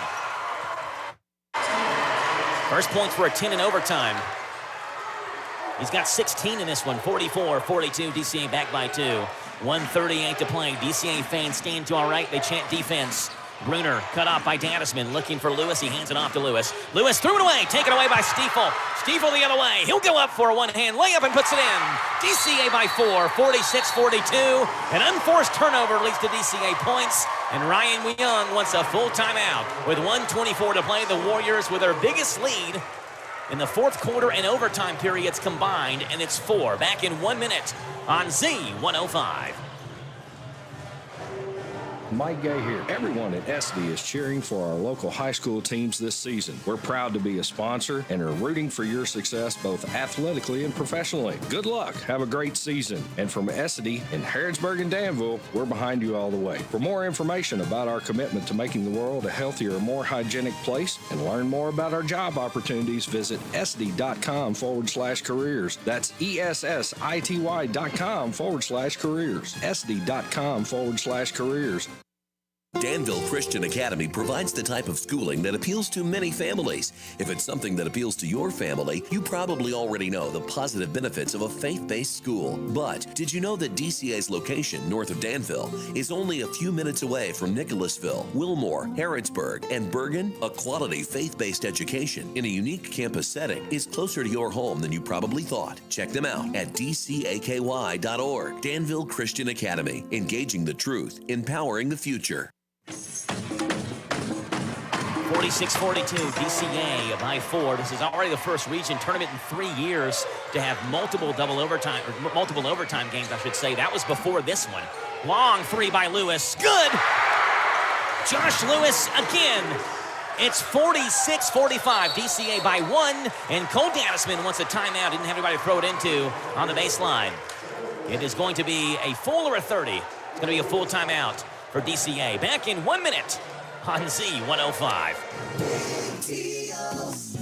Speaker 2: First points for a 10 in overtime. He's got 16 in this one. 44-42. DCA back by 2. 1:38 to play. DCA fans stand to our right. They chant defense. Bruner cut off by Dadisman. Looking for Lewis. He hands it off to Lewis. Lewis threw it away. Taken away by Stiefel. Stiefel the other way. He'll go up for a one-hand layup and puts it in. DCA by 4. 46-42. An unforced turnover leads to DCA points. And Ryan Young wants a full timeout. With 1:24 to play, the Warriors with their biggest lead in the fourth quarter and overtime periods combined, and it's 4. Back in 1 minute on Z105.
Speaker 5: Mike Gay here. Everyone at SD is cheering for our local high school teams this season. We're proud to be a sponsor and are rooting for your success both athletically and professionally. Good luck. Have a great season. And from SD in Harrodsburg and Danville, we're behind you all the way. For more information about our commitment to making the world a healthier, more hygienic place and learn more about our job opportunities, visit sd.com/careers. That's ESSITY.com/careers. sd.com/careers.
Speaker 11: Danville Christian Academy provides the type of schooling that appeals to many families. If it's something that appeals to your family, you probably already know the positive benefits of a faith-based school. But did you know that DCA's location north of Danville is only a few minutes away from Nicholasville, Wilmore, Harrodsburg, and Bergen? A quality faith-based education in a unique campus setting is closer to your home than you probably thought. Check them out at dcaky.org. Danville Christian Academy, engaging the truth, empowering the future.
Speaker 2: 46-42, DCA by 4. This is already the first region tournament in 3 years to have multiple overtime games, I should say. That was before this one. Long three by Lewis. Good! Josh Lewis again. It's 46-45, DCA by 1, and Cole Dadisman wants a timeout. Didn't have anybody to throw it into on the baseline. It is going to be a full or a 30. It's going to be a full timeout for DCA. Back in 1 minute on Z105.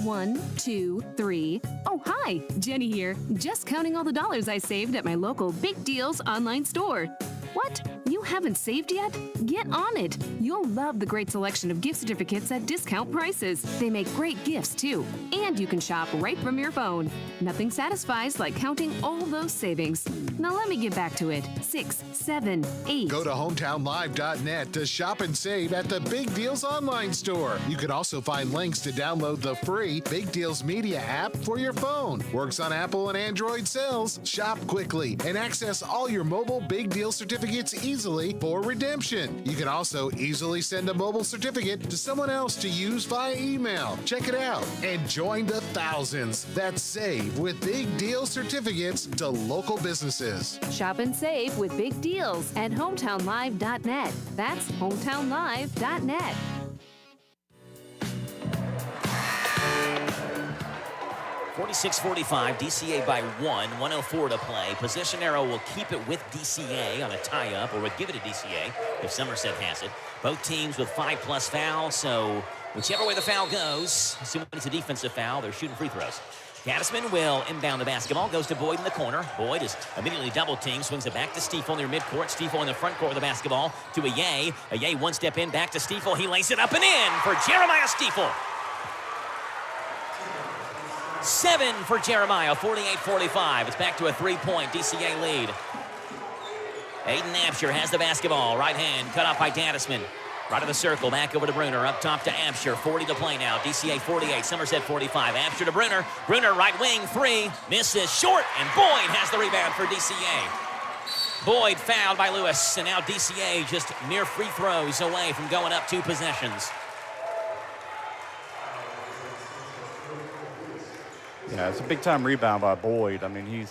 Speaker 8: 1, 2, 3. Oh, hi, Jenny here. Just counting all the dollars I saved at my local Big Deals online store. What? You haven't saved yet? Get on it. You'll love the great selection of gift certificates at discount prices. They make great gifts, too. And you can shop right from your phone. Nothing satisfies like counting all those savings. Now let me get back to it. 6, 7, 8.
Speaker 1: Go to hometownlive.net to shop and save at the Big Deals online store. You can also find links to download the free Big Deals Media app for your phone. Works on Apple and Android cells. Shop quickly and access all your mobile Big Deal certificates easily for redemption. You can also easily send a mobile certificate to someone else to use via email. Check it out and join the thousands that save with Big Deal certificates to local businesses.
Speaker 8: Shop and save with Big Deals at hometownlive.net. That's hometownlive.net.
Speaker 2: .46-45, DCA by 1, 1:04 to play. Possession arrow will keep it with DCA on a tie-up, or would give it to DCA if Somerset has it. Both teams with 5+ fouls, so Whichever way the foul goes, assuming it's a defensive foul, they're shooting free throws. Gaddisman will inbound the basketball, goes to Boyd in the corner. Boyd is immediately double-teamed, swings it back to Stiefel near midcourt. Stiefel in the front court with the basketball to Aye. Aye one step in, back to Stiefel. He lays it up and in for Jeremiah Stiefel. 7 for Jeremiah, 48-45. It's back to a three-point DCA lead. Aiden Absher has the basketball. Right hand, cut off by Gaddisman. Right of the circle, back over to Bruner. Up top to Absher. 40 to play now. DCA 48, Somerset 45. Absher to Bruner. Bruner, right wing, 3. Misses short, and Boyd has the rebound for DCA. Boyd fouled by Lewis, and now DCA just mere free throws away from going up 2 possessions.
Speaker 3: Yeah, it's a big-time rebound by Boyd. I mean,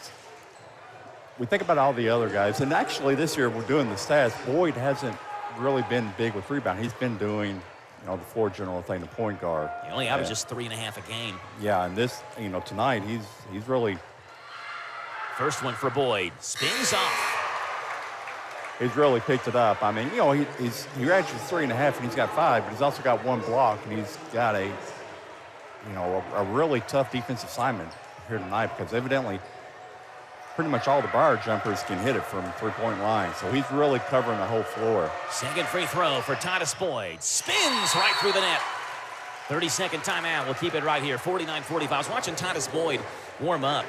Speaker 3: we think about all the other guys, and actually this year we're doing the stats. Boyd hasn't really been big with rebound. He's been doing, the floor general thing, the point guard.
Speaker 2: He only averages 3.5 a game.
Speaker 3: Yeah, and this, tonight he's really.
Speaker 2: First one for Boyd. Spins off.
Speaker 3: He's really picked it up. I mean, he averages 3.5 and he's got 5, but he's also got 1 block and he's got a really tough defensive assignment here tonight because evidently pretty much all the bar jumpers can hit it from three-point line. So he's really covering the whole floor.
Speaker 2: Second free throw for Titus Boyd. Spins right through the net. 30-second timeout. We'll keep it right here. 49-45. I was watching Titus Boyd warm up,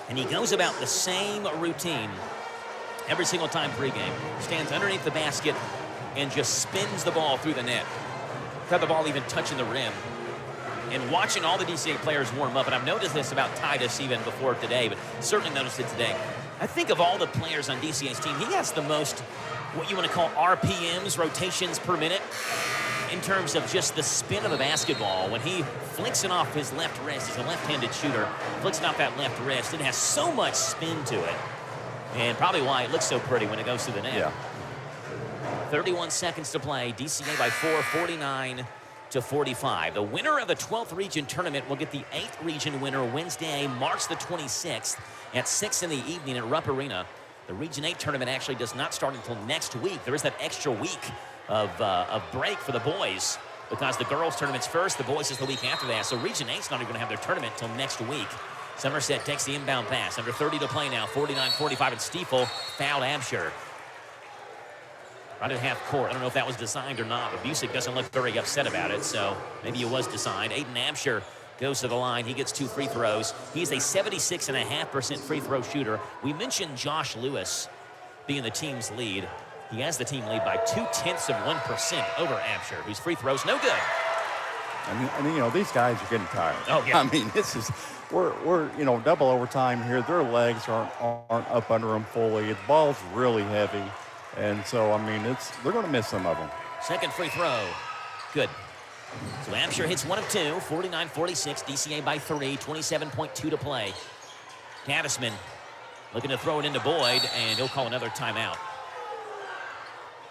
Speaker 2: and he goes about the same routine every single time pregame. Stands underneath the basket and just spins the ball through the net. Cut the ball even touching the rim. And watching all the DCA players warm up, and I've noticed this about Titus even before today, but certainly noticed it today. I think of all the players on DCA's team, he has the most, what you want to call RPMs, rotations per minute, in terms of just the spin of a basketball. When he flicks it off his left wrist, he's a left-handed shooter, flicks it off that left wrist, it has so much spin to it, and probably why it looks so pretty when it goes through the net.
Speaker 3: Yeah.
Speaker 2: 31 seconds to play, DCA by 4, 49 to 45. The winner of the 12th region tournament will get the 8th region winner Wednesday, March the 26th at 6 in the evening at Rupp Arena. The Region 8 tournament actually does not start until next week. There is that extra week of break for the boys because the girls tournament's first, the boys is the week after that. So Region 8's not even going to have their tournament until next week. Somerset takes the inbound pass. Under 30 to play now, 49-45, and Stiefel fouled Absher. Right at half court. I don't know if that was designed or not, but Busick doesn't look very upset about it, so maybe it was designed. Aiden Absher goes to the line. He gets 2 free throws. He's a 76.5% free throw shooter. We mentioned Josh Lewis being the team's lead. He has the team lead by 0.2% over Absher, whose free throws no good.
Speaker 3: And these guys are getting tired.
Speaker 2: Oh, yeah.
Speaker 3: I mean, we're double overtime here. Their legs aren't up under them fully. The ball's really heavy. And so, I mean, they're going to miss some of them.
Speaker 2: Second free throw. Good. So Absher hits 1 of 2, 49-46, DCA by 3, 27.2 to play. Gaddisman looking to throw it into Boyd, and he'll call another timeout.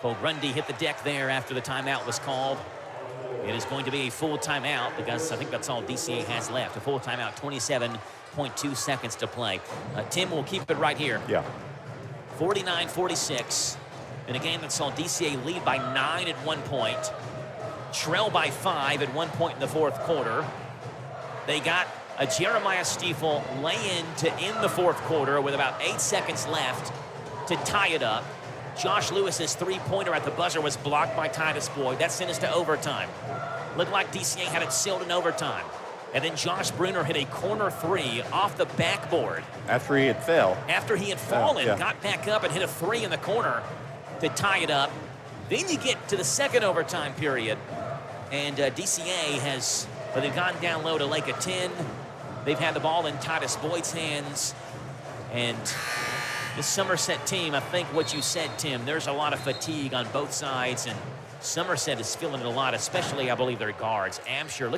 Speaker 2: Cole Grundy hit the deck there after the timeout was called. It is going to be a full timeout because I think that's all DCA has left. A full timeout, 27.2 seconds to play. Tim will keep it right here.
Speaker 3: Yeah.
Speaker 2: 49-46 in a game that saw DCA lead by 9 at one point, trail by 5 at one point in the fourth quarter. They got a Jeremiah Stiefel lay-in to end the fourth quarter with about 8 seconds left to tie it up. Josh Lewis's three-pointer at the buzzer was blocked by Titus Boyd. That sent us to overtime. Looked like DCA had it sealed in overtime. And then Josh Bruner hit a corner 3 off the backboard.
Speaker 3: After he had fell.
Speaker 2: After he had fallen,
Speaker 3: yeah.
Speaker 2: Got back up and hit a 3 in the corner to tie it up. Then you get to the second overtime period. And DCA has, they've gone down low to Lake of 10. They've had the ball in Titus Boyd's hands. And this Somerset team, I think what you said, Tim, there's a lot of fatigue on both sides. And Somerset is feeling it a lot, especially, I believe, their guards. Absher,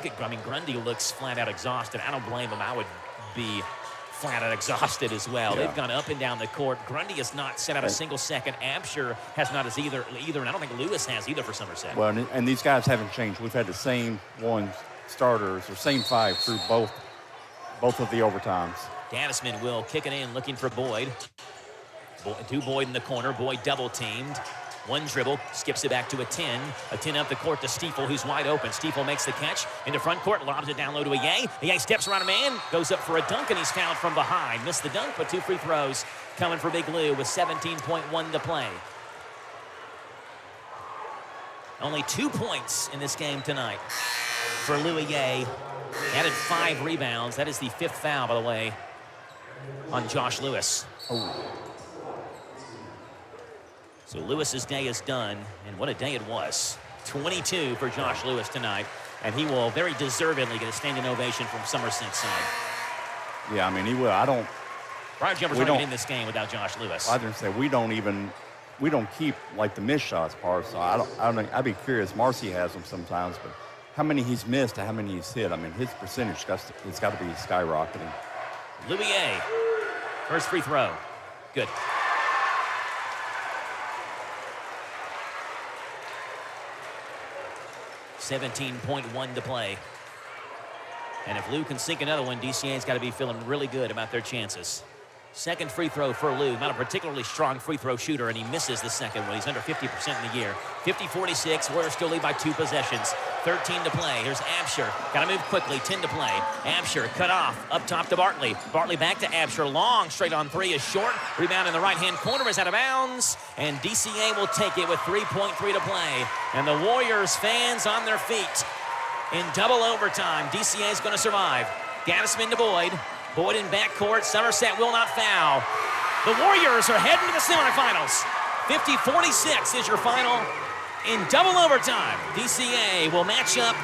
Speaker 2: Grundy looks flat out exhausted. I don't blame him. I would be flat out exhausted as well.
Speaker 3: Yeah.
Speaker 2: They've gone up and down the court. Grundy has not set out a single second. Absher has not as either, and I don't think Lewis has either for Somerset.
Speaker 3: Well, and these guys haven't changed. We've had the same starters, or same 5 through both of the overtimes.
Speaker 2: Gaddisman will kick it in, looking for Boyd. To Boyd in the corner. Boyd double-teamed. One dribble, skips it back to a 10. A 10 up the court to Stiefel, who's wide open. Stiefel makes the catch into front court, lobs it down low to a Ye. Ye steps around a man, goes up for a dunk, and he's fouled from behind. Missed the dunk, but 2 free throws coming for Big Lou with 17.1 to play. Only 2 points in this game tonight for Louis Ye. Added 5 rebounds. That is the 5th foul, by the way, on Josh Lewis. So Lewis's day is done, and what a day it was. 22 for Josh Lewis tonight, and he will very deservedly get a standing ovation from Somerset's side.
Speaker 3: Yeah, I mean, he will.
Speaker 2: Briar Jumpers aren't even in this game without Josh Lewis.
Speaker 3: I was going to say, we don't keep, like, the missed shots part, so I'd be curious. Marcy has them sometimes, but how many he's missed and how many he's hit, I mean, his percentage has got to be skyrocketing.
Speaker 2: Louis Ye, first free throw. Good. $17.1 to play. And if Lou can sink another one, DCA's got to be feeling really good about their chances. Second free throw for Lou. Not a particularly strong free throw shooter, and he misses the second one. He's under 50% in the year. 50-46. Warriors still lead by 2 possessions. 13 to play. Here's Absher. Got to move quickly. 10 to play. Absher cut off. Up top to Bartley. Bartley back to Absher. Long straight on 3 is short. Rebound in the right-hand corner is out of bounds. And DCA will take it with 3.3 to play. And the Warriors fans on their feet in double overtime. DCA is going to survive. Gaddisman to Boyd. Boyd in backcourt. Somerset will not foul. The Warriors are heading to the semifinals. 50-46 is your final in double overtime. DCA will match up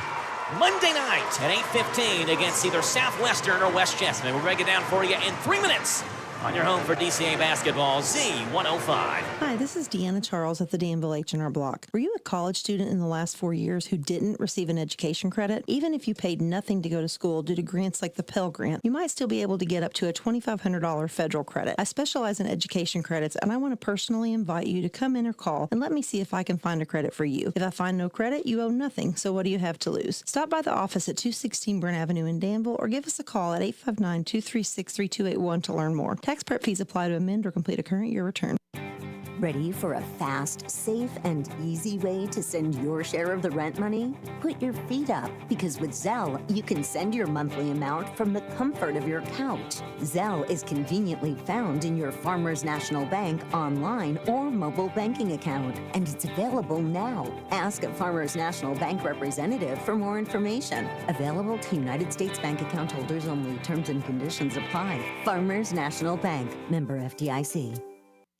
Speaker 2: Monday night at 8:15 against either Southwestern or West Chestnut. We'll break it down for you in 3 minutes on your home for DCA basketball, Z105.
Speaker 15: Hi, this is Deanna Charles at the Danville H&R Block. Were you a college student in the last 4 years who didn't receive an education credit? Even if you paid nothing to go to school due to grants like the Pell Grant, you might still be able to get up to a $2,500 federal credit. I specialize in education credits, and I want to personally invite you to come in or call and let me see if I can find a credit for you. If I find no credit, you owe nothing, so what do you have to lose? Stop by the office at 216 Brent Avenue in Danville or give us a call at 859-236-3281 to learn more. Tax prep fees apply to amend or complete a current year return.
Speaker 21: Ready for a fast, safe, and easy way to send your share of the rent money? Put your feet up, because with Zelle, you can send your monthly amount from the comfort of your couch. Zelle is conveniently found in your Farmers National Bank online or mobile banking account, and it's available now. Ask a Farmers National Bank representative for more information. Available to United States bank account holders only. Terms and conditions apply. Farmers National Bank, member FDIC.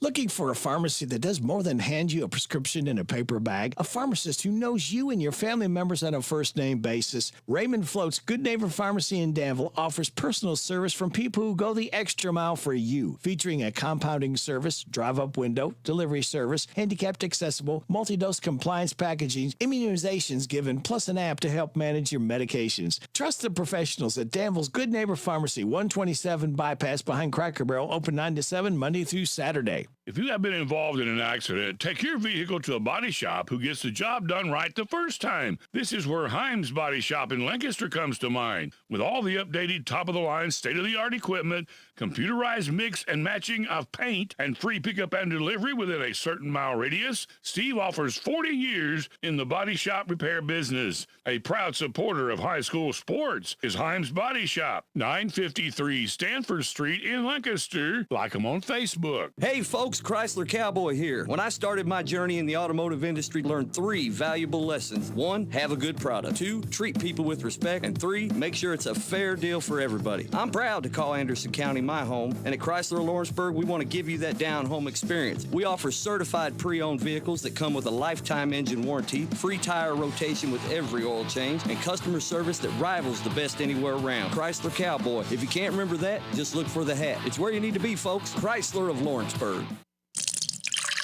Speaker 18: Looking for a pharmacy that does more than hand you a prescription in a paper bag? A pharmacist who knows you and your family members on a first-name basis? Raymond Float's Good Neighbor Pharmacy in Danville offers personal service from people who go the extra mile for you, featuring a compounding service, drive-up window, delivery service, handicapped accessible, multi-dose compliance packaging, immunizations given, plus an app to help manage your medications. Trust the professionals at Danville's Good Neighbor Pharmacy, 127 Bypass behind Cracker Barrel, open 9 to 7, Monday through Saturday.
Speaker 6: If you have been involved in an accident, take your vehicle to a body shop who gets the job done right the first time. This is where Himes Body Shop in Lancaster comes to mind. With all the updated, top-of-the-line, state-of-the-art equipment, computerized mix and matching of paint, and free pickup and delivery within a certain mile radius, Steve offers 40 years in the body shop repair business. A proud supporter of high school sports is Himes Body Shop, 953 Stanford Street in Lancaster. Like them on Facebook.
Speaker 22: Hey folks, Chrysler Cowboy here. When I started my journey in the automotive industry, learned 3 valuable lessons. 1, have a good product. 2, treat people with respect. And 3, make sure it's a fair deal for everybody. I'm proud to call Anderson County my home, and at Chrysler Lawrenceburg, we want to give you that down-home experience. We offer certified pre-owned vehicles that come with a lifetime engine warranty, free tire rotation with every oil change, and customer service that rivals the best anywhere around. Chrysler Cowboy. If you can't remember that, just look for the hat. It's where you need to be, folks. Chrysler of Lawrenceburg.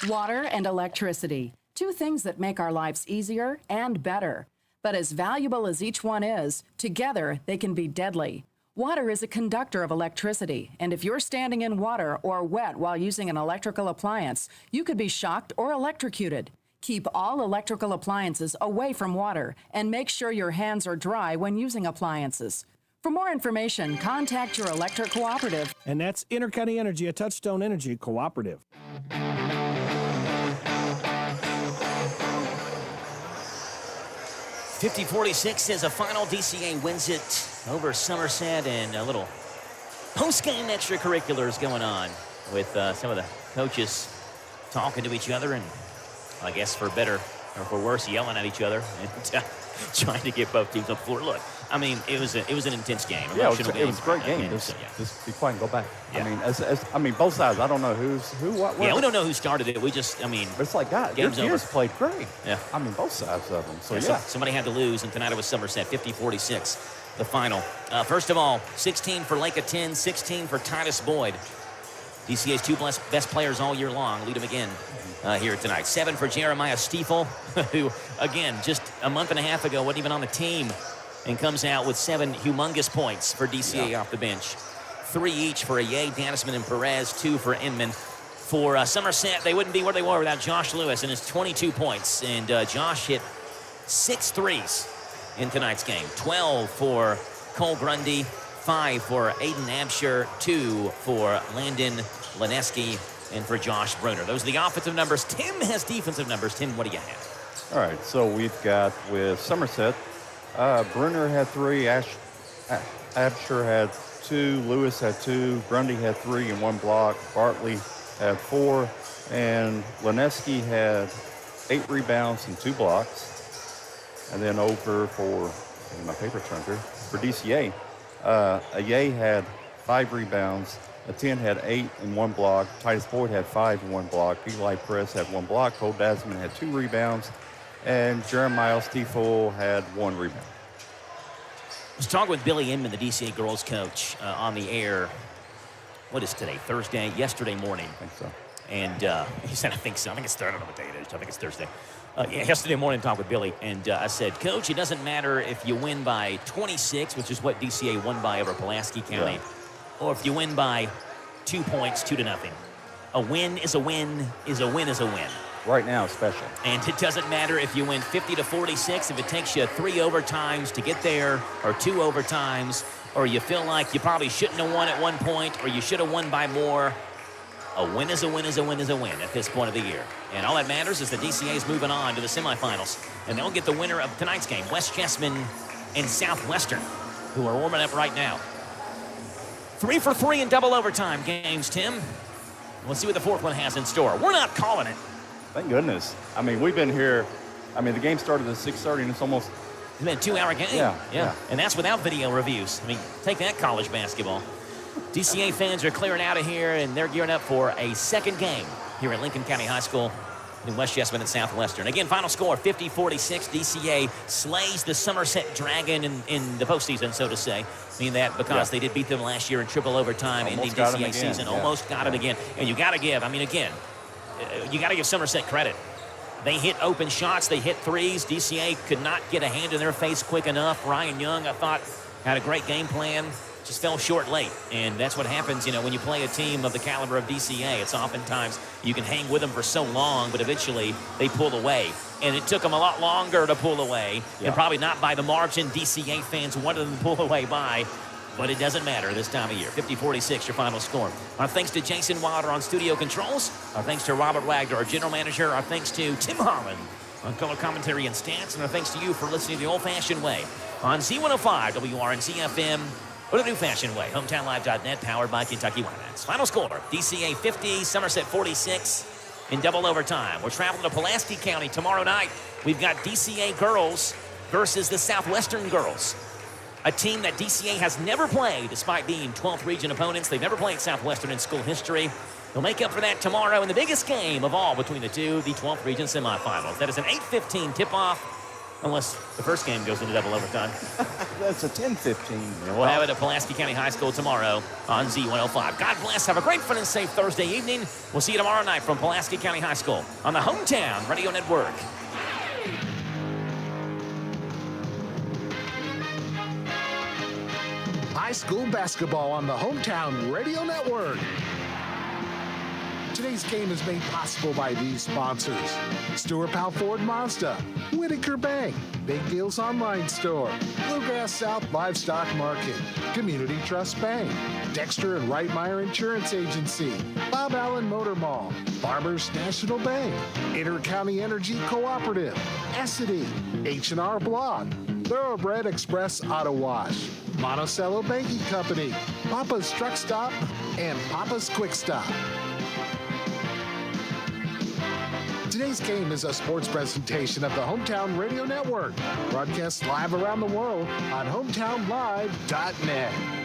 Speaker 23: Water and electricity, 2 things that make our lives easier and better. But as valuable as each one is, together they can be deadly. Water is a conductor of electricity, and if you're standing in water or wet while using an electrical appliance, you could be shocked or electrocuted. Keep all electrical appliances away from water and make sure your hands are dry when using appliances. For more information, contact your electric cooperative.
Speaker 24: And that's Intercounty Energy, a Touchstone Energy cooperative.
Speaker 2: 50-46 is a final. DCA wins it over Somerset, and a little post-game extracurriculars going on with some of the coaches talking to each other, and I guess for better or for worse, yelling at each other and trying to get both teams up the floor. Look, I mean, it was an intense game.
Speaker 3: Yeah, it was a great game. Just be quiet and go back.
Speaker 2: Yeah.
Speaker 3: I mean, both sides. I don't know who, what.
Speaker 2: Yeah, we don't know who started it. We just, I mean,
Speaker 3: but it's like, God, your teams played great.
Speaker 2: Yeah.
Speaker 3: I mean, both sides of them. So,
Speaker 2: somebody had to lose, and tonight it was Somerset, 50-46, the final. First of all, 16 for Lake of 10, 16 for Titus Boyd. DCA's two best players all year long. Lead them again here tonight. 7 for Jeremiah Stiefel, who, again, just a month and a half ago wasn't even on the team, and comes out with 7 humongous points for DCA off the bench. 3 each for Aye, Danisman, and Perez. 2 for Inman. For Somerset, they wouldn't be where they were without Josh Lewis and his 22 points. And Josh hit 6 threes in tonight's game. 12 for Cole Grundy, 5 for Aiden Absher, 2 for Landon Lineski, and for Josh Bruner. Those are the offensive numbers. Tim has defensive numbers. Tim, what do you have?
Speaker 3: All right, so we've got with Somerset, Bruner had 3, Absher had 2, Lewis had 2, Grundy had 3 and 1 block, Bartley had 4, and Lineski had 8 rebounds and 2 blocks. And then over for, my paper turned here, for DCA, Aye had 5 rebounds, a 10 had 8 and 1 block, Titus Boyd had 5 and 1 block, Eli Perez had 1 block, Cole Dasman had 2 rebounds, and Jeremiah Stiefel had 1 rebound.
Speaker 2: I was talking with Billy Inman, the DCA girls coach, on the air. What is today? Thursday? Yesterday morning.
Speaker 3: I think so.
Speaker 2: And he said, I think so. I think it started on the day it is. I think it's Thursday. Yesterday morning, talked with Billy, and I said, Coach, it doesn't matter if you win by 26, which is what DCA won by over Pulaski County, or if you win by 2 points, 2-0. A win is a win is a win is a win.
Speaker 3: Right now, especially.
Speaker 2: And it doesn't matter if you win 50-46, if it takes you 3 overtimes to get there, or 2 overtimes, or you feel like you probably shouldn't have won at one point, or you should have won by more. A win is a win is a win is a win at this point of the year. And all that matters is the DCA is moving on to the semifinals. And they'll get the winner of tonight's game, West Chessman and Southwestern, who are warming up right now. 3 for 3 in double overtime games, Tim. We'll see what the fourth one has in store. We're not calling it.
Speaker 3: Thank goodness. I mean, we've been here. I mean, the game started at 6:30, and it's almost...
Speaker 2: It's been a 2-hour game.
Speaker 3: Yeah.
Speaker 2: And that's without video reviews. I mean, take that, college basketball. DCA fans are clearing out of here, and they're gearing up for a second game here at Lincoln County High School in West Chessman and Southwestern. Again, final score, 50-46. DCA slays the Somerset Dragon in the postseason, so to say. I mean that because they did beat them last year in triple overtime, ending DCA season. Almost got it again. And you got to give, you got to give Somerset credit. They hit open shots. They hit threes. DCA could not get a hand in their face quick enough. Ryan Young, I thought, had a great game plan. Just fell short late. And that's what happens, when you play a team of the caliber of DCA. It's oftentimes you can hang with them for so long, but eventually they pull away. And it took them a lot longer to pull away, and probably not by the margin DCA fans wanted them to pull away by. But it doesn't matter this time of year. 50-46, your final score. Our thanks to Jason Wilder on studio controls. Our thanks to Robert Wagner, our general manager. Our thanks to Tim Holland on color commentary and stats. And our thanks to you for listening the old-fashioned way on Z105 WRNZ FM or the new-fashioned way, hometownlive.net, powered by Kentucky Wildcats. Final score, DCA 50, Somerset 46 in double overtime. We're traveling to Pulaski County tomorrow night. We've got DCA girls versus the Southwestern girls. A team that DCA has never played, despite being 12th region opponents. They've never played Southwestern in school history. They'll make up for that tomorrow in the biggest game of all between the two, the 12th region semifinals. That is an 8:15 tip-off, unless the first game goes into double overtime.
Speaker 3: That's a 10:15.
Speaker 2: We'll have it at Pulaski County High School tomorrow on Z105. God bless. Have a great, fun, and safe Thursday evening. We'll see you tomorrow night from Pulaski County High School on the Hometown Radio Network.
Speaker 1: High school basketball on the Hometown Radio Network. Today's game is made possible by these sponsors: Stuart Powell Ford Mazda, Whitaker Bank, Big Deals Online Store, Bluegrass South Livestock Market, Community Trust Bank, Dexter and Reitmeyer Insurance Agency, Bob Allen Motor Mall, Farmers National Bank, Inter-County Energy Cooperative, Essity, H&R Block, Thoroughbred Express Auto Wash, Monticello Banking Company, Papa's Truck Stop, and Papa's Quick Stop. Today's game is a sports presentation of the Hometown Radio Network, broadcast live around the world on hometownlive.net.